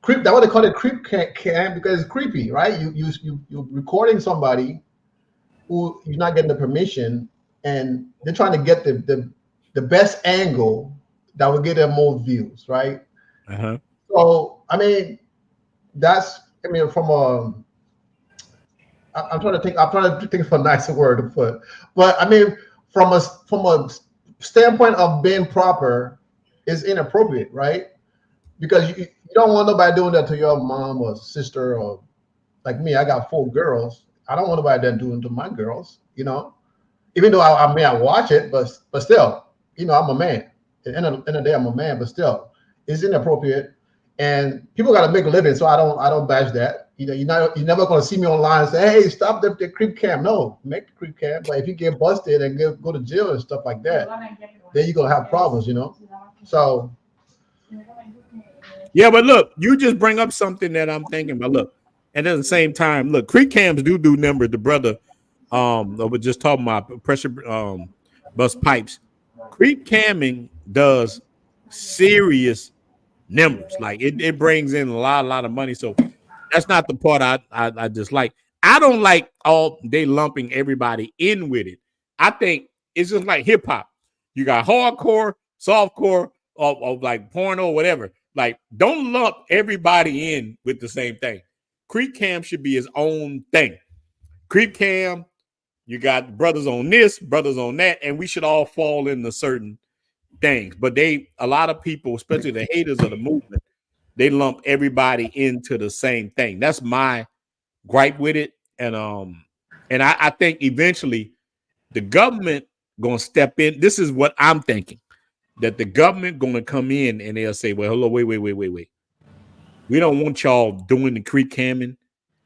creep, that's what they call it, creep cam, because it's creepy, right? You're recording somebody who you're not getting the permission, and they're trying to get the best angle that will get them more views, right? So I mean, from I'm trying to think of a nicer word to put, but I mean, from a standpoint of being proper, is inappropriate, right? Because you don't want nobody doing that to your mom or sister, or like me, I got 4 girls. I don't want nobody that doing to my girls, even though I may watch it, but still, I'm a man. At the end of the day, I'm a man, but still, it's inappropriate. And people got to make a living, so I don't bash that. You're never going to see me online and say, hey, stop the creep cam. No, make the creep cam. But if you get busted and go to jail and stuff like that, then you're going to have problems, So. Yeah, but look, you just bring up something that I'm thinking about. Look, and at the same time, look, creep cams do numbers. The brother, we're just talking about pressure bust pipes. Creep camming does serious numbers. Like it brings in a lot of money. So that's not the part I dislike. I don't like all they lumping everybody in with it. I think it's just like hip hop. You got hardcore, softcore, of like porno or whatever. Like, don't lump everybody in with the same thing. Creep cam should be his own thing. Creep cam, you got brothers on this, brothers on that, and we should all fall into certain things. But a lot of people, especially the haters of the movement, they lump everybody into the same thing. That's my gripe with it. And I think eventually the government gonna step in. This is what I'm thinking. That the government gonna come in and they'll say, well, hello, wait. We don't want y'all doing the creep camming,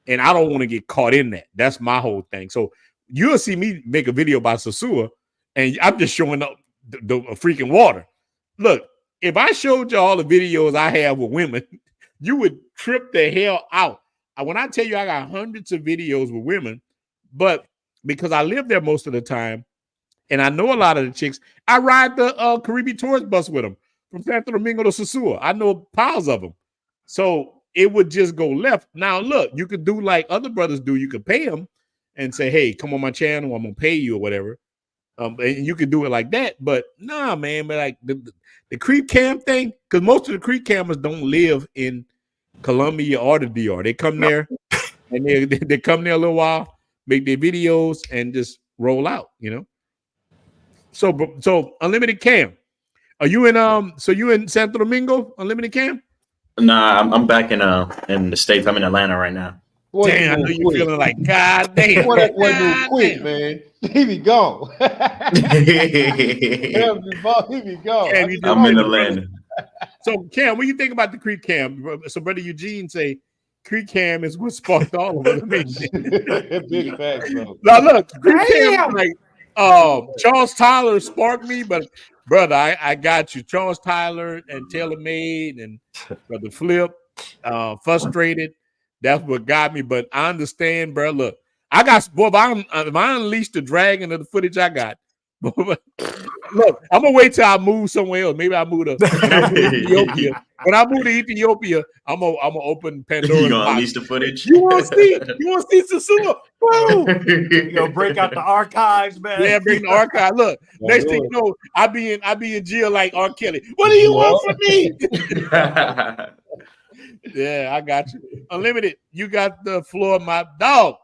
and I don't want to get caught in that. That's my whole thing. So you'll see me make a video about Sosua, and I'm just showing up the freaking water. Look, if I showed you all the videos I have with women, you would trip the hell out. When I tell you I got hundreds of videos with women, but because I live there most of the time, and I know a lot of the chicks, I ride the Caribbean tourist bus with them from Santo Domingo to Sosua. I know piles of them. So it would just go left. Now, look, you could do like other brothers do. You could pay them and say, hey, come on my channel. I'm going to pay you or whatever. And you could do it like that. But nah, man, but like the creep cam thing, because most of the creep cameras don't live in Colombia or the DR. They come there and they come there a little while, make their videos and just roll out, you know? So Unlimited Cam, are you in so you in Santo Domingo, Unlimited Cam? Nah, I'm back in the States. I'm in Atlanta right now. Boy, damn, I know you feeling like, God damn. Boy, that boy moved quick, man. He be gone. He be gone. Cam, I'm in Atlanta. So Cam, what do you think about the creep cam? So brother Eugene say creep cam is what sparked all of it. Big facts, though. Now look, creep cam like Charles Tyler sparked me, but brother, I got you. Charles Tyler and Taylor Made and Brother Flip, Frustrated. That's what got me. But I understand, bro. Look, I got if I unleash the dragon of the footage I got. Look, I'm gonna wait till I move somewhere else. Maybe I move to Ethiopia. When I move to Ethiopia, I'm gonna open Pandora's You gonna box. unleash the footage? You want to see Sosua? Boom! You gonna break out the archives, man. Yeah, bring the archive. Look, next thing you know, I be in jail like R. Kelly. What do you want from me? Yeah, I got you. Unlimited, you got the floor, my dog.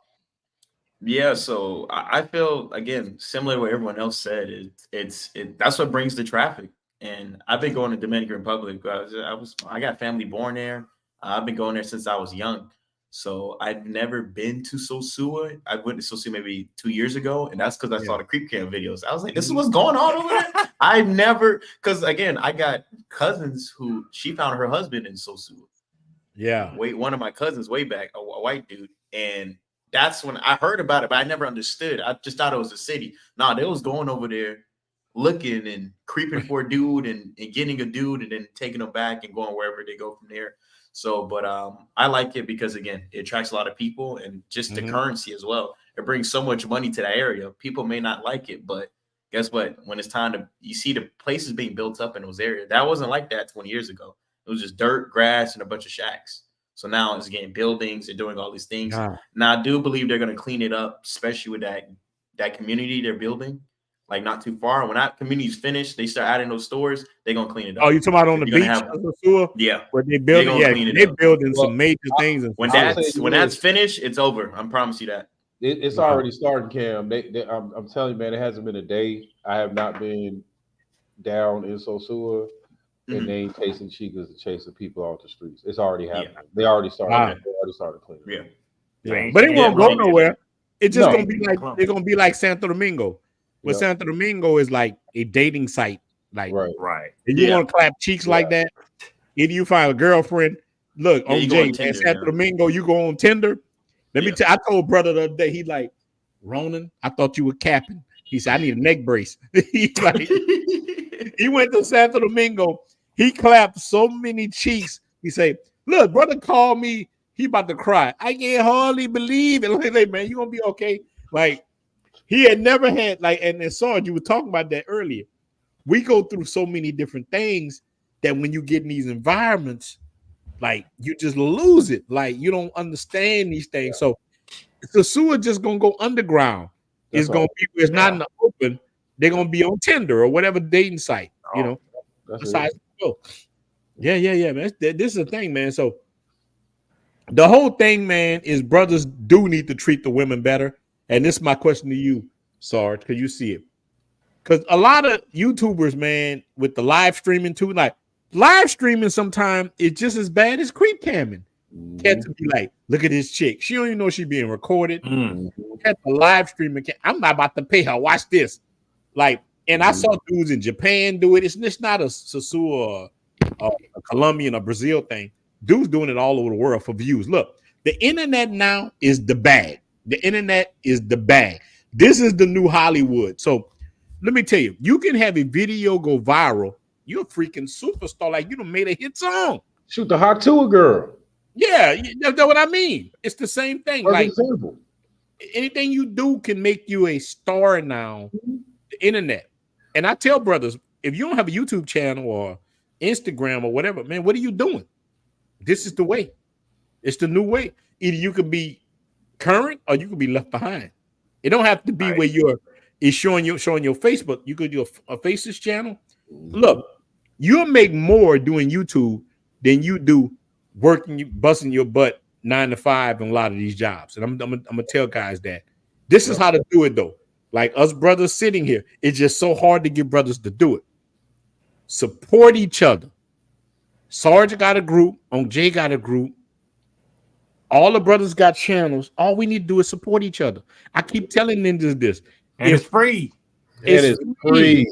Yeah, so I feel again similar to what everyone else said. That's what brings the traffic. And I've been going to Dominican Republic. I got family born there. I've been going there since I was young. So I've never been to Sosua. I went to Sosua maybe 2 years ago, and that's because I saw the creep cam videos. I was like, this is what's going on over there. I've never, because again, I got cousins who she found her husband in Sosua. Yeah. One of my cousins way back, a white dude, and that's when I heard about it, but I never understood. I just thought it was a city. Nah, they was going over there looking and creeping for a dude and getting a dude and then taking them back and going wherever they go from there. So, but I like it because, again, it attracts a lot of people and just the currency as well. It brings so much money to that area. People may not like it, but guess what? When it's time to, you see the places being built up in those areas. That wasn't like that 20 years ago. It was just dirt, grass, and a bunch of shacks. So now it's getting buildings and doing all these things. Now I do believe they're going to clean it up, especially with that community they're building, like not too far. When that community's finished, they start adding those stores. They're going to clean it up. Oh, you talking about on the beach? Yeah. Where they building? Yeah, they're building some major things. When that's finished, it's over. I promise you that. It's already starting, Cam. I'm telling you, man, it hasn't been a day I have not been down in Sosua. And they ain't chasing chicas and chasing people off the streets. It's already happening. Yeah. They already started. They already started cleaning. Yeah. But it won't go nowhere. It's just gonna be like it's gonna be like Santo Domingo. But Santo Domingo is like a dating site. Like right. If you want to clap cheeks like that, if you find a girlfriend, look on Jay at Santo Domingo, you go on Tinder. Let me tell you, I told brother the other day, he like, Ronin, I thought you were capping. He said, I need a neck brace. He's like, he went to Santo Domingo. He clapped so many cheeks. He say, look, brother called me. He about to cry. I can't hardly believe it. Like, man, you gonna be okay. Like, he had never had, like, and Sarge, you were talking about that earlier. We go through so many different things that when you get in these environments, like, you just lose it. Like, you don't understand these things. So the sewer just gonna go underground. It's gonna be, it's not in the open. They're gonna be on Tinder or whatever dating site, you know. go. Yeah, man. This is the thing, man. So the whole thing, man, is brothers do need to treat the women better. And this is my question to you, Sarge, because you see it. Because a lot of YouTubers, man, with the live streaming too, like live streaming sometimes is just as bad as creep camming. Cats would be like, look at this chick. She don't even know she's being recorded. Cat the live streaming. I'm not about to pay her. Watch this. Like, and I saw dudes in Japan do it. It's not a Sosua or a Colombian or Brazil thing. Dudes doing it all over the world for views. Look, the internet now is the bag. The internet is the bag. This is the new Hollywood. So let me tell you, you can have a video go viral. You're a freaking superstar. Like you done made a hit song. Shoot the hot to a girl. Yeah, that's what I mean. It's the same thing. Like anything you do can make you a star now. The internet. And I tell brothers, if you don't have a YouTube channel or Instagram or whatever, man, what are you doing? This is the way. It's the new way. Either you could be current or you could be left behind. It don't have to be where it's showing your face, but you could do a faces channel. Look, you'll make more doing YouTube than you do busting your butt 9 to 5 in a lot of these jobs. And I'm gonna tell guys that this is how to do it though. Like us brothers sitting here, it's just so hard to get brothers to do it. Support each other. Sarge got a group. Jay got a group. All the brothers got channels. All we need to do is support each other. I keep telling ninjas this. And it's free. It's free.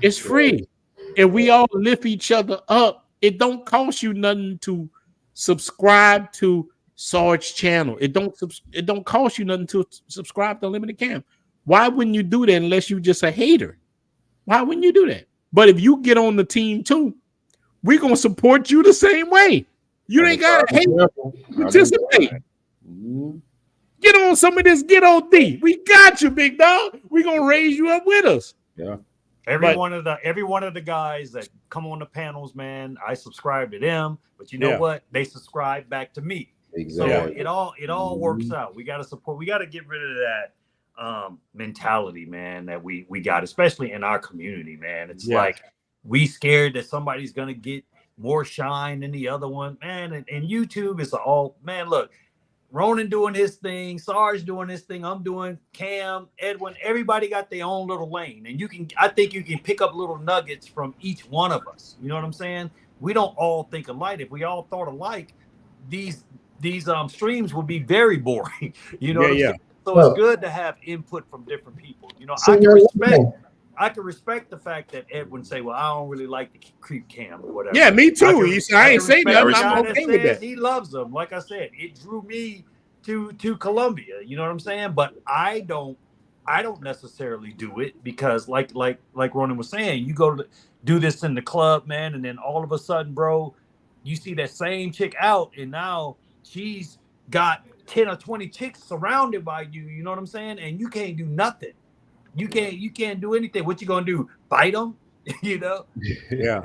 It's free. And we all lift each other up. It don't cost you nothing to subscribe to Sarge's channel. It don't cost you nothing to subscribe to Unlimited Cam. Why wouldn't you do that unless you're just a hater? Why wouldn't you do that? But if you get on the team too, we're gonna support you the same way. You ain't gotta hate. Participate. Get on some of this. Get on D. We got you, big dog. We're gonna raise you up with us. Yeah. Every one of the guys that come on the panels, man, I subscribe to them. But you know what? They subscribe back to me. Exactly. So it all works out. We got to support. We got to get rid of that mentality, man, that we got, especially in our community, man. It's like we scared that somebody's gonna get more shine than the other one, man. And YouTube is all, man. Look, Ronin doing his thing, Sarge doing his thing, I'm doing Cam, Edwin. Everybody got their own little lane, and I think you can pick up little nuggets from each one of us. You know what I'm saying? We don't all think alike. If we all thought alike, these streams would be very boring. You know what I'm saying? So it's good to have input from different people. You know, I can respect the fact that Edwin say, well, I don't really like the creep cam or whatever. Yeah, me too. I ain't saying nothing. I'm okay with that. He loves them. Like I said, it drew me to Colombia. You know what I'm saying? But I don't necessarily do it because like Ronin was saying, you go to do this in the club, man, and then all of a sudden, bro, you see that same chick out, and now she's got 10 or 20 chicks surrounded by you. You know what I'm saying? And you can't do nothing. You can't do anything. What you gonna do? Fight them? You know? Yeah.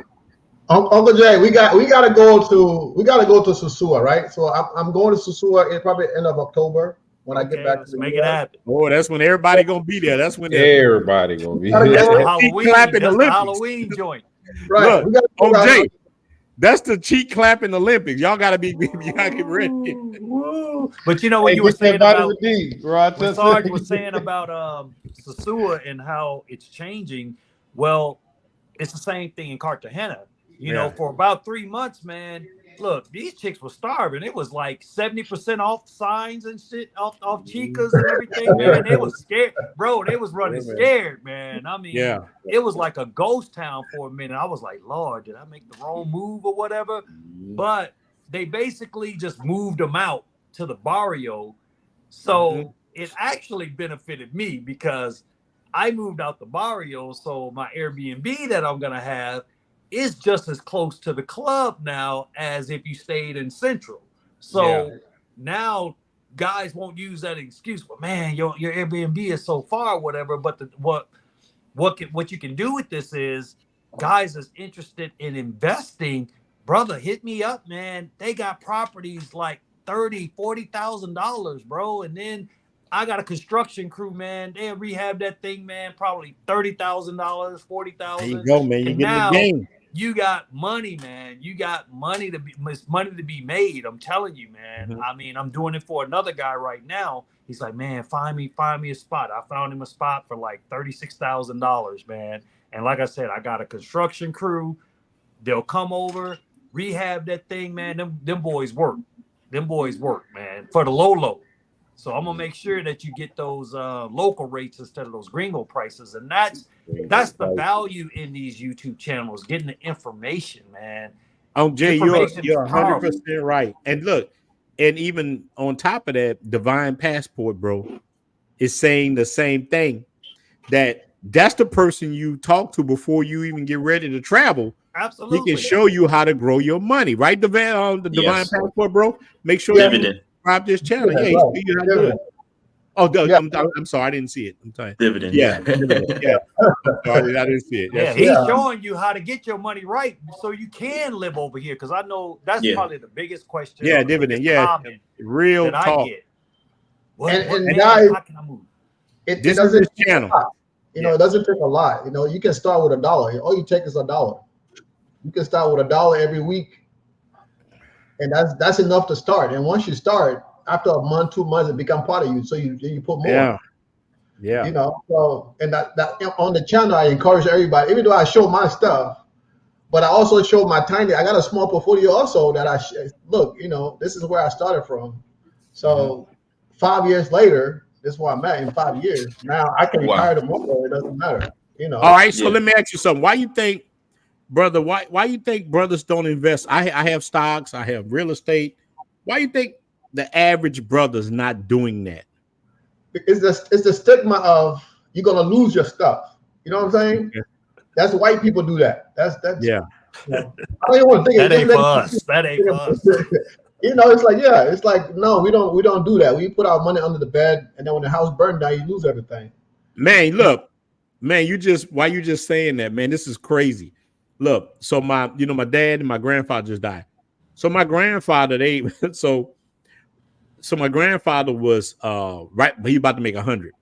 Uncle Jay, we gotta go to Sosua, right? So I'm going to Sosua in probably end of October when I get back. Let's make it happen. Oh, that's when everybody gonna be there. That's when everybody gonna be there. That's the Halloween joint. Right. Look, Jay, that's the cheek clapping Olympics. Y'all gotta get ready. But you know what you were saying about what Sarge was saying about Sosua and how it's changing. Well, it's the same thing in Cartagena. You know, for about 3 months, man. Look, these chicks were starving. It was like 70% off signs and shit, off chicas and everything, man. They was scared, bro. They was running scared, man. I mean, it was like a ghost town for a minute. I was like, Lord, did I make the wrong move or whatever? But they basically just moved them out to the barrio. So it actually benefited me because I moved out the barrio. So my Airbnb that I'm going to have is just as close to the club now as if you stayed in Central. So now guys won't use that excuse. Well, man, your Airbnb is so far, whatever. But what you can do with this is guys is interested in investing. Brother, hit me up, man. They got properties like $30,000-$40,000, bro. And then I got a construction crew, man. They'll rehab that thing, man. Probably $30,000, $40,000. There you go, man. You get in the game. you got money, man. You got money to be made. I'm telling you, man. Mhm. I mean, I'm doing it for another guy right now. He's like, man, find me a spot. I found him a spot for like $36,000, man. And like I said, I got a construction crew. They'll come over, rehab that thing, man. Them boys work. Them boys work, man, for the low. So I'm gonna make sure that you get those local rates instead of those gringo prices, and that's the value in these YouTube channels, getting the information, man. Jay, Information you're is powerful. 100% right. And look, and even on top of that, Divine Passport, bro, is saying the same thing. That's the person you talk to before you even get ready to travel. Absolutely. He can show you how to grow your money, right? The Divine Yes. Passport, bro. Make sure Dividend. you subscribe to this channel. Yeah, Yeah, right. he show you how to do it. Oh, Yeah. I'm sorry, I didn't see it. I'm sorry. Dividend. Yeah, dividend. Yeah. I'm sorry, I didn't see it. Yeah, That's he's Yeah. showing you how to get your money right so you can live over here. Because I know that's Yeah. probably the biggest question. Yeah, or the dividend. biggest Yeah, comment real that I talk. get. What, And man, guys, how can I move? It This is doesn't his take a channel. lot. You know, it doesn't take a lot. You know, you can start with $1. All you take is $1. You can start with $1 every week, and that's enough to start. And once you start, after a month, 2 months, it becomes part of you. So you put more. Yeah. Yeah. You know, so and that on the channel, I encourage everybody. Even though I show my stuff, but I also show my tiny. I got a small portfolio also that look. You know, this is where I started from. So 5 years later, this is where I'm at in 5 years. Now I can retire tomorrow. It doesn't matter. You know. All right. So let me ask you something. Why you think, brother? Why you think brothers don't invest? I have stocks. I have real estate. Why you think the average brother's not doing that? It's the stigma of you're gonna lose your stuff. You know what I'm saying? That's white people do that. That's yeah. You know, I don't even want to think that ain't for us. That ain't for us. You know, it's like no, we don't do that. We put our money under the bed, and then when the house burned down, you lose everything. Man, look, man, why you just saying that, man? This is crazy. Look, so my dad and my grandfather just died. So my grandfather, so my grandfather was right, he about to make 100,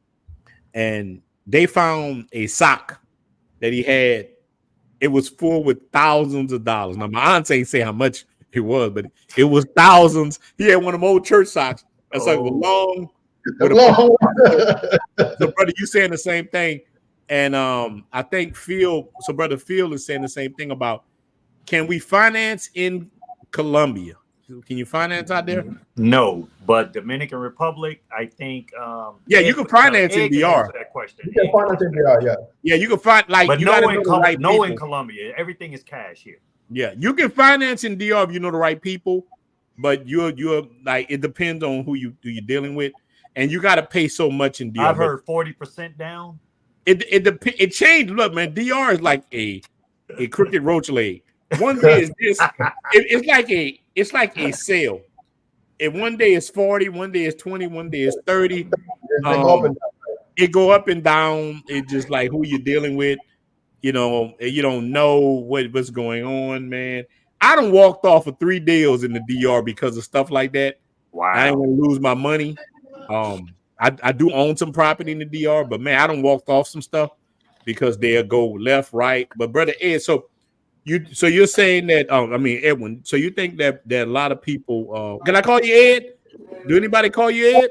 and they found a sock that he had. It was full with thousands of dollars. Now my aunt ain't say how much it was, but it was thousands. He had one of them old church socks. That's like long. So brother, you saying the same thing, and I think brother Phil is saying the same thing about, can we finance in Colombia? Can you finance out there? No, but Dominican Republic, I think. Yeah, you can finance in DR. That question. You can finance in DR, yeah. Yeah, you can find but you no gotta in know the right no in people. Colombia. Everything is cash here. Yeah, you can finance in DR if you know the right people, but you're like, it depends on who you're dealing with, and you got to pay so much in DR. I've heard 40% down. It changed. Look, man, DR is like a crooked roach leg. One day is this. It's like a sale. And one day is 40, one day is 20, one day is 30. It go up and down. It's just like who you're dealing with. You know, you don't know what's going on, man. I done walked off of 3 deals in the DR because of stuff like that. Wow. I didn't want to lose my money. I do own some property in the DR, but man, I done walked off some stuff because they'll go left, right. But brother Ed, so you're saying that, Edwin, so you think that a lot of people, can I call you Ed? Do anybody call you Ed?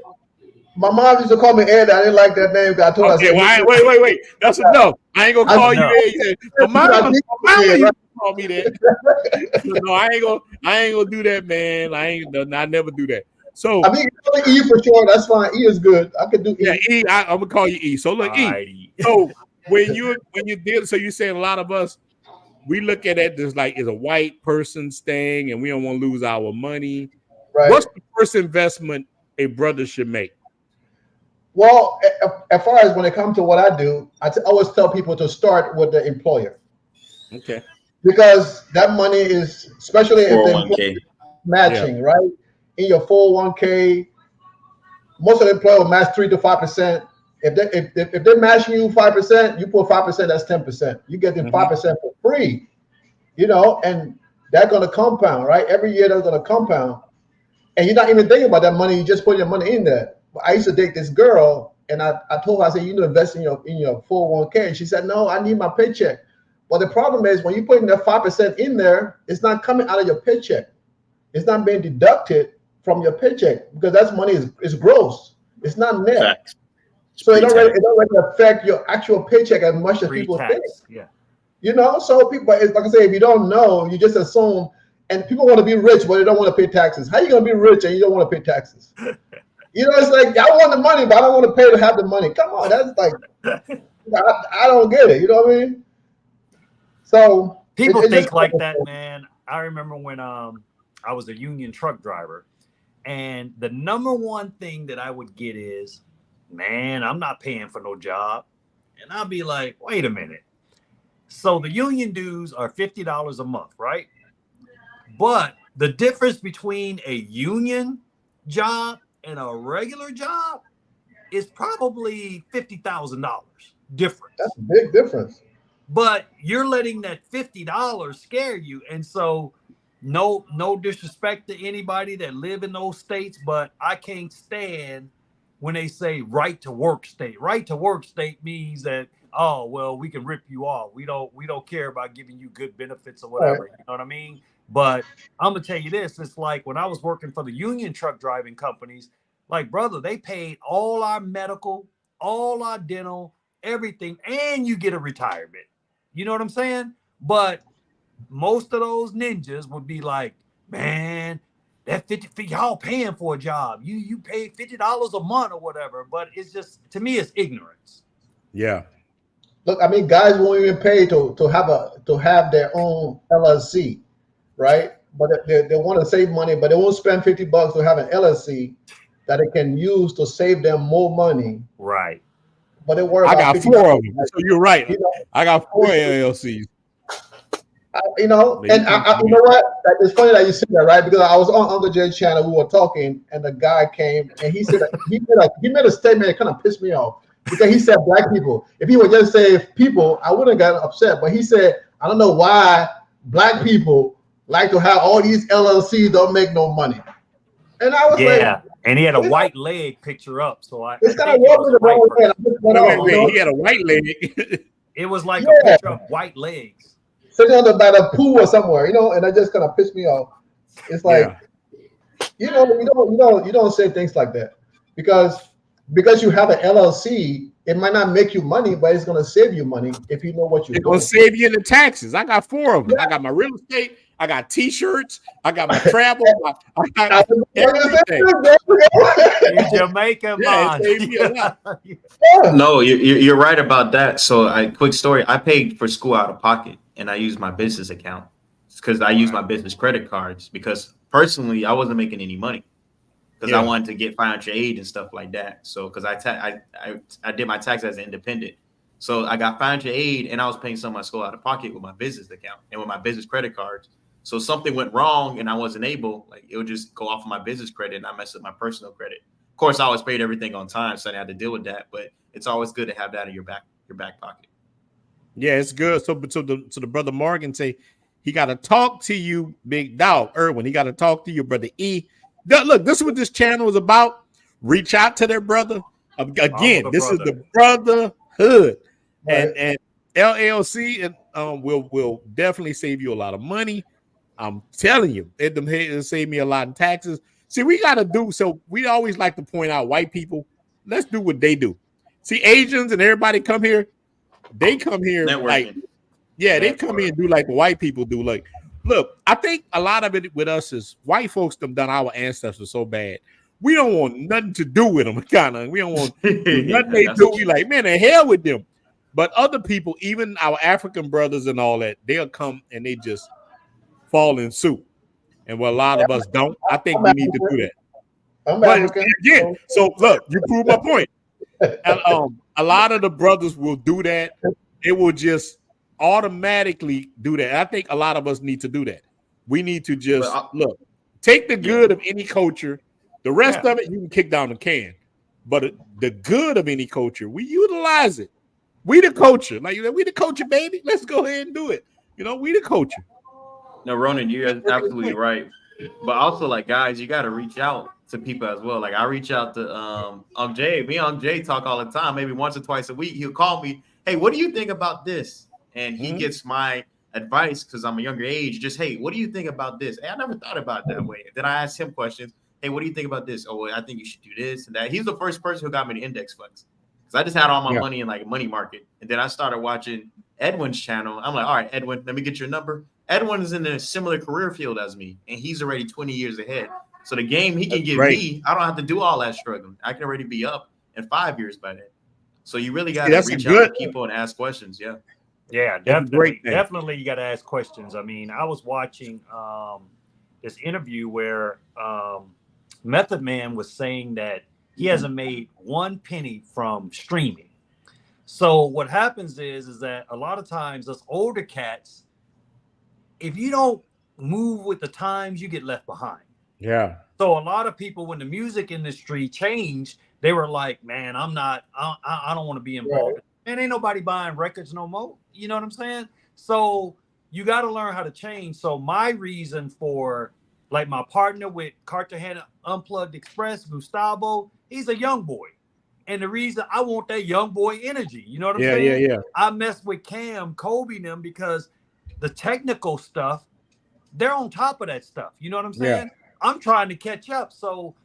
My mom used to call me Ed. I didn't like that name. I told her, wait. That's enough. I ain't gonna call you Ed. My mama used to call me that. No, I ain't gonna do that, man. I never do that. So I mean, E for sure. That's fine. E is good. I could do E. Yeah, E. I'm gonna call you E. So look, E. So when you deal, so you saying a lot of us, we look at it as like it's a white person staying, and we don't want to lose our money. Right. What's the first investment a brother should make? Well, as far as when it comes to what I do, I always tell people to start with the employer. Okay. Because that money is, especially if the employer matching, right? In your 401k, most of the employer will match 3 to 5%. If they're matching you 5%, you put 5%, that's 10%. You get them 5% for free, you know, and that's going to compound, right? Every year that's going to compound. And you're not even thinking about that money. You just put your money in there. I used to date this girl, and I told her, I said, you need to invest in your 401k. And she said, no, I need my paycheck. But the problem is when you put in that 5% in there, it's not coming out of your paycheck. It's not being deducted from your paycheck because that money is gross. It's not net. Facts. So it don't affect your actual paycheck as much as people think. Yeah. You know, so people, it's like I say, if you don't know, you just assume. And people want to be rich, but they don't want to pay taxes. How you gonna be rich and you don't want to pay taxes? You know, it's like I want the money, but I don't want to pay to have the money. Come on, that's like I don't get it. You know what I mean? So people think like that, man. I remember when I was a union truck driver, and the number one thing that I would get is, man, I'm not paying for no job, and I'll be like, wait a minute. So the union dues are $50 a month, right? But the difference between a union job and a regular job is probably $50,000 difference. That's a big difference. But you're letting that $50 scare you. And so no disrespect to anybody that live in those states, but I can't stand when they say right to work state. Right to work state means that, oh, well, we can rip you off. We don't care about giving you good benefits or whatever. Right. You know what I mean? But I'm gonna tell you this, it's like when I was working for the union truck driving companies, like, brother, they paid all our medical, all our dental, everything, and you get a retirement. You know what I'm saying? But most of those ninjas would be like, man, that 50 y'all paying for a job. You pay $50 a month or whatever. But it's just, to me, it's ignorance. Yeah. Look, I mean, guys won't even pay to have their own LLC, right? But they want to save money, but they won't spend $50 to have an LLC that they can use to save them more money. Right. But they worry about I got 4 of them. So you're right. You know, I got 4 LLCs. You know, and you know what? It's funny that you said that, right? Because I was on Uncle Jay's channel, we were talking, and the guy came and he said he made a statement that kind of pissed me off because he said black people. If he would just say people, I wouldn't have gotten upset. But he said, I don't know why black people like to have all these LLCs don't make no money. And I was like, and he had a white leg picture up, so it's kind of rubbing the wrong way. He had a white leg. It was like a picture of white legs sitting by the pool or somewhere, you know, and that just kind of pissed me off. It's like, you know, you don't say things like that because you have an LLC, it might not make you money, but it's going to save you money if you know what you're doing. It's going to save you in the taxes. I got 4 of them. I got my real estate. I got T-shirts. I got my travel. I got everything. In Jamaica, No, you're right about that. So, quick story. I paid for school out of pocket, and I used my business account because I used my business credit cards because personally I wasn't making any money because I wanted to get financial aid and stuff like that. So, because I did my tax as an independent. So I got financial aid and I was paying some of my school out of pocket with my business account and with my business credit cards. So something went wrong and I wasn't able, like it would just go off of my business credit and I messed up my personal credit. Of course, I always paid everything on time, so I didn't have to deal with that. But it's always good to have that in your back pocket. Yeah, it's good. So the brother Morgan say he got to talk to you, big dog Irwin. He got to talk to you, brother E. Look, this is what this channel is about. Reach out to their brother. Again, this is the brotherhood. Right. And LLC and will definitely save you a lot of money. I'm telling you, it'll save me a lot in taxes. See, we got to do so. We always like to point out white people. Let's do what they do. See, Asians and everybody come here. They come here like, they come here and do like the white people do. Like, look, I think a lot of it with us is white folks done our ancestors so bad. We don't want nothing to do with them. Kind of, we don't want nothing they do. We like, man, the hell with them. But other people, even our African brothers and all that, they'll come and they just fall in suit. And what a lot of us don't, I think we need to do that. But again, so look, you prove my point. A lot of the brothers will do that. It will just automatically do that. I think a lot of us need to do that. We need to just look, take the good of any culture. The rest of it, you can kick down the can. But the good of any culture, we utilize it. We the culture. Like, we the culture, baby. Let's go ahead and do it. You know, we the culture. No, Ronin, you're absolutely right. But also, like, guys, you got to reach out to people as well. Like, I reach out to Jay. Me and Jay talk all the time, maybe once or twice a week. He'll call me, hey, what do you think about this? and he gets my advice because I'm a younger age. Just, hey, what do you think about this? Hey, I never thought about it that way. Then I asked him questions. Hey, what do you think about this? Oh, I think you should do this and that. He's the first person who got me to index funds because I just had all my money in like a money market, and then I started watching Edwin's channel. I'm like, all right, Edwin, let me get your number. Edwin is in a similar career field as me, and he's already 20 years ahead. So the game he can give me, I don't have to do all that struggling. I can already be up in 5 years by then. So you really got to reach out to people and ask questions. Yeah. Yeah, definitely. Definitely, you got to ask questions. I mean, I was watching this interview where Method Man was saying that he hasn't made 1 penny from streaming. So what happens is that a lot of times us older cats, if you don't move with the times, you get left behind. Yeah. So a lot of people, when the music industry changed, they were like, man, I don't want to be involved. Man, ain't nobody buying records no more. You know what I'm saying? So you got to learn how to change. So my reason for, like, my partner with Cartagena Unplugged Express, Gustavo, he's a young boy. And the reason I want that young boy energy, you know what I'm saying? Yeah. I mess with Cam, Kobe, them because the technical stuff, they're on top of that stuff. You know what I'm saying? Yeah. I'm trying to catch up. So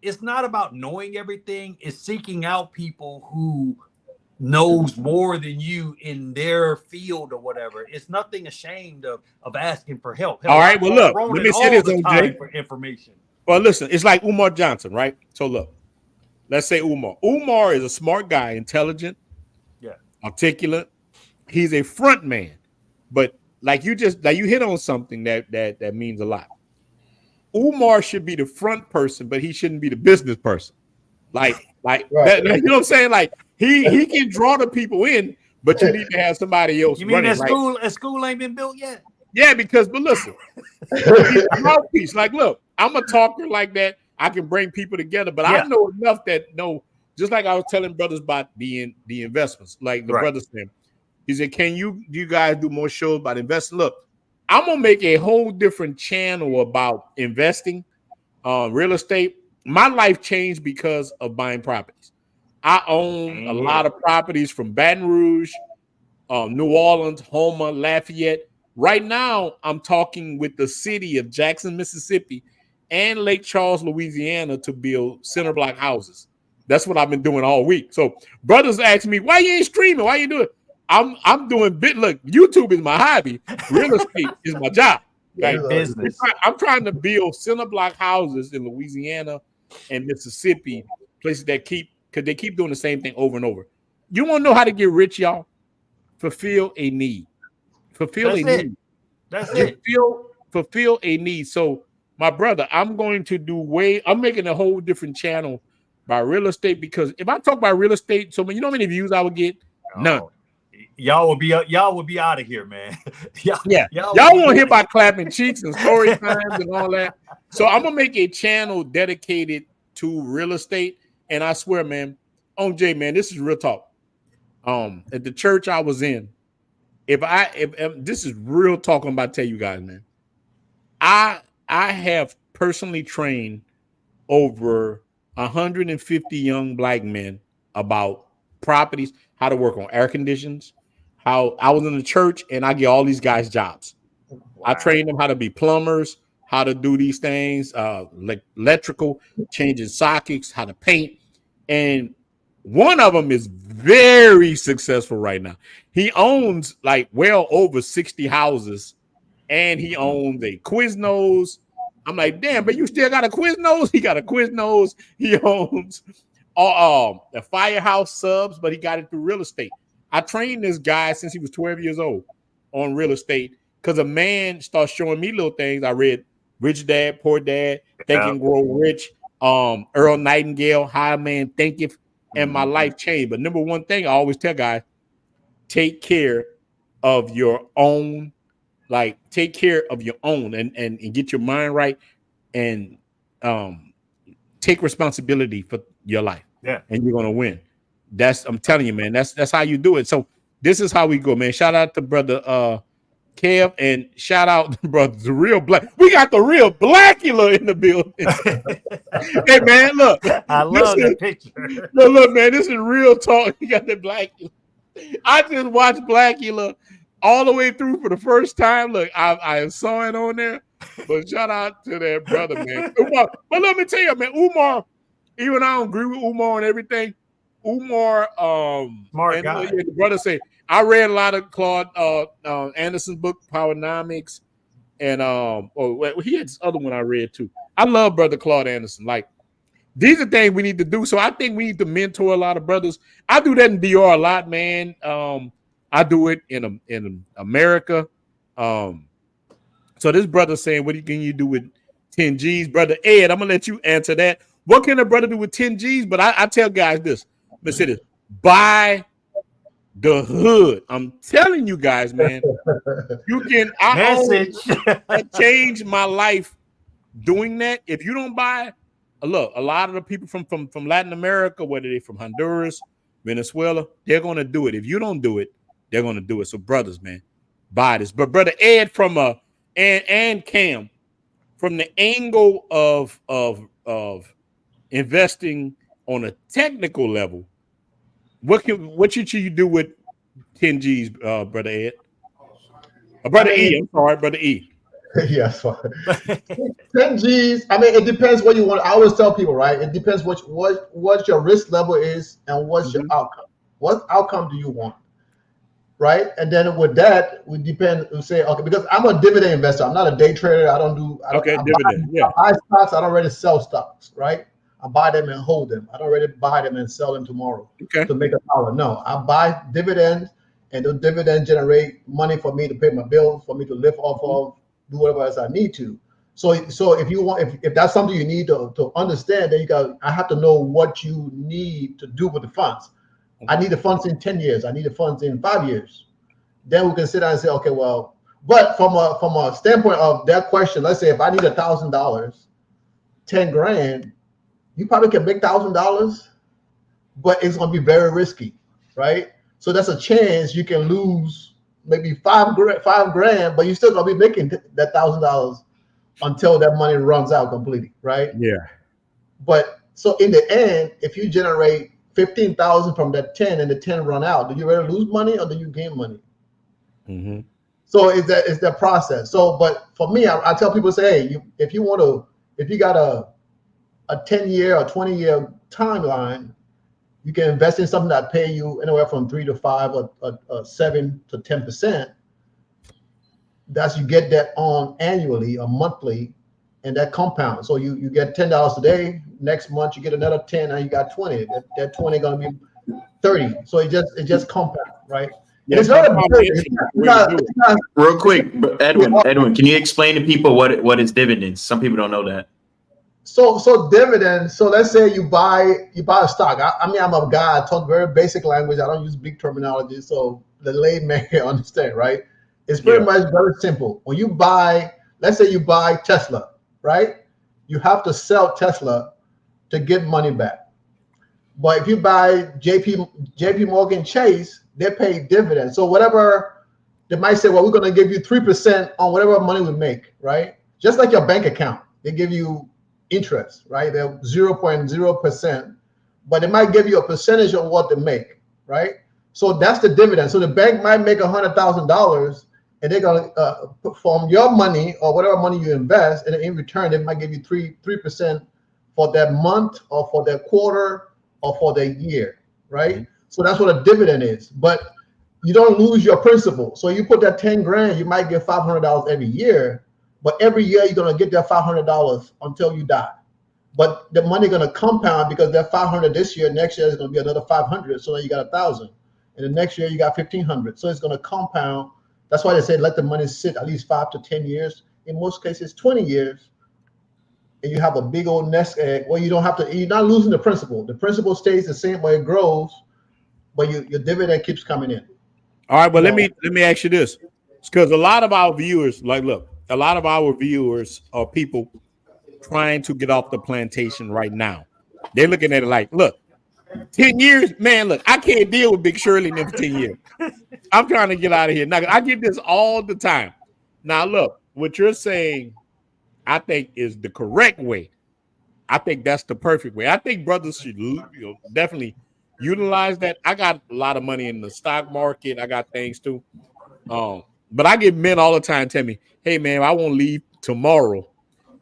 it's not about knowing everything. It's seeking out people who knows more than you in their field or whatever. It's nothing ashamed of asking for help. All right. Well, look, let me say this, OJ. For information. Well, listen, it's like Umar Johnson, right? So look, let's say Umar. Umar is a smart guy, intelligent, articulate. He's a front man, but like you hit on something that means a lot. Umar should be the front person, but he shouldn't be the business person. Like that, you know what I'm saying? Like he can draw the people in, but you need to have somebody else. You mean running, that school ain't been built yet? Yeah, but listen, he's a mouthpiece. Like, look, I'm a talker like that. I can bring people together, but I know enough just like I was telling brothers about the investments, like the brother said. He said, "Can you guys do more shows about investing?" Look, I'm gonna make a whole different channel about investing, real estate. My life changed because of buying properties. I own a lot of properties from Baton Rouge, New Orleans, Houma, Lafayette. Right now, I'm talking with the city of Jackson, Mississippi, and Lake Charles, Louisiana, to build center block houses. That's what I've been doing all week. So brothers ask me, "Why you ain't streaming? Why you doing it?" I'm doing look, YouTube is my hobby. Real estate is my job. Like, business. I'm trying to build center block houses in Louisiana and Mississippi, places that because they keep doing the same thing over and over. You want to know how to get rich, y'all? Fulfill a need. Fulfill need. That's it. Fulfill a need. So, my brother, I'm making a whole different channel by real estate, because if I talk about real estate, so you know how many views I would get? None. Y'all will be out of here, man. Y'all won't hear about clapping cheeks and story times and all that. So I'm gonna make a channel dedicated to real estate, and I swear, man, on Jay, man, this is real talk. At the church I was in, if this is real talk, I'm about to tell you guys, man. I have personally trained over 150 young black men about properties, how to work on air conditions. How I was in the church and I get all these guys jobs. Wow. I train them how to be plumbers, how to do these things, like electrical, changing sockets, how to paint. And one of them is very successful right now. He owns like well over 60 houses, and he owns a Quiznos. I'm like, damn, but you still got a Quiznos? He got a Quiznos. He owns the Firehouse subs, but he got it through real estate. I trained this guy since he was 12 years old on real estate, because a man starts showing me little things. I read Rich Dad, Poor Dad, Think and Grow Rich, Earl Nightingale, How a Man Thinketh, and my life changed. But number one thing I always tell guys, take care of your own, and get your mind right, and take responsibility for your life. Yeah. And you're gonna win. I'm telling you, man, that's how you do it. So this is how we go, man. Shout out to brother Kev, and shout out to brother the real black. We got the real Blackula in the building. Hey man, look. I love that picture. Look, man, this is real talk. You got the Blackula. I just watched Blackula all the way through for the first time. Look, I saw it on there, but shout out to that brother, man. Umar, but let me tell you, man, Umar, even I don't agree with Umar and everything. Umar, Smart and guy. the brother say, I read a lot of Claude Anderson's book, Powernomics, and he had this other one I read too. I love brother Claude Anderson. Like, these are things we need to do. So I think we need to mentor a lot of brothers. I do that in DR a lot, man. I do it in America. So this brother saying, what can you do with 10 G's? Brother Ed, I'm gonna let you answer that. What can a brother do with 10 G's? But I tell guys this. Let me say this. Buy the hood. I'm telling you guys, man. You can I changed my life doing that. If you don't buy, look, a lot of the people from Latin America, whether they're from Honduras, Venezuela, they're gonna do it. If you don't do it, they're gonna do it. So brothers, man, buy this. But brother Ed from and Cam, from the angle of investing on a technical level, what should you do with 10 G's, brother Ed? Brother E, I'm sorry, brother E. Yes, 10 G's. I mean, it depends what you want. I always tell people, right? It depends what your risk level is and what's your outcome. What outcome do you want? Right? And then with that, we depend. We say, okay, because I'm a dividend investor. I'm not a day trader. I Dividend. Yeah. I buy stocks. I don't really sell stocks, right? I buy them and hold them. I don't really buy them and sell them tomorrow to make a dollar. No, I buy dividends, and those dividends generate money for me to pay my bills, for me to live off of, do whatever else I need to. So if you want, if that's something you need to understand, then I have to know what you need to do with the funds. I need the funds in 10 years. I need the funds in 5 years. Then we can sit down and say, okay, well, but from a standpoint of that question, let's say if I need $1,000, 10 grand, you probably can make $1,000, but it's going to be very risky, right? So that's a chance you can lose maybe five grand, but you're still going to be making that $1,000 until that money runs out completely, right? Yeah. But so in the end, if you generate 15,000 from that 10 and the 10 run out, do you really lose money or do you gain money? Mm-hmm. So it's that process. So, but for me, I tell people, say, hey, if you got a 10-year or 20-year timeline, you can invest in something that pay you anywhere from 3 to 5 or 7 to 10%. That's, you get that on annually or monthly, and that compound. So you get $10 today. Next month you get another 10, and you got 20. That 20 gonna be 30. So it just compound, right? Yeah, it's not real quick, Edwin, can you explain to people what is dividends? Some people don't know that. So dividends. So let's say you buy a stock. I mean, I'm a guy. I talk very basic language. I don't use big terminology, so the layman can understand, right? It's pretty much very simple. When you buy, let's say you buy Tesla, right? You have to sell Tesla to get money back. But if you buy JP Morgan Chase, they pay dividends. So whatever, they might say, well, we're going to give you 3% on whatever money we make, right? Just like your bank account, they give you interest, right? They're 0.0%, but they might give you a percentage of what they make, right? So that's the dividend. So the bank might make $100,000, and they're going to from your money or whatever money you invest, and in return, they might give you 3% for that month or for that quarter or for the year, right? Mm-hmm. So that's what a dividend is. But you don't lose your principal. So you put that 10 grand, you might get $500 every year, but every year you're gonna get that $500 until you die. But the money gonna compound because that 500 this year, next year is gonna be another 500. So then you got 1,000, and the next year you got 1,500. So it's gonna compound. That's why they say let the money sit at least 5 to 10 years. In most cases, 20 years. And you have a big old nest egg. Well, you don't have to. You're not losing the principal. The principal stays the same way it grows, but your dividend keeps coming in. All right, but let me ask you this, because a lot of our viewers, a lot of our viewers are people trying to get off the plantation right now. They're looking at it like, look, 10 years, man. Look, I can't deal with Big Shirley in them for 10 years. I'm trying to get out of here. Now, I get this all the time. Now, look, what you're saying, I think is the correct way. I think that's the perfect way. I think brothers should definitely utilize that. I got a lot of money in the stock market. I got things too. But I get men all the time tell me, "Hey man, I won't leave tomorrow.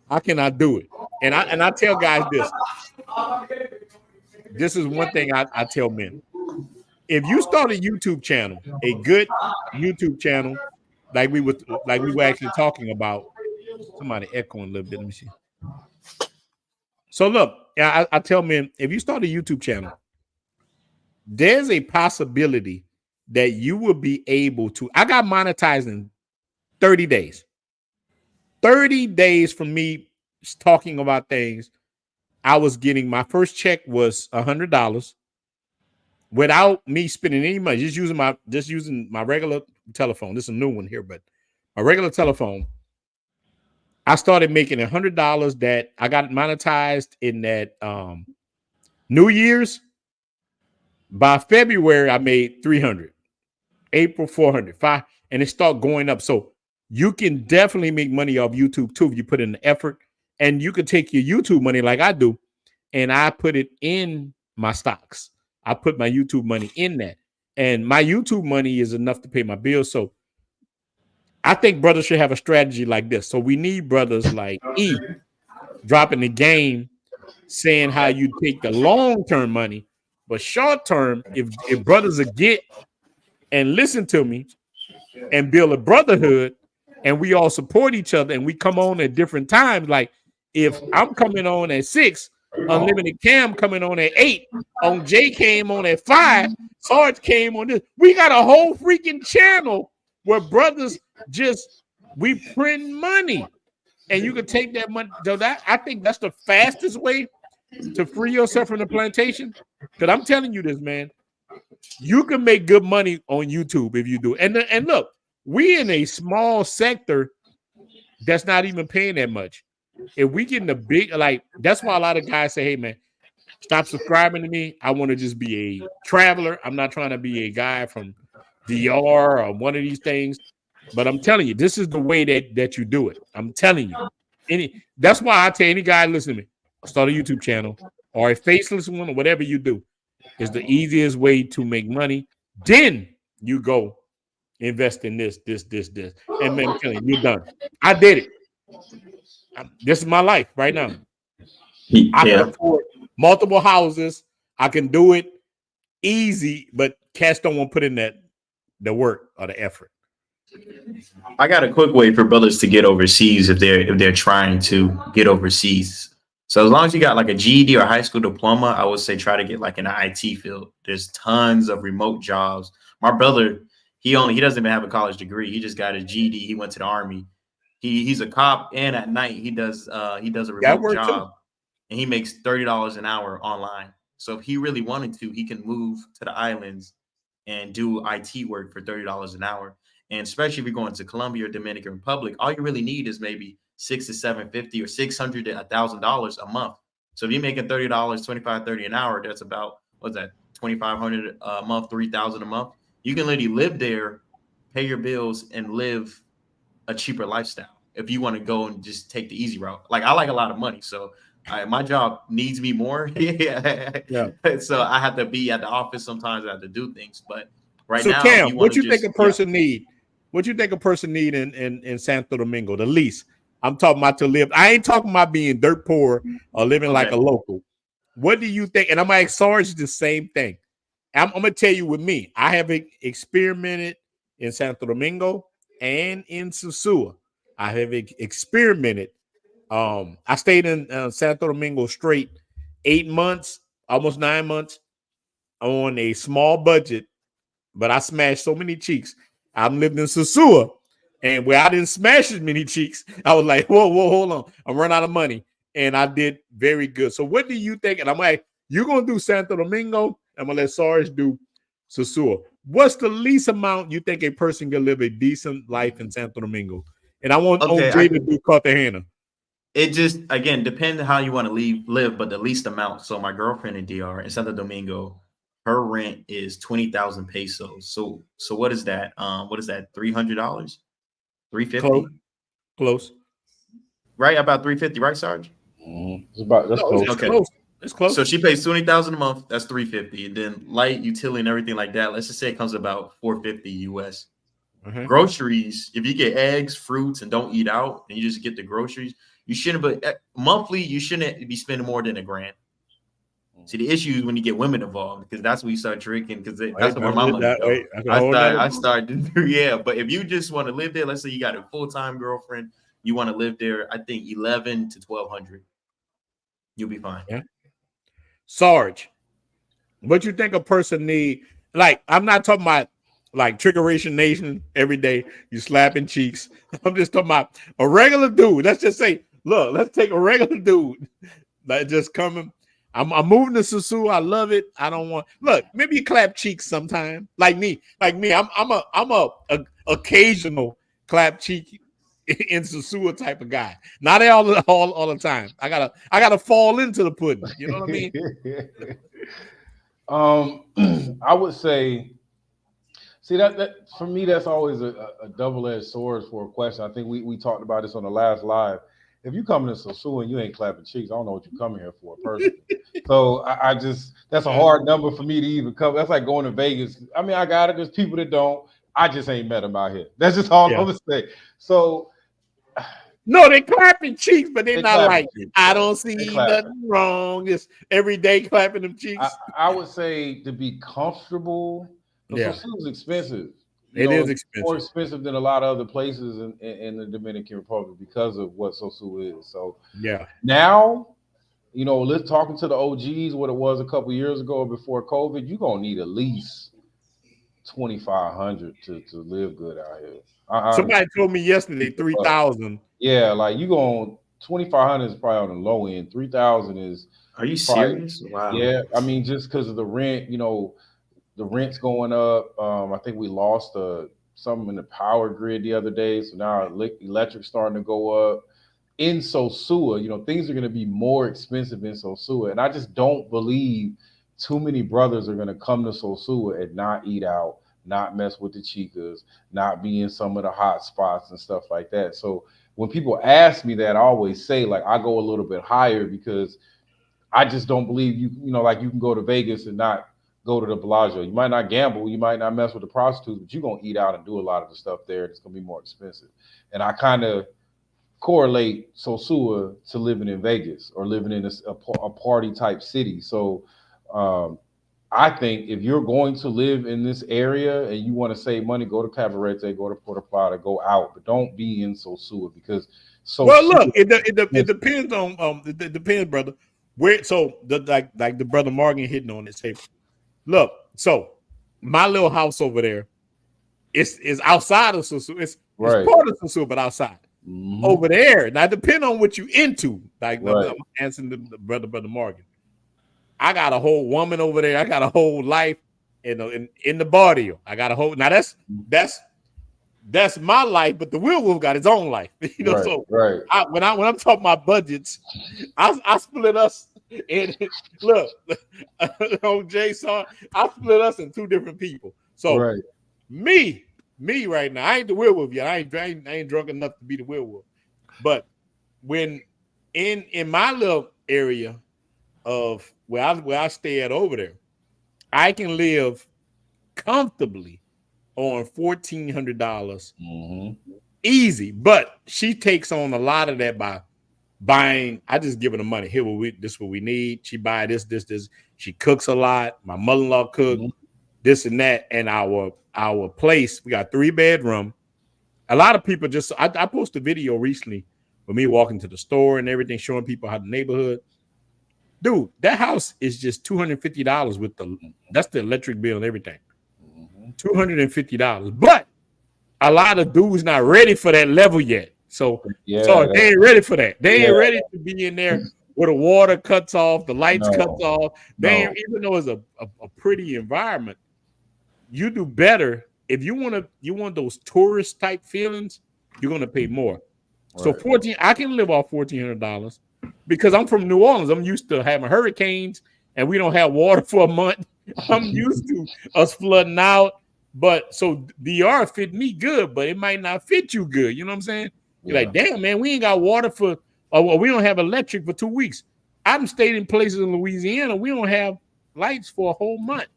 How can I do it?" And I tell guys this. This is one thing I tell men. If you start a YouTube channel, a good YouTube channel, like we were actually talking about, somebody echoing a little bit. Let me see. So look, I tell men, if you start a YouTube channel, there's a possibility that you will be able to. I got monetized in 30 days. 30 days from me talking about things. I was getting, my first check was $100 without me spending any money, just using my regular telephone. This is a new one here, but my regular telephone. I started making $100 that I got monetized in that New Year's. By February, I made 300. April 400, 5, and it start going up. So you can definitely make money off YouTube too if you put in the effort. And you could take your YouTube money like I do, and I put it in my stocks. I put my YouTube money in that, and my YouTube money is enough to pay my bills. So I think brothers should have a strategy like this. So we need brothers like E dropping the game, saying how you take the long-term money, but short-term, if brothers will get and listen to me and build a brotherhood, and we all support each other, and we come on at different times. Like if I'm coming on at 6, Unlimited Cam coming on at 8, on J came on at 5, Sarge came on this. We got a whole freaking channel where brothers we print money, and you can take that money. So that, I think that's the fastest way to free yourself from the plantation. Because I'm telling you this, man. You can make good money on YouTube if you do. And look, we in a small sector that's not even paying that much. If we get in the big, like, that's why a lot of guys say, hey, man, stop subscribing to me. I want to just be a traveler. I'm not trying to be a guy from DR or one of these things. But I'm telling you, this is the way that you do it. I'm telling you. That's why I tell any guy, listen to me, start a YouTube channel or a faceless one or whatever you do. Is the easiest way to make money. Then you go invest in this. And man, I'm telling you, you're done. I did it. This is my life right now. I can afford multiple houses. I can do it easy, but cats don't want to put in the work or the effort. I got a quick way for brothers to get overseas if they're trying to get overseas. So as long as you got like a GED or high school diploma, I would say try to get like in the IT field. There's tons of remote jobs. My brother, he doesn't even have a college degree. He just got a GED. He went to the Army. He's a cop, and at night he does a remote job, and he makes $30 an hour online. So if he really wanted to, he can move to the islands and do IT work for $30 an hour. And especially if you're going to Colombia or Dominican Republic, all you really need is maybe $600 to $750 or $600 to $1,000 a month. So if you're making $30, $25, $30 an hour, that's about, what's that, $2,500 a month, $3,000 a month. You can literally live there, pay your bills, and live a cheaper lifestyle if you want to go and just take the easy route. Like, I like a lot of money, so my job needs me more. Yeah. So I have to be at the office sometimes. I have to do things, but right now, Cam, what you think a person need? What you think a person need in Santo Domingo? The least. I'm talking about to live. I ain't talking about being dirt poor or living like a local. What do you think? And I'm gonna ask Sarge the same thing. I'm gonna tell you with me. I have experimented in Santo Domingo and in Sosua. I have experimented. I stayed in Santo Domingo straight 8 months, almost 9 months, on a small budget, but I smashed so many cheeks. I'm living in Sosua, and where I didn't smash as many cheeks, I was like, whoa, hold on. I'm running out of money. And I did very good. So what do you think? And I'm like, you're going to do Santo Domingo. I'm going to let Sarge do Sosua. What's the least amount you think a person can live a decent life in Santo Domingo? And I want OJ to do Cartagena. It just, again, depends on how you want to live, but the least amount. So my girlfriend in DR, in Santo Domingo, her rent is 20,000 pesos. So what is that? What is that? $300? $350? Close. Right, about $350, right, Sarge? That's close. Okay. It's close. So she pays $20,000 a month. That's $350, and then light, utility, and everything like that. Let's just say it comes about $450 US. Groceries, if you get eggs, fruits, and don't eat out, and you just get the groceries, you shouldn't. But monthly, you shouldn't be spending more than $1,000. See, the issue is when you get women involved, because that's when you start drinking. Because that's where my money goes. I started. Yeah, but if you just want to live there, let's say you got a full-time girlfriend, you want to live there, I think $1,100 to $1,200, you'll be fine. Yeah. Sarge, what you think a person need? Like, I'm not talking about like Trickeration Nation every day, you slapping cheeks. I'm just talking about a regular dude. Let's just say, look, let's take a regular dude that just coming. I'm moving to Sosua. I love it. I don't want look. Maybe you clap cheeks sometime, like me. I'm a occasional clap cheek in Sosua type of guy. Not all the time. I gotta fall into the pudding. You know what I mean? I would say. See that for me, that's always a double-edged sword for a question. I think we talked about this on the last live. If you come to Sosua and you ain't clapping cheeks, I don't know what you're coming here for, personally. So I just that's a hard number for me to even come. That's like going to Vegas. I mean, I got it. There's people that don't. I just ain't met them out here. That's just all I'm gonna say. So no, they clapping cheeks, but they're not like cheeks, I don't see nothing wrong. Just every day clapping them cheeks. I would say to be comfortable. Sosua is expensive. It is expensive. More expensive than a lot of other places in the Dominican Republic because of what Sosua is. So now, let's talking to the OGs, what it was a couple years ago before COVID, you're gonna need at least 2,500 to live good out here. Somebody told me yesterday 3,000. Yeah, like you going 2,500 is probably on the low end. 3,000 is. Are you serious? Wow. Yeah, I mean, just because of the rent, the rent's going up. I think we lost something in the power grid the other day. So now electric's starting to go up. In Sosua, things are going to be more expensive in Sosua. And I just don't believe too many brothers are going to come to Sosua and not eat out, not mess with the chicas, not be in some of the hot spots and stuff like that. So when people ask me that, I always say, like, I go a little bit higher because I just don't believe like you can go to Vegas and not go to the Bellagio. You might not gamble, you might not mess with the prostitutes, but you're going to eat out and do a lot of the stuff there. It's going to be more expensive. And I kind of correlate Sosua to living in Vegas or living in a party type city. So I think if you're going to live in this area and you want to save money, go to Cabarete, go to Puerto Plata, go out, but don't be in Sosua because well, look, it depends on it depends, brother. Where like the brother Morgan hitting on this table. Look, so my little house over there is outside of Sosua. It's part of Sosua, but outside. Mm-hmm. Over there. Now, depending on what you into, like I'm answering the brother Morgan. I got a whole woman over there. I got a whole life in the barrio. I got a whole. Now that's my life, but the Wolf got his own life. When I'm talking about budgets, I split us. And look, on Jason, I split us in two different people. So me right now, I ain't the werewolf yet. I ain't drunk enough to be the werewolf. But when in my little area of where I stay at over there, I can live comfortably on $1,400 easy. But she takes on a lot of that by buying. I just give her the money. Here, this is what we need. She buy this. She cooks a lot. My mother-in-law cook this and that. And our place, we got 3-bedroom. A lot of people I posted a video recently with me walking to the store and everything, showing people how the neighborhood. Dude, that house is just $250 that's the electric bill and everything. $250. But a lot of dudes not ready for that level yet. So they ain't ready for that. They ain't ready to be in there where the water cuts off, the lights cuts off. Even though it's a pretty environment, you do better if you want those tourist type feelings. You're gonna pay more. So I can live off $1,400 because I'm from New Orleans. I'm used to having hurricanes and we don't have water for a month. I'm used to us flooding out. But so DR fit me good, but it might not fit you good. You know what I'm saying? You're like, damn, man, we ain't got water we don't have electric for 2 weeks. I've stayed in places in Louisiana, we don't have lights for a whole month.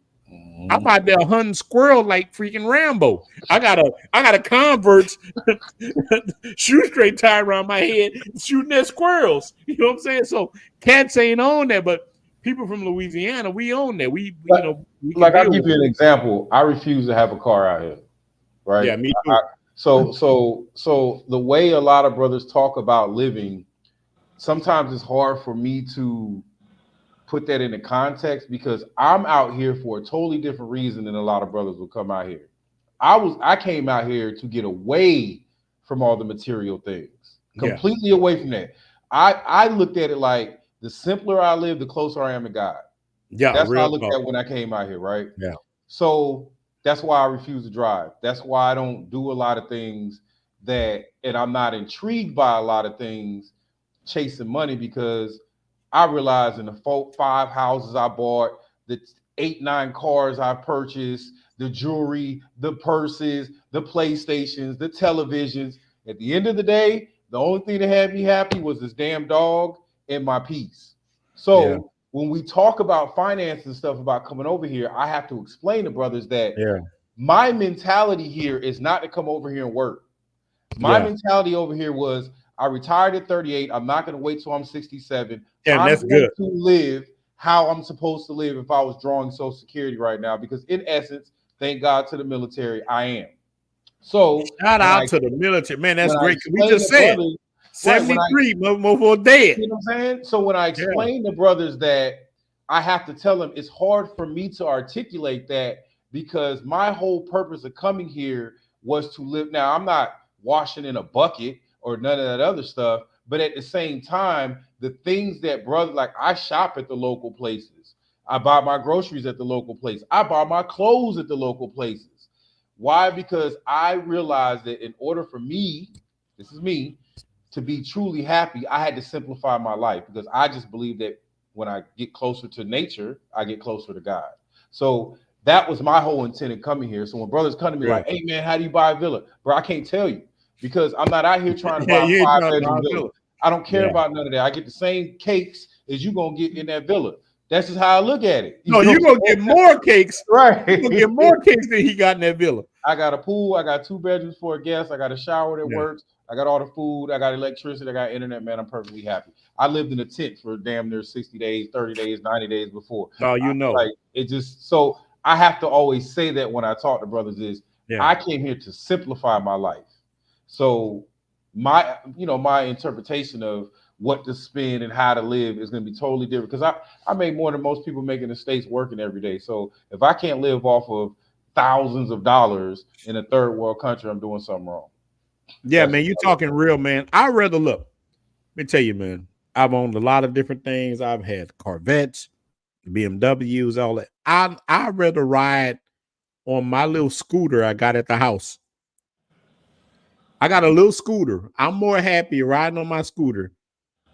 I'm out there hunting squirrels like freaking Rambo. I got a Converse shoestring tied around my head shooting at squirrels. You know what I'm saying? So cats ain't on that, but people from Louisiana, we own that. We can I'll deal give with you an it. example. I refuse to have a car out here, right? Yeah, me too. So the way a lot of brothers talk about living, sometimes it's hard for me to put that into context because I'm out here for a totally different reason than a lot of brothers will come out here. I came out here to get away from all the material things, completely away from that. I looked at it like the simpler I live, the closer I am to God. Yeah, That's how I real looked talk. at when I came out here, right? Yeah. So that's why I refuse to drive. That's why I don't do a lot of things and I'm not intrigued by a lot of things chasing money because I realize in the 5 houses I bought, the 8-9 cars I purchased, the jewelry, the purses, the PlayStations, the televisions. At the end of the day, the only thing that had me happy was this damn dog and my peace. So when we talk about finance and stuff about coming over here, I have to explain to brothers that my mentality here is not to come over here and work. My mentality over here was I retired at 38. I'm not going to wait till I'm 67. Yeah, I'm that's going good. to live how I'm supposed to live if I was drawing Social Security right now, because in essence, thank God to the military, I am. So shout out to the military, man. That's great. We just said 73 more dead. You know what I'm saying? So when I explain to brothers that I have to tell them, it's hard for me to articulate that because my whole purpose of coming here was to live. Now, I'm not washing in a bucket or none of that other stuff, but at the same time, the things that brother, like I shop at the local places. I buy my groceries at the local place. I buy my clothes at the local places. Why? Because I realized that in order for me, this is me, to be truly happy, I had to simplify my life because I just believe that when I get closer to nature, I get closer to God. So that was my whole intent in coming here. So when brothers come to me like, hey man, how do you buy a villa? Bro, I can't tell you because I'm not out here trying to buy a 5-bedroom villa. I don't care about none of that. I get the same cakes as you gonna get in that villa. That's just how I look at it. You're gonna get more cakes. Right. You're gonna get more cakes than he got in that villa. I got a pool, I got 2 bedrooms for a guest, I got a shower that works, I got all the food, I got electricity, I got internet, man. I'm perfectly happy. I lived in a tent for damn near 60 days, 30 days, 90 days before. Oh, you know. Like it just so I have to always say that when I talk to brothers is I came here to simplify my life. So my interpretation of what to spend and how to live is going to be totally different because I make more than most people make in the States working every day. So if I can't live off of thousands of dollars in a third world country, I'm doing something wrong. Yeah, man, you're talking real, man. I'd rather look. Let me tell you, man. I've owned a lot of different things. I've had Corvettes, BMWs, all that. I'd rather ride on my little scooter I got at the house. I got a little scooter. I'm more happy riding on my scooter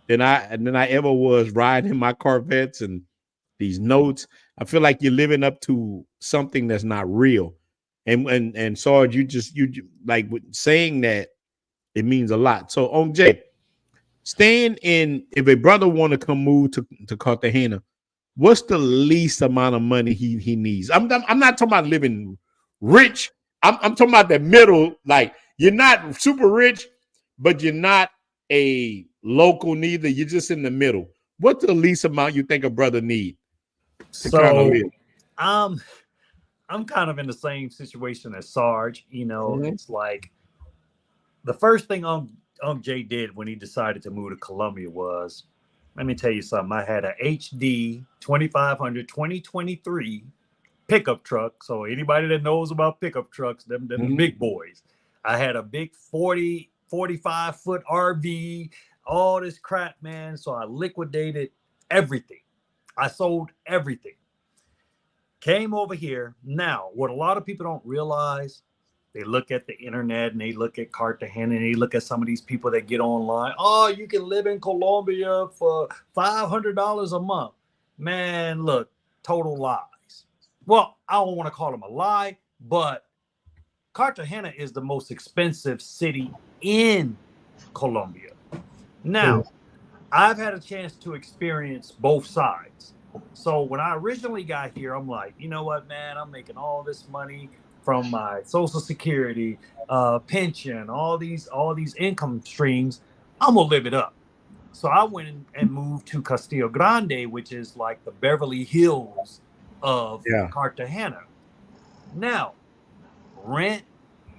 than I ever was riding in my Corvettes and these notes. I feel like you're living up to something that's not real. And Sarge, you like saying that it means a lot. So on Jay, staying in, if a brother want to come move to Cartagena, what's the least amount of money he needs? I'm not talking about living rich. I'm talking about the middle. Like you're not super rich, but you're not a local neither. You're just in the middle. What's the least amount you think a brother need to kind of live? I'm kind of in the same situation as Sarge. You know, it's like the first thing Jay did when he decided to move to Colombia was, let me tell you something. I had a HD 2500 2023 pickup truck. So anybody that knows about pickup trucks, them the big boys. I had a big 45 foot RV, all this crap, man. So I liquidated everything. I sold everything. Came over here. Now, what a lot of people don't realize, they look at the internet and they look at Cartagena and they look at some of these people that get online. Oh, you can live in Colombia for $500 a month. Man, look, total lies. Well, I don't want to call them a lie, but Cartagena is the most expensive city in Colombia. Now, I've had a chance to experience both sides. So when I originally got here, I'm like, you know what, man, I'm making all this money from my Social Security, pension, all these income streams. I'm gonna live it up. So I went and moved to Castillo Grande, which is like the Beverly Hills of Cartagena. Now, rent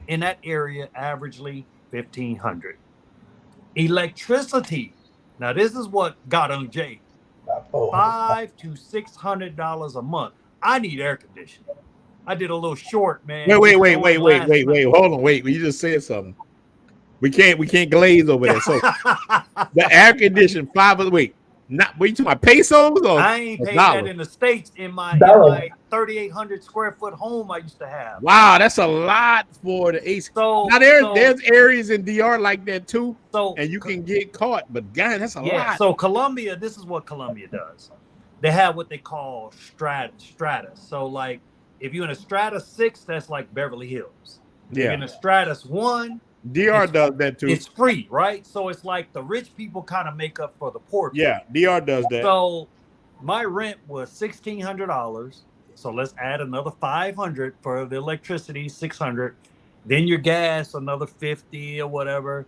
in that area averagely $1,500. Electricity. Now this is what got on Jay. $500 to $600 a month. I need air conditioning. I did a little short, man. Wait. Hold on, wait. You just said something. We can't glaze over there. So the air conditioning wait, not what you talking about, pesos or I ain't paid dollars? that in the States in my 3,800 square foot home I used to have. Wow, that's a lot for the AC. So now there's areas in DR like that too. So and you can get caught, but God, that's a lot. So Colombia, this is what Colombia does. They have what they call stratus. So like if you're in a stratus 6, that's like Beverly Hills. If you're in a stratus 1, DR does that too. It's free, right? So it's like the rich people kind of make up for the poor people. Yeah, DR does that. So my rent was $1,600. So let's add another $500 for the electricity, $600. Then your gas, another $50 or whatever.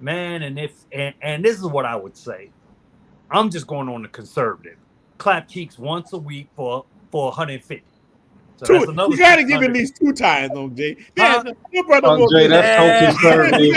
Man, and this is what I would say. I'm just going on the conservative. Clap cheeks once a week for $150. So you got to give at least 2 times on Jay. Yeah, your brother Jay, that's so conservative.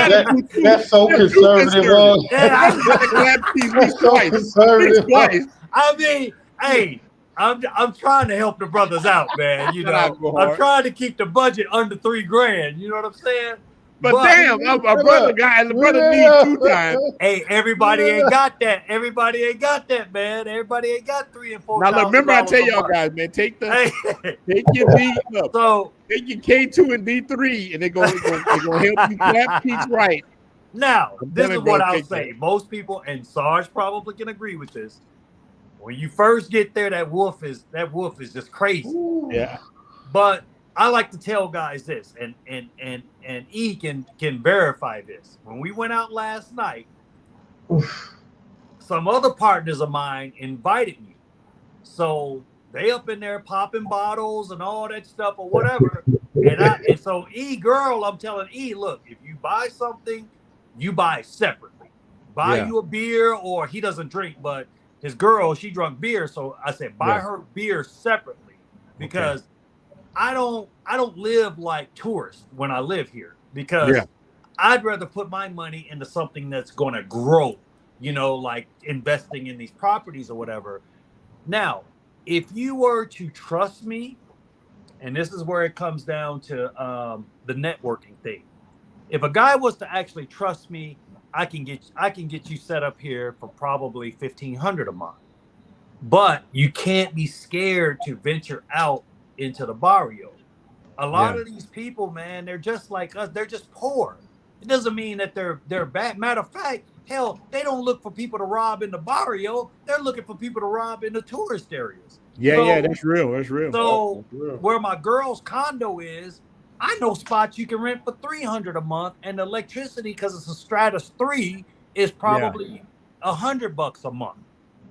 That's so conservative. That's so conservative. I mean, hey, I'm trying to help the brothers out, man. You know, I'm trying to keep the budget under $3,000. You know what I'm saying? But damn, a brother needs 2 times. Hey, everybody ain't got that. Everybody ain't got that, man. Everybody ain't got $3,000 and $4,000. Now, remember, I tell y'all guys, man, take your D up. So take your K2 and D3, and they're gonna help you clap cheeks right. Now, this is what I'll say. Most people, and Sarge probably can agree with this. When you first get there, that wolf is just crazy. Ooh. Yeah. But I like to tell guys this, and E can verify this. When we went out last night, some other partners of mine invited me. So they up in there popping bottles and all that stuff or whatever. And so E girl, I'm telling E, look, if you buy something, you buy separately. Buy you a beer, or he doesn't drink, but his girl, she drunk beer. So I said, buy her beer separately, because I don't live like tourists when I live here, because I'd rather put my money into something that's going to grow, you know, like investing in these properties or whatever. Now, if you were to trust me, and this is where it comes down to the networking thing. If a guy was to actually trust me, I can get you set up here for probably $1,500 a month. But you can't be scared to venture out into the barrio. A lot of these people, man, they're just like us. They're just poor. It doesn't mean that they're bad. Matter of fact, hell, they don't look for people to rob in the barrio. They're looking for people to rob in the tourist areas. Yeah, that's real. That's real. So where my girl's condo is, I know spots you can rent for $300 a month, and the electricity, because it's a Stratus 3, is probably $100 a month.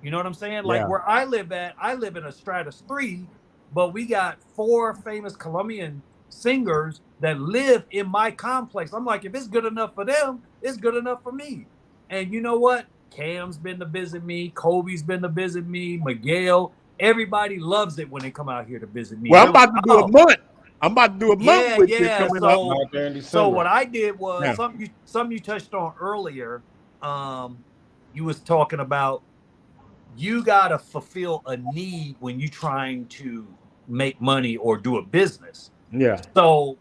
You know what I'm saying? Like where I live in a Stratus 3, but we got 4 famous Colombian singers that live in my complex. I'm like, if it's good enough for them, it's good enough for me. And you know what? Cam's been to visit me. Kobe's been to visit me. Miguel. Everybody loves it when they come out here to visit me. Well, I'm about to do a month. I'm about to do a month with you coming up. So what I did was something you touched on earlier. You was talking about you gotta fulfill a need when you're trying to make money or do a business. Yeah. So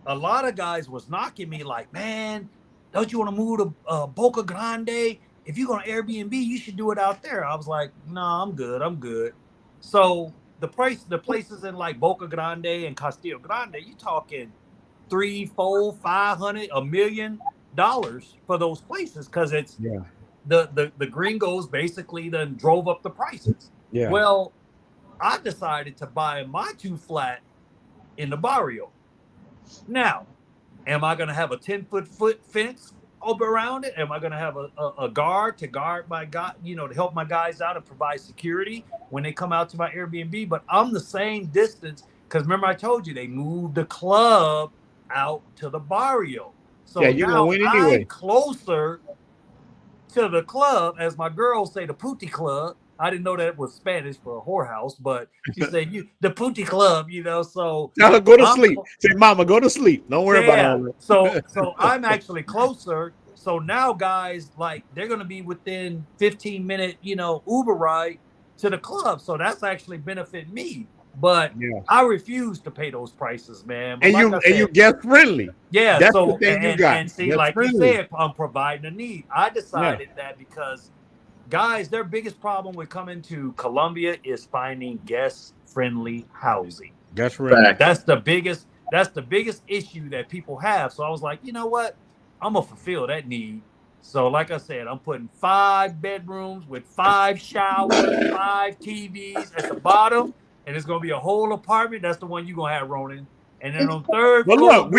a lot of guys was knocking me like, man, don't you want to move to Boca Grande? If you're gonna Airbnb, you should do it out there. I was like, no, I'm good. So the places in like Boca Grande and Castillo Grande, you talking $300, $400, $500, $1 million for those places, because it's the gringos basically then drove up the prices. Yeah. Well, I decided to buy my 2 flat in the barrio. Now, am I gonna have a 10-foot fence around it? Am I going to have a guard to guard my guy, to help my guys out and provide security when they come out to my Airbnb? But I'm the same distance because remember I told you they moved the club out to the barrio. So you're now gonna win anyway. I'm closer to the club, as my girls say, the Pootie Club. I didn't know that was Spanish for a whorehouse, but she said the Pootie Club, so tell her go to sleep. Say, Mama, go to sleep. Don't worry about all that. So I'm actually closer. So now guys, like, they're gonna be within 15-minute, Uber ride to the club. So that's actually benefit me. But I refuse to pay those prices, man. But and you guest friendly. Yeah. That's so the thing you got. And see, like you said, I'm providing a need. I decided that because guys, their biggest problem with coming to Colombia is finding guest-friendly housing. That's right. That's the biggest issue that people have. So I was like, you know what? I'm gonna fulfill that need. So like I said, I'm putting 5 bedrooms with 5 showers, 5 TVs at the bottom, and it's gonna be a whole apartment. That's the one you're gonna have, Ronin. And then on third floor, look,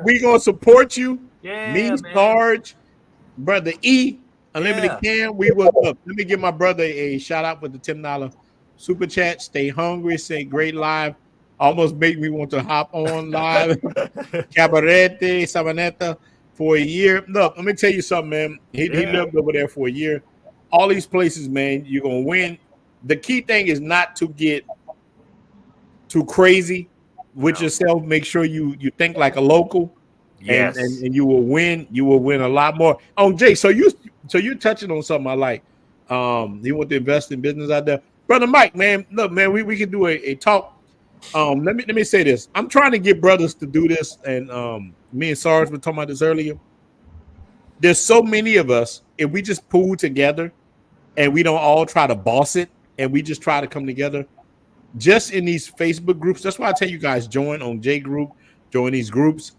we gonna support you. Yeah, me, man. Sarge, brother E. Unlimited Cam, we will up. Let me give my brother a shout out with the $10 super chat. Stay hungry, say great live. Almost made me want to hop on live. Cabarete, Sabaneta for a year. Look, let me tell you something, man. He lived over there for a year. All these places, man, you're gonna win. The key thing is not to get too crazy with yourself. Make sure you think like a local. Yes. And you will win. You will win a lot more. Oh, Jay, so you're touching on something I like. You want to invest in business out there, brother Mike. Man, look, man, we can do a talk. Let me say this. I'm trying to get brothers to do this, and me and Sarge were talking about this earlier. There's so many of us. If we just pool together, and we don't all try to boss it, and we just try to come together, just in these Facebook groups. That's why I tell you guys, join on J group, join these groups.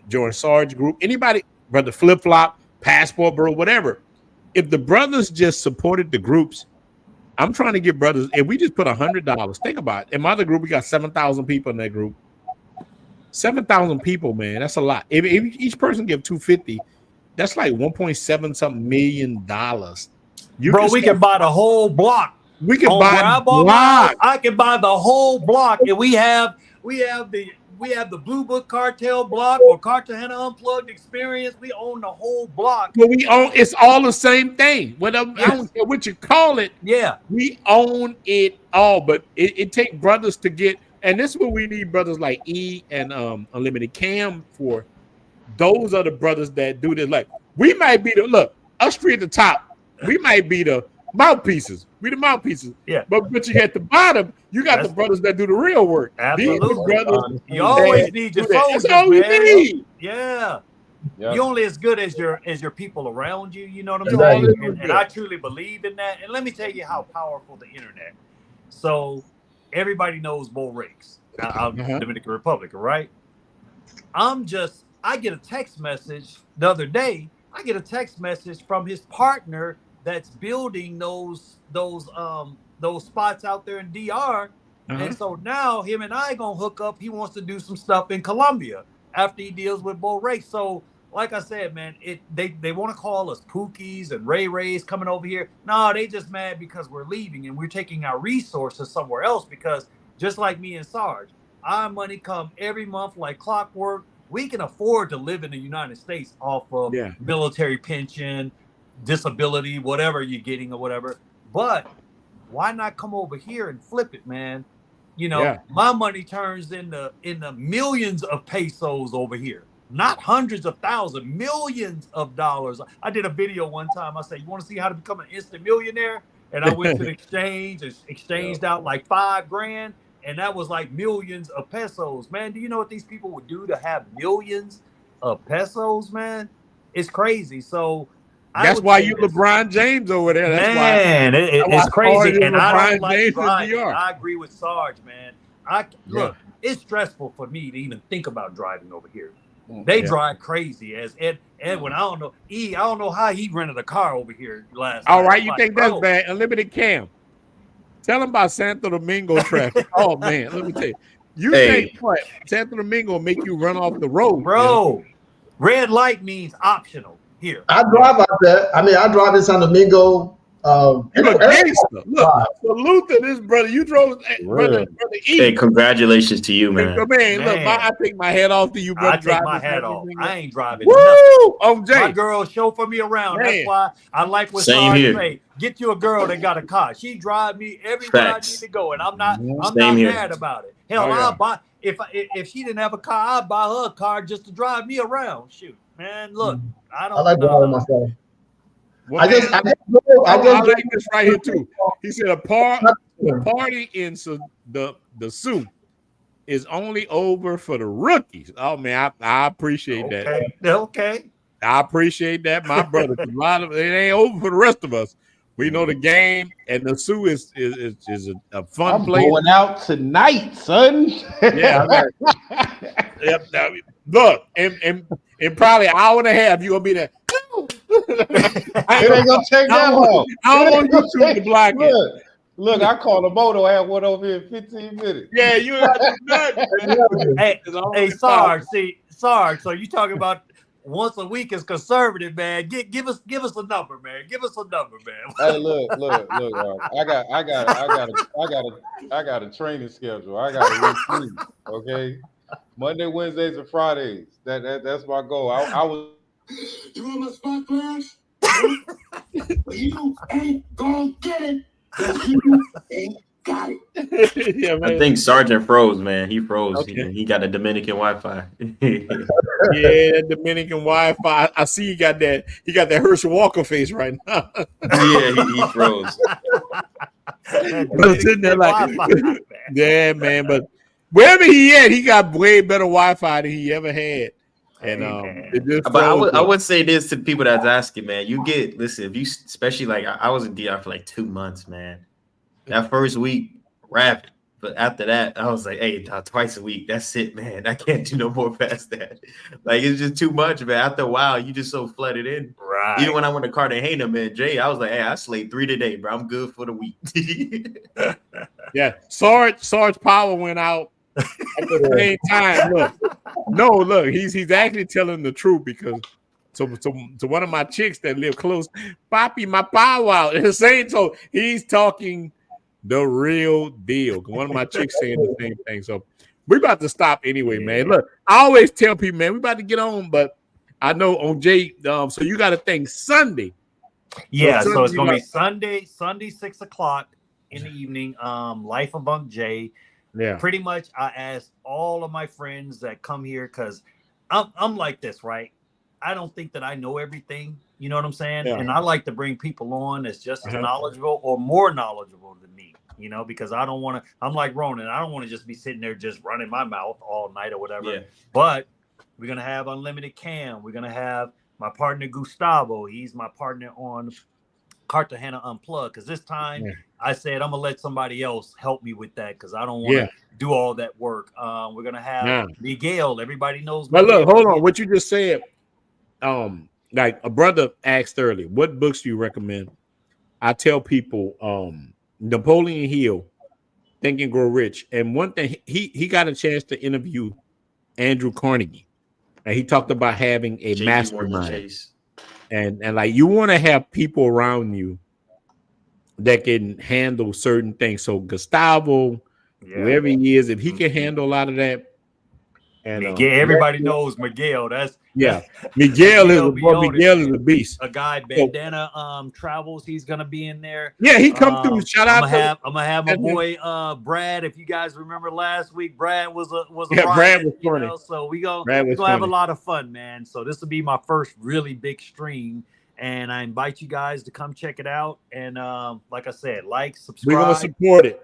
Join Sarge group, anybody, brother Flip Flop, Passport Bro, whatever. If the brothers just supported the groups, I'm trying to get brothers. If we just put $100, think about it. In my other group, we got 7,000 people in that group. 7,000 people, man, that's a lot. If each person give $250, that's like 1.7 something $million. We can buy the whole block. We can buy the block. I can buy the whole block, and we have the Blue Book Cartel block or Cartagena Unplugged experience. We own the whole block. Well, we own. It's all the same thing. Whatever, I don't care what you call it. Yeah, we own it all. But it takes brothers to get, and this is what we need brothers like E and Unlimited Cam for. Those are the brothers that do this. Like, we might be us three at the top. We might be the mouthpieces. We the mouthpieces. Yeah. But you at the bottom, you got the brothers that do the real work. Absolutely. These brothers, you always need your soldiers, that's all we need. Yeah. Yep. You're only as good as your people around you. You know what I'm Exactly. saying? And I truly believe in that. And let me tell you how powerful the internet. So everybody knows Bo Rakes. I'm Dominican Republic, right? I get a text message the other day. I get a text message from his partner that's building those spots out there in DR. And so now him and I gonna hook up. He wants to do some stuff in Colombia after he deals with Bo Ray. So like I said, man, they want to call us Pookies and Ray Rays coming over here. No, they just mad because we're leaving and we're taking our resources somewhere else, because just like me and Sarge, our money come every month like clockwork. We can afford to live in the United States off of military pension, disability, whatever you're getting or whatever. But why not come over here and flip it, man? My money turns into millions of pesos over here, not hundreds of thousands, millions of dollars. I did a video one time. I said, you want to see how to become an instant millionaire? And I went to the exchange and exchanged out like $5,000. And that was like millions of pesos, man. Do you know what these people would do to have millions of pesos, man? It's crazy. So that's why you LeBron James over there. That's man, it's crazy. And I don't like driving. DR. I agree with Sarge, man. Look, it's stressful for me to even think about driving over here. They drive crazy. As Edwin, I don't know how he rented a car over here last night. All right, you think that's bad? Unlimited Cam. Tell him about Santo Domingo traffic. Oh man, let me tell you. You think what? Santo Domingo will make you run off the road, bro? Red light means optional. here. I drive out there. I mean, I drive in San Domingo. You a gangster. Look, salute to this brother. You drove, brother E. Hey, congratulations to you, man. Man, look, I take my head off to you, brother. I take my hat off. I ain't driving Woo! nothing. Oh, Jay. My girl chauffeur me around. Man. That's why I like what Sarge say. Get you a girl that got a car. She drive me everywhere I need to go, and I'm not mad about it. Hell, I'll buy if she didn't have a car, I'd buy her a car just to drive me around. Shoot, man, look, I like driving myself. Well, I just like this right here too. He said a party in the Sioux is only over for the rookies. Oh man, I appreciate that. Okay. I appreciate that, my brother. A lot of it ain't over for the rest of us. We know the game, and the Sioux is a fun place. Going out tonight, son. Yeah. Yep. Look, in probably an hour and a half, you gonna be there. It ain't gonna take that long. I don't want you to block it. Look, I called a moto. I had one over here in 15 minutes. Yeah, you got Hey, Sarge. See, Sarge. So you talking about once a week is conservative, man. Give us a number, man. Give us a number, man. Hey, look. I got a training schedule. I got a routine. Okay, Monday, Wednesdays, and Fridays. That's my goal. I was. You want my spot class? You ain't gonna get it. You ain't got it. Yeah, man. I think Sergeant froze, man. He froze. Okay. He got a Dominican Wi-Fi. Yeah, Dominican Wi-Fi. I see he got that Herschel Walker face right now. Yeah, he froze. But sitting there like, yeah, man. But wherever he at, he got way better Wi-Fi than he ever had. And but I would say this to people that's asking, man. Listen, if you especially like I was in DR for like 2 months, man. That first week, rapid. But after that, I was like, hey, twice a week. That's it, man. I can't do no more past that. Like it's just too much, man. After a while, you just so flooded in. Right. Even when I went to Cartagena, man, Jay, I was like, hey, I slayed 3 today, bro. I'm good for the week. Yeah. Sarge Power went out at the same time. Look, he's actually telling the truth because to one of my chicks that live close, Poppy, my power out. And the same, so he's talking the real deal. One of my chicks saying the same thing. So we're about to stop anyway, man. Look, I always tell people, man, we about to get on, but I know on Jay, so you got to think Sunday. Yeah, so it's gonna be Sunday 6:00 in the evening. Life of Unc Jay. Yeah, pretty much I asked all of my friends that come here because I'm like this, right? I don't think that I know everything, you know what I'm saying? Yeah. And I like to bring people on that's just as knowledgeable or more knowledgeable than me, you know, because I don't want to, I'm like Ronin, I don't want to just be sitting there just running my mouth all night or whatever. Yeah. But we're going to have Unlimited Cam. We're going to have my partner Gustavo. He's my partner on Cartagena Unplugged, because this time I said I'm gonna let somebody else help me with that because I don't want to do all that work. We're gonna have Miguel. Everybody knows. But look, hold on. What you just said, like a brother asked earlier, what books do you recommend? I tell people, Napoleon Hill, Think and Grow Rich, and one thing he got a chance to interview Andrew Carnegie, and he talked about having a mastermind. And like you want to have people around you that can handle certain things. So Gustavo, whoever he is, if he can handle a lot of that, and everybody knows Miguel. Miguel is a beast. A guy, Bandana Travels. He's gonna be in there. Yeah, he come through. Shout out! I'm gonna have my boy Brad. If you guys remember last week, Brad was a Brad was funny. Know, so we gonna have a lot of fun, man. So this will be my first really big stream, and I invite you guys to come check it out. And like I said, subscribe. We're gonna support it.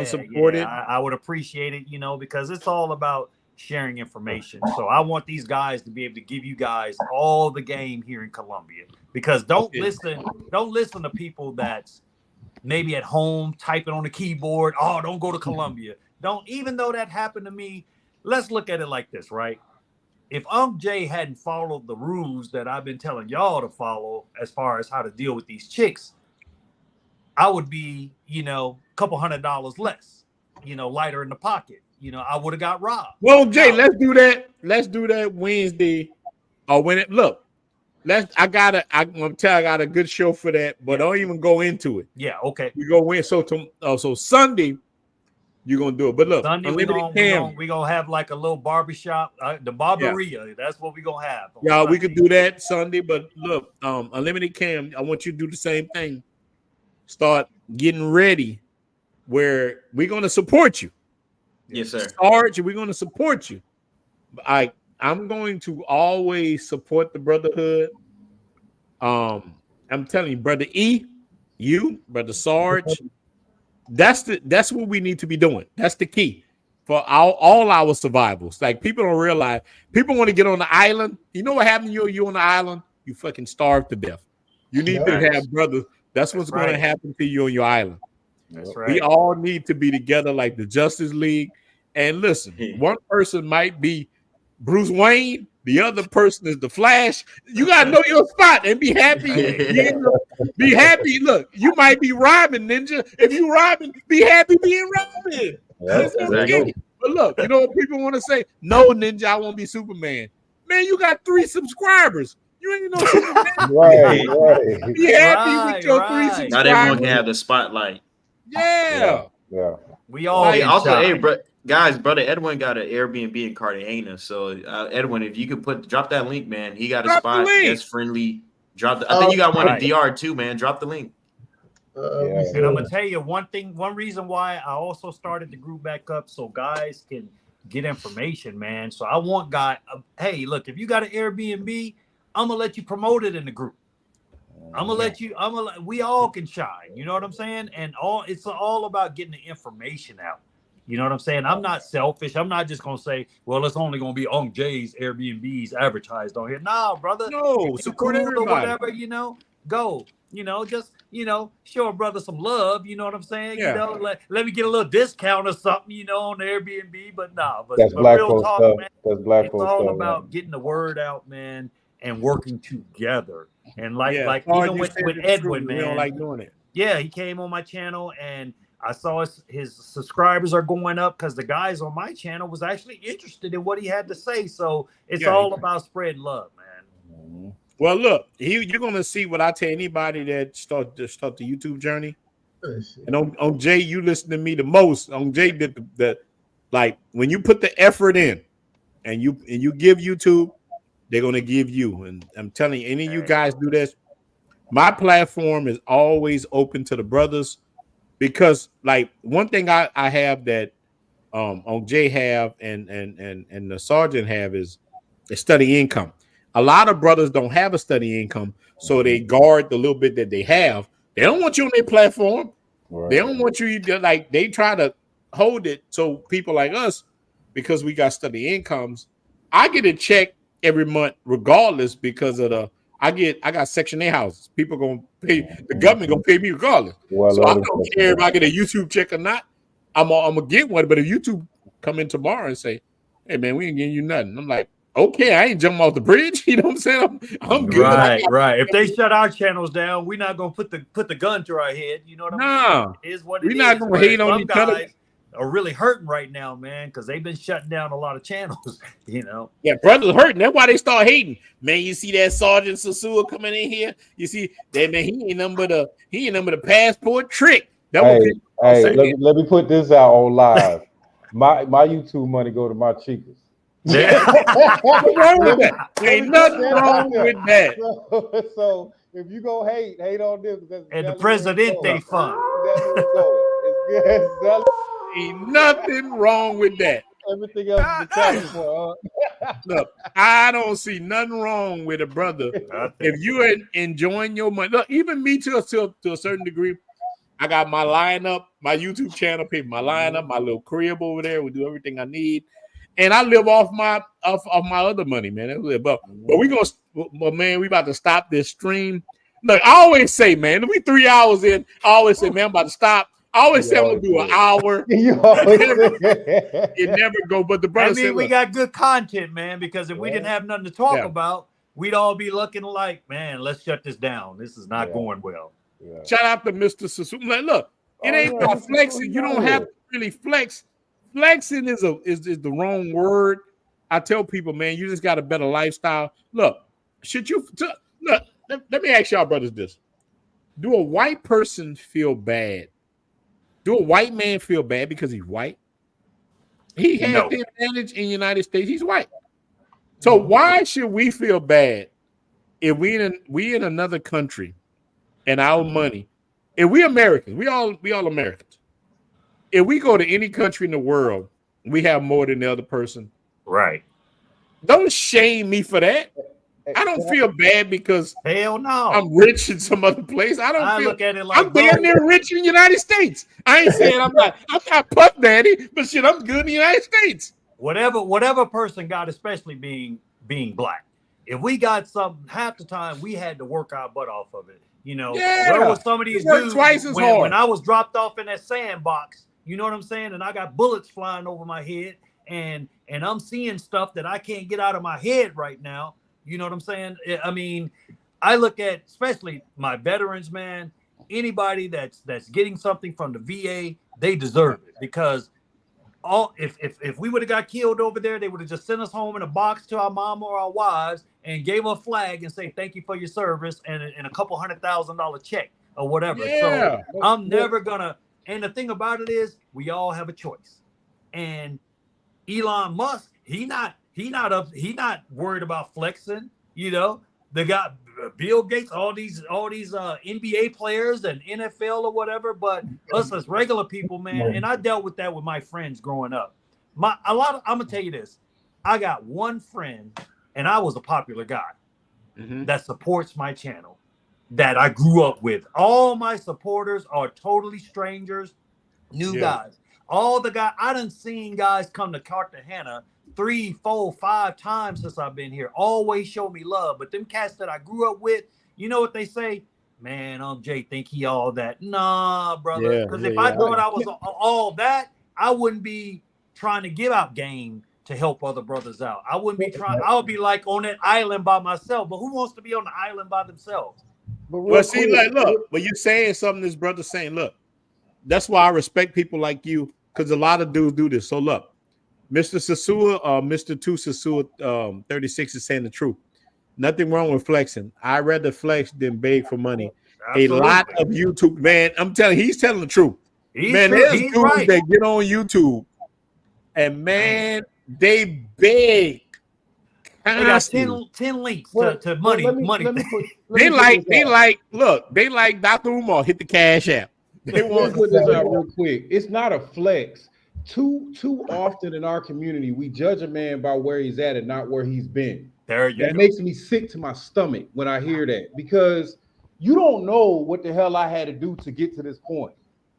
Support it. I would appreciate it, you know, because it's all about sharing information. So I want these guys to be able to give you guys all the game here in Colombia, because don't listen to people that's maybe at home typing on the keyboard. Oh, don't go to Colombia. Even though that happened to me, let's look at it like this, right? If Unc Jay hadn't followed the rules that I've been telling y'all to follow as far as how to deal with these chicks, I would be, you know, a couple $100 less, you know, lighter in the pocket. You know, I would have got robbed. Well, Jay, let's do that. Let's do that Wednesday. Or let's I got a good show for that, but don't even go into it. Yeah, okay. We go in. So Sunday, you're gonna do it. But look, Sunday we gonna have like a little barbershop, the barberia. That's what we gonna have. Yeah, we could do that Sunday. But look, Unlimited Cam, I want you to do the same thing. Start getting ready, where we're gonna support you. Yes, sir. Sarge, we're gonna support you. I'm going to always support the Brotherhood. I'm telling you, Brother E, you, Brother Sarge, that's what we need to be doing. That's the key for all our survivals. Like, people don't realize, people want to get on the island. You know what happened? You on the island, you fucking starve to death. You need to have brothers. That's what's going to happen to you on your island. That's right. We all need to be together like the Justice League. And listen, one person might be Bruce Wayne, the other person is the Flash. You gotta know your spot and be happy. Be happy. Look, you might be Robin, Ninja. If you Robin, be happy being Robin. That's exactly. But look, you know what people want to say? No, Ninja, I won't be Superman. Man, you got 3 subscribers. You ain't no Superman. Right. Be happy with your 3 subscribers. Not everyone can have the spotlight. Yeah. We all guys, Brother Edwin got an Airbnb in Cartagena. So Edwin, if you could drop that link, man. He got a spot that's friendly. I think you got one in DR too, man. Drop the link. And I'm gonna tell you one reason why I also started the group back up, so guys can get information, man. So I want hey, look, if you got an Airbnb, I'm gonna let you promote it in the group. We all can shine. You know what I'm saying? And it's all about getting the information out. You know what I'm saying? I'm not selfish. I'm not just gonna say, well, it's only gonna be on Jay's Airbnbs advertised on here. No, brother. No, support everybody. Or whatever, go. Just show a brother some love. You know what I'm saying? Yeah. Let me get a little discount or something, on the Airbnb. But that's black real talk, stuff. man. That's black it's all stuff, about man. getting the word out, man, and working together. And like Oh, even with Edwin, man, we don't like doing it. Yeah, he came on my channel and I saw his subscribers are going up because the guys on my channel was actually interested in what he had to say. So it's all about spreading love, man. Well, look, you're gonna see what I tell anybody that start the YouTube journey. And on Jay, you listen to me the most. On Jay did the like when you put the effort in, and you give YouTube, they're gonna give you. And I'm telling you, any of you guys do this. My platform is always open to the brothers. Because like one thing I have that on Jay have and the sergeant have is a study income. A lot of brothers don't have a study income, so they guard the little bit that they have. They don't want you on their platform. Right. They don't want you to, like, they try to hold it so people like us, because we got study incomes, I get a check every month regardless because of I got Section 8 houses. People gonna pay, the government gonna pay me regardless. Well, so I don't care if I get a YouTube check or not. I'm gonna get one. But if YouTube come in tomorrow and say, "Hey man, we ain't getting you nothing," I'm like, "Okay, I ain't jumping off the bridge." You know what I'm saying? I'm good. Right. If they shut our channels down, we're not gonna put the gun to our head. You know what I mean? It is what it is. We're not gonna hate on each other. Are really hurting right now, man, because they've been shutting down a lot of channels. Yeah, brothers hurting. That's why they start hating. Man, you see that Sergeant Sosua coming in here? You see that, man? He ain't nothing but a passport trick. Let me put this out on live. My YouTube money go to my chicas. Yeah. What's wrong with that? Ain't nothing wrong with that. So if you go hate on this, and the Presidente Fund. Ain't nothing wrong with that. Everything else is for. Look, I don't see nothing wrong with a brother. If you are enjoying your money, look, even me to a certain degree, I got my lineup, my YouTube channel, people, my lineup, my little crib over there. We do everything I need, and I live off my other money, man. But we about to stop this stream. Look, I always say, man, if we 3 hours in, I always say, man, I'm about to stop. I always say I'm gonna do an hour. It never go. But the brother said, we got good content, man. Because if we didn't have nothing to talk about, we'd all be looking like, man, let's shut this down. This is not going well. Yeah. Shout out to Mr. Sosua. Like, look, it ain't about flexing. You don't have to really flex. Flexing is the wrong word. I tell people, man, you just got a better lifestyle. Look, Look, let me ask y'all brothers this. Do a white person feel bad? Do a white man feel bad because he's white? He has the advantage in the United States. He's white. So why should we feel bad if we in another country and our money? If we Americans, we all Americans. If we go to any country in the world, we have more than the other person. Right. Don't shame me for that. I don't feel bad because hell no, I'm rich in some other place. I look at it like I'm damn near rich in the United States. I ain't saying I'm not Puff Daddy, but shit, I'm good in the United States. Whatever person got, especially being black. If we got something, half the time we had to work our butt off of it. You know, there was some of these dudes when I was dropped off in that sandbox, you know what I'm saying? And I got bullets flying over my head and I'm seeing stuff that I can't get out of my head right now. You know what I'm saying? I mean, I look at especially my veterans, man, anybody that's getting something from the VA, they deserve it because if we would have got killed over there, they would have just sent us home in a box to our mom or our wives and gave a flag and say, thank you for your service and a couple $100,000 check or whatever. Yeah. So I'm never gonna, and the thing about it is we all have a choice. And Elon Musk, he not worried about flexing, you know. They got Bill Gates, all these NBA players and NFL or whatever, but us as regular people, man, and I dealt with that with my friends growing up. I'm gonna tell you this. I got one friend, and I was a popular guy that supports my channel that I grew up with. All my supporters are totally strangers, new guys. All the guys, I done seen guys come to Cartagena 3, 4, 5 times since I've been here. Always show me love. But them cats that I grew up with, you know what they say? Man, Jay think he all that. Nah, brother. Because if I thought I was all that, I wouldn't be trying to give out game to help other brothers out. I wouldn't be trying. I would be like on that island by myself. But who wants to be on the island by themselves? Well, see, look, but you're saying something this brother's saying, look, that's why I respect people like you, because a lot of dudes do this. So look, Mr. Sosua, Mr. 2 Sosua 36 is saying the truth. Nothing wrong with flexing. I'd rather flex than beg for money. Absolutely. A lot of YouTube, man, I'm telling you, he's telling the truth. There's dudes that get on YouTube and man, they beg. They got 10 links to money. They like Dr. Umar hit the Cash App. They want to put this out real quick. It's not a flex. Too often in our community, we judge a man by where he's at and not where he's been. That makes me sick to my stomach when I hear that, because you don't know what the hell I had to do to get to this point.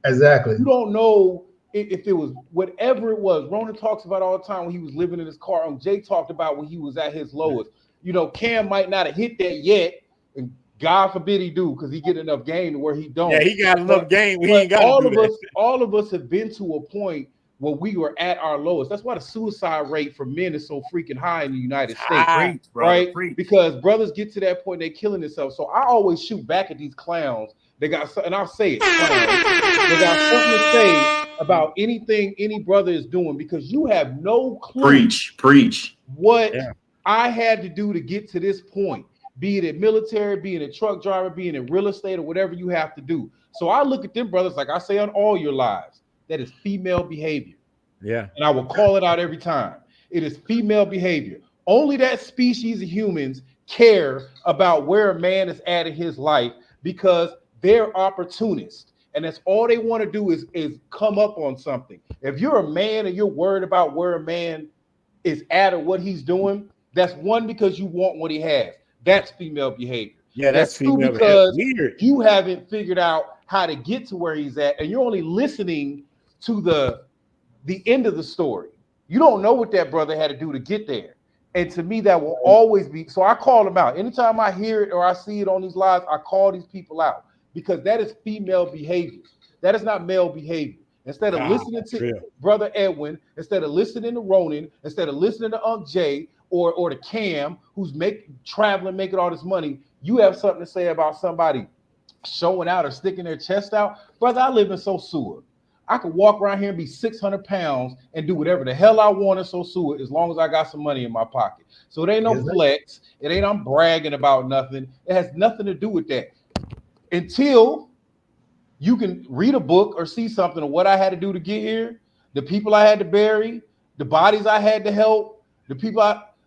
Exactly. You don't know if it was whatever it was. Ronin talks about all the time when he was living in his car. Jay talked about when he was at his lowest. You know, Cam might not have hit that yet, and God forbid he do, because he get enough game to where he don't. Yeah, he got enough game. He ain't got all of us have been to a point where we were at our lowest. That's why the suicide rate for men is so freaking high in the United States, right? Because brothers get to that point, they're killing themselves. So I always shoot back at these clowns. They got, and I'll say it, clowns. They got something to say about anything any brother is doing, because you have no clue. Preach. What I had to do to get to this point, be it in military, being a truck driver, being in real estate, or whatever you have to do. So I look at them brothers, like I say on all your lives, that is female behavior. Yeah. And I will call it out every time. It is female behavior. Only that species of humans care about where a man is at in his life, because they're opportunists. And that's all they want to do is come up on something. If you're a man and you're worried about where a man is at or what he's doing, that's one, because you want what he has. That's female behavior. Yeah, that's female because weird. You haven't figured out how to get to where he's at, and you're only listening to the end of the story. You don't know what that brother had to do to get there. And to me, that will always be. So I call them out. Anytime I hear it or I see it on these lives, I call these people out, because that is female behavior. That is not male behavior. Instead of listening to Brother Edwin, instead of listening to Ronin, instead of listening to Unc Jay or to Cam, who's traveling, making all this money, you have something to say about somebody showing out or sticking their chest out. Brother, I live in Sosua. I could walk around here and be 600 pounds and do whatever the hell I want in Sosua as long as I got some money in my pocket. So it ain't no flex. It ain't I'm bragging about nothing. It has nothing to do with that. Until you can read a book or see something of what I had to do to get here, the people I had to bury, the bodies I had to help, the people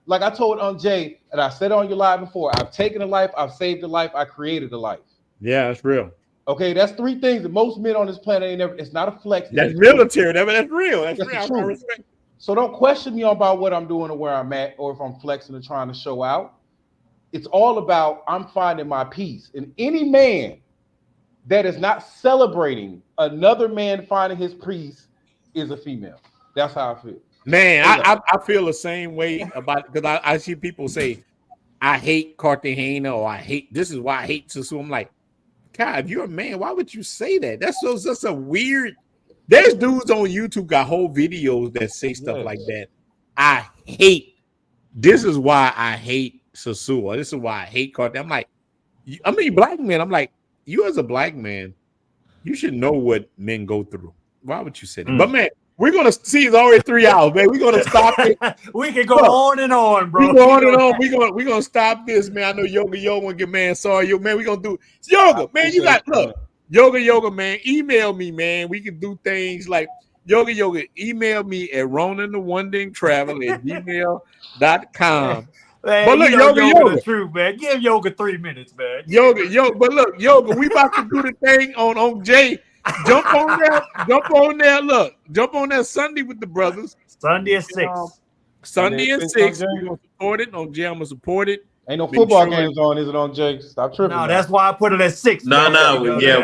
like I told Jay, and I said on your live before, I've taken a life, I've saved a life, I created a life. Yeah, that's real. Okay, that's 3 things that most men on this planet ain't never. It's not a flex. That's military. That's real. That's real. I respect. So don't question me about what I'm doing or where I'm at, or if I'm flexing or trying to show out. It's all about I'm finding my peace. And any man that is not celebrating another man finding his peace is a female. That's how I feel. Man, I feel the same way about, because I see people say, I hate Cartagena, or I hate, this is why I hate Sosua. I'm like, God, if you're a man, why would you say that? That's just a weird. There's dudes on YouTube got whole videos that say stuff like that. I hate. This is why I hate Sosua. This is why I hate Cartagena. I'm like, I mean, black men. I'm like, you as a black man, you should know what men go through. Why would you say that? But man, we're gonna see. It's already 3 hours, man. We're gonna stop it. We can go on and on, bro. We go on and on. We're gonna stop this, man. I know Yoga wanna get, man. Sorry, man. We're gonna do Yoga, man. You got look, Yoga, man. Email me, man. We can do things like Yoga. Email me at RonintheTraveler@gmail.com. Man, but look, Yoga, the truth, man. Give Yoga 3 minutes, man. Yoga. But look, Yoga, we about to do the thing on Jay. Jump on there. Look, jump on there Sunday with the brothers. Sunday at 6. Sunday at 6. We're gonna support it on Jay. I'm gonna support it. Ain't no football games on, is it on Jay? Stop tripping. No, that's why I put it at 6. No, we okay, Jay.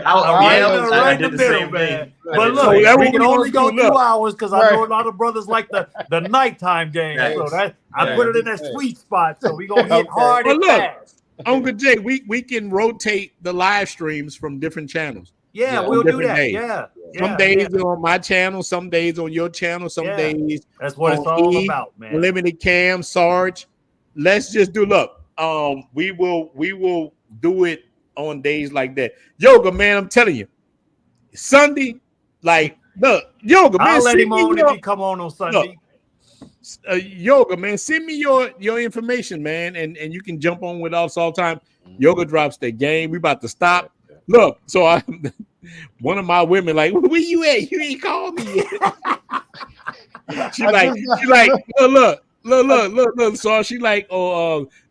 I did the same thing. But look, we can only go 2 hours because I know a lot of brothers like the nighttime game. So that I put it in that sweet spot. So we gonna hit hard and fast. Uncle Jay, we can rotate the live streams from different channels. Yeah, we'll do that. Days. Yeah. Some days on my channel, some days on your channel, some days. That's what it's all about, man. Limited Cam, Sarge. Let's just do we will do it on days like that. Yoga, man, I'm telling you. Sunday, like look, Yoga, man. I'll let him on if he come on Sunday. Yoga, man, send me your information, man, and you can jump on with us all the time. Yoga drops the game. We about to stop. Look, so one of my women like, where you at? You ain't called me yet. she like, look. So she like,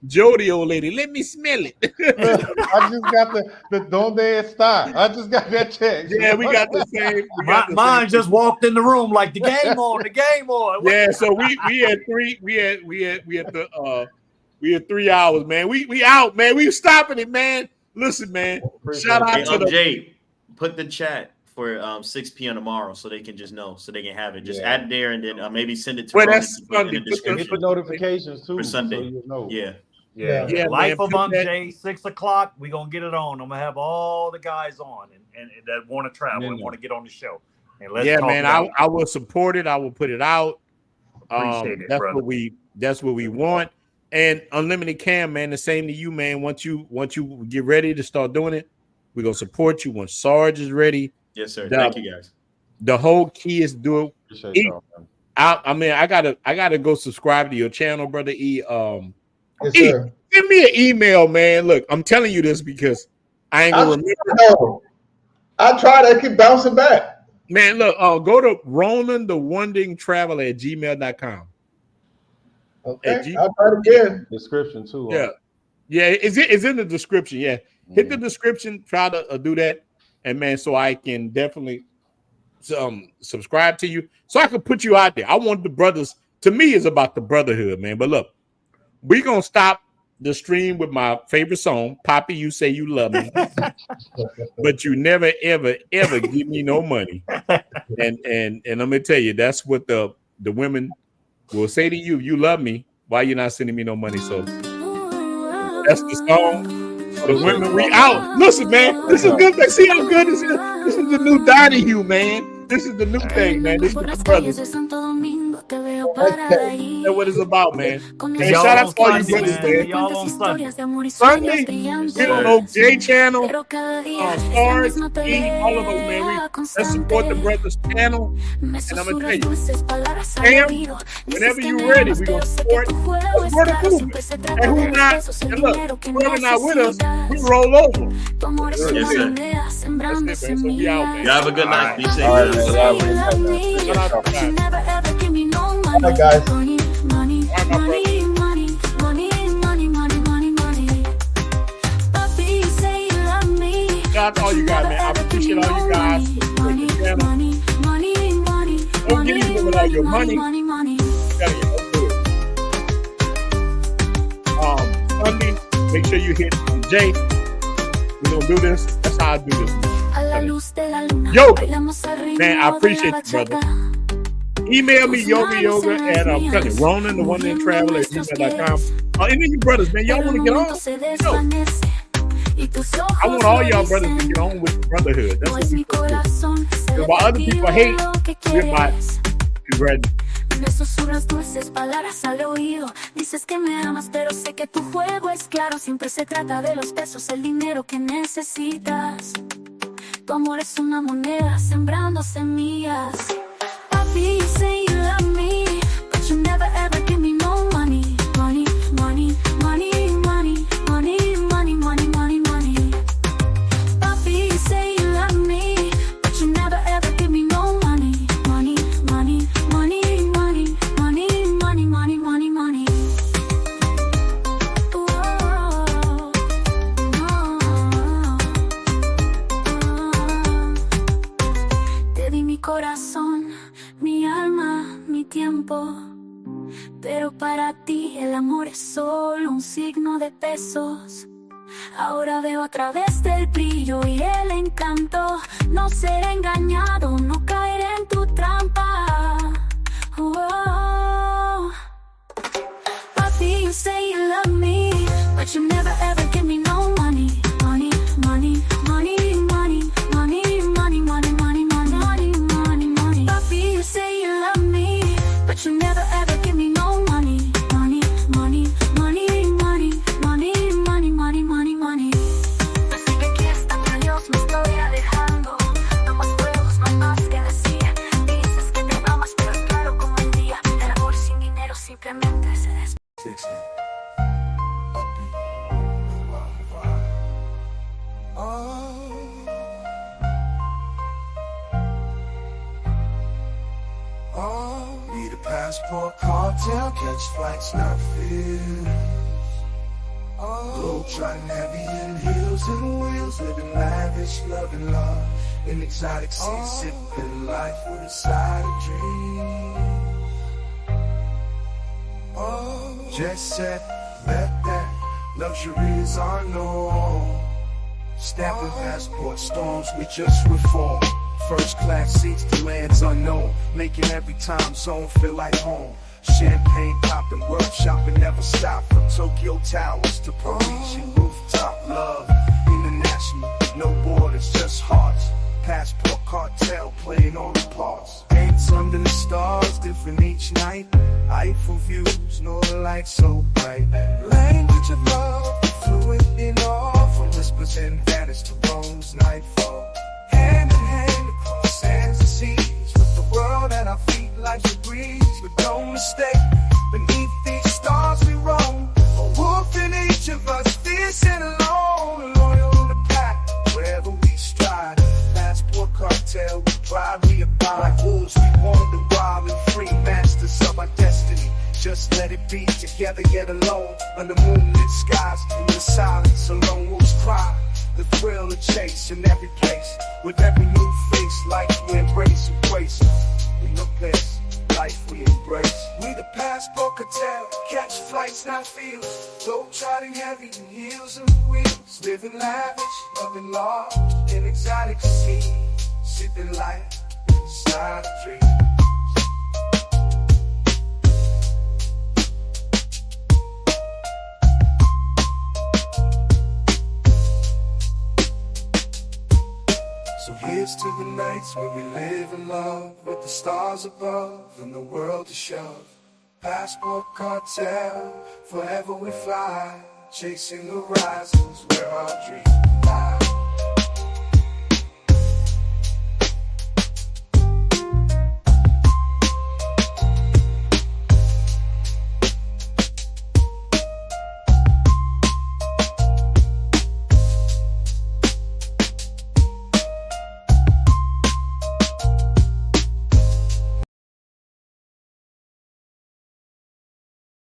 Jody, old lady, let me smell it. I just got the donde está. I just got that text. Yeah, we got the same. Mine just walked in the room like the game on. Yeah, so we had 3 hours, man. We out, man. We stopping it, man. Listen, man. Shout out to Jay. Put the chat for 6 p.m. tomorrow so they can just know, so they can have it. Just add it there and then maybe send it to that's Sunday. In the description. Get the notifications too for Sunday. So you know. Yeah, Life of Jay, 6 o'clock. We're gonna get it on. I'm gonna have all the guys on and that want to travel and want to get on the show. And let's talk man. I will support it. I will put it out. Appreciate it, that's brother. That's what we want. And Unlimited Cam, man, the same to you, man. Once you get ready to start doing it, we're gonna support you. Once Sarge is ready. Yes, sir. Thank you, guys. The whole key is do it. I mean, I gotta go subscribe to your channel, brother E. Yes, sir. Send me an email, man. Look, I'm telling you this because I ain't gonna remember. I try to keep bouncing back. Man, look, go to RonintheTraveler@gmail.com. Okay, I'll try it again. Description too. Yeah, it's in the description. Yeah, hit the description. Try to do that, and man, so I can definitely subscribe to you, so I can put you out there. I want the brothers. To me, it's about the brotherhood, man. But look, we're gonna stop the stream with my favorite song, "Poppy, You Say You Love Me," but you never, ever, ever give me no money. And I'm gonna tell you, that's what the women will say to you. You love me. Why you not sending me no money? So that's the song. The women, we out. Listen, man, this is good. See how good this is. This is the new Donahue, man. This is the new thing, man. This is the brothers. That's what it's about, man. And Y'all shout out on to all you Sunday, brothers, man. Y'all on Sunday. Sunday, Yes, get on sir. OJ channel, Stars, E, all of us, man. Let's support the brothers' channel. And I'm gonna tell you, Sam, whenever you're ready, we're gonna support. Let's grow the movement. And who not? And look, whoever not with us, we roll over. Yes, sir. That's it, man. So we out, man. Y'all have a good night. Be safe. All right, man. Y'all have a good night. Shout out to guys. All right, guys. All right, my brother. Shout out to all you guys, man. I appreciate all you guys. Don't get even with all your money. You gotta get no good. Sunday, make sure you hit Jay. We're gonna do this. That's how I do this. Yo, man, I appreciate you, brother. Email me yoga at Ronin, the RonintheTraveler @gmail.com. Any of you brothers, man, y'all want to get on? Yo, I want all y'all brothers to get on with the brotherhood. That's what we do. Because while other people hate, we're my congratulations. Me susurras dulces palabras al oído. Dices que me amas, pero sé que tu juego es claro. Siempre se trata de los pesos, el dinero que necesitas. Tu amor es una moneda sembrando semillas. Papi, you say you love me, but you never ever give me no money. Money, money, money, money, money, money, money, money, money. Papi, you say you love me, but you never ever give me no money. Money, money, money, money, money, money, money, money, money. Whoa, Te di mi corazón, mi alma, mi tiempo, pero para ti el amor es solo un signo de pesos. Ahora veo a través del brillo y el encanto. No ser engañado, no caer en tu trampa. Oh. Papi, you say you love me, but you never ever give me no money. Money, money, money, money, money, money, money, money, money, money, money. Papi, you say you love me, but you never ever give me no money. Money, money, money, money, money, money, money, money, money. Así que aquí hasta que Dios me estoy alejando. No más juegos, no hay más que decir. Dices que te amas, pero es claro como el día. El amor sin dinero simplemente se desvanece. Need a passport, cartel, catch flights, not fears. Globe trotting heavy in heels and wheels, living lavish, loving love in exotic seas, sipping life with a side of dreams. Jet set, let that luxury is our norm. Stamping passport storms, we just reform. First class seats to lands unknown, making every time zone feel like home. Champagne popped and work shopping never stop. From Tokyo Towers to Parisian rooftop. Love, international, no borders, just hearts. Passport cartel playing all the parts. Paints under the stars, different each night. Eiffel views, northern lights so bright. Language of love, fluent in all. From whispers and vanish to Rome's nightfall. Hand in hand across sands and seas, with the world at our feet life's a breeze. But no mistake, beneath these stars we roam. A wolf in each of us, fierce and alone. Loyal in the pack, wherever we stride. Passport cartel, we pride, we abide. Like wolves, we wander wild and free. Masters of our destiny, just let it be. Together yet alone, under moonlit skies. In the silence, alone wolves cry. The thrill of chase in every place. With every new face, life we embrace and grace. In no place, life we embrace. We the passport cartel, catch flights, not fields. Globe trotting heavy in heels and wheels. Living lavish, loving large, in exotic seas. Sipping life, inside a dream. So here's to the nights where we live in love, with the stars above and the world to shove. Passport cartel, forever we fly, chasing the horizons where our dreams lie.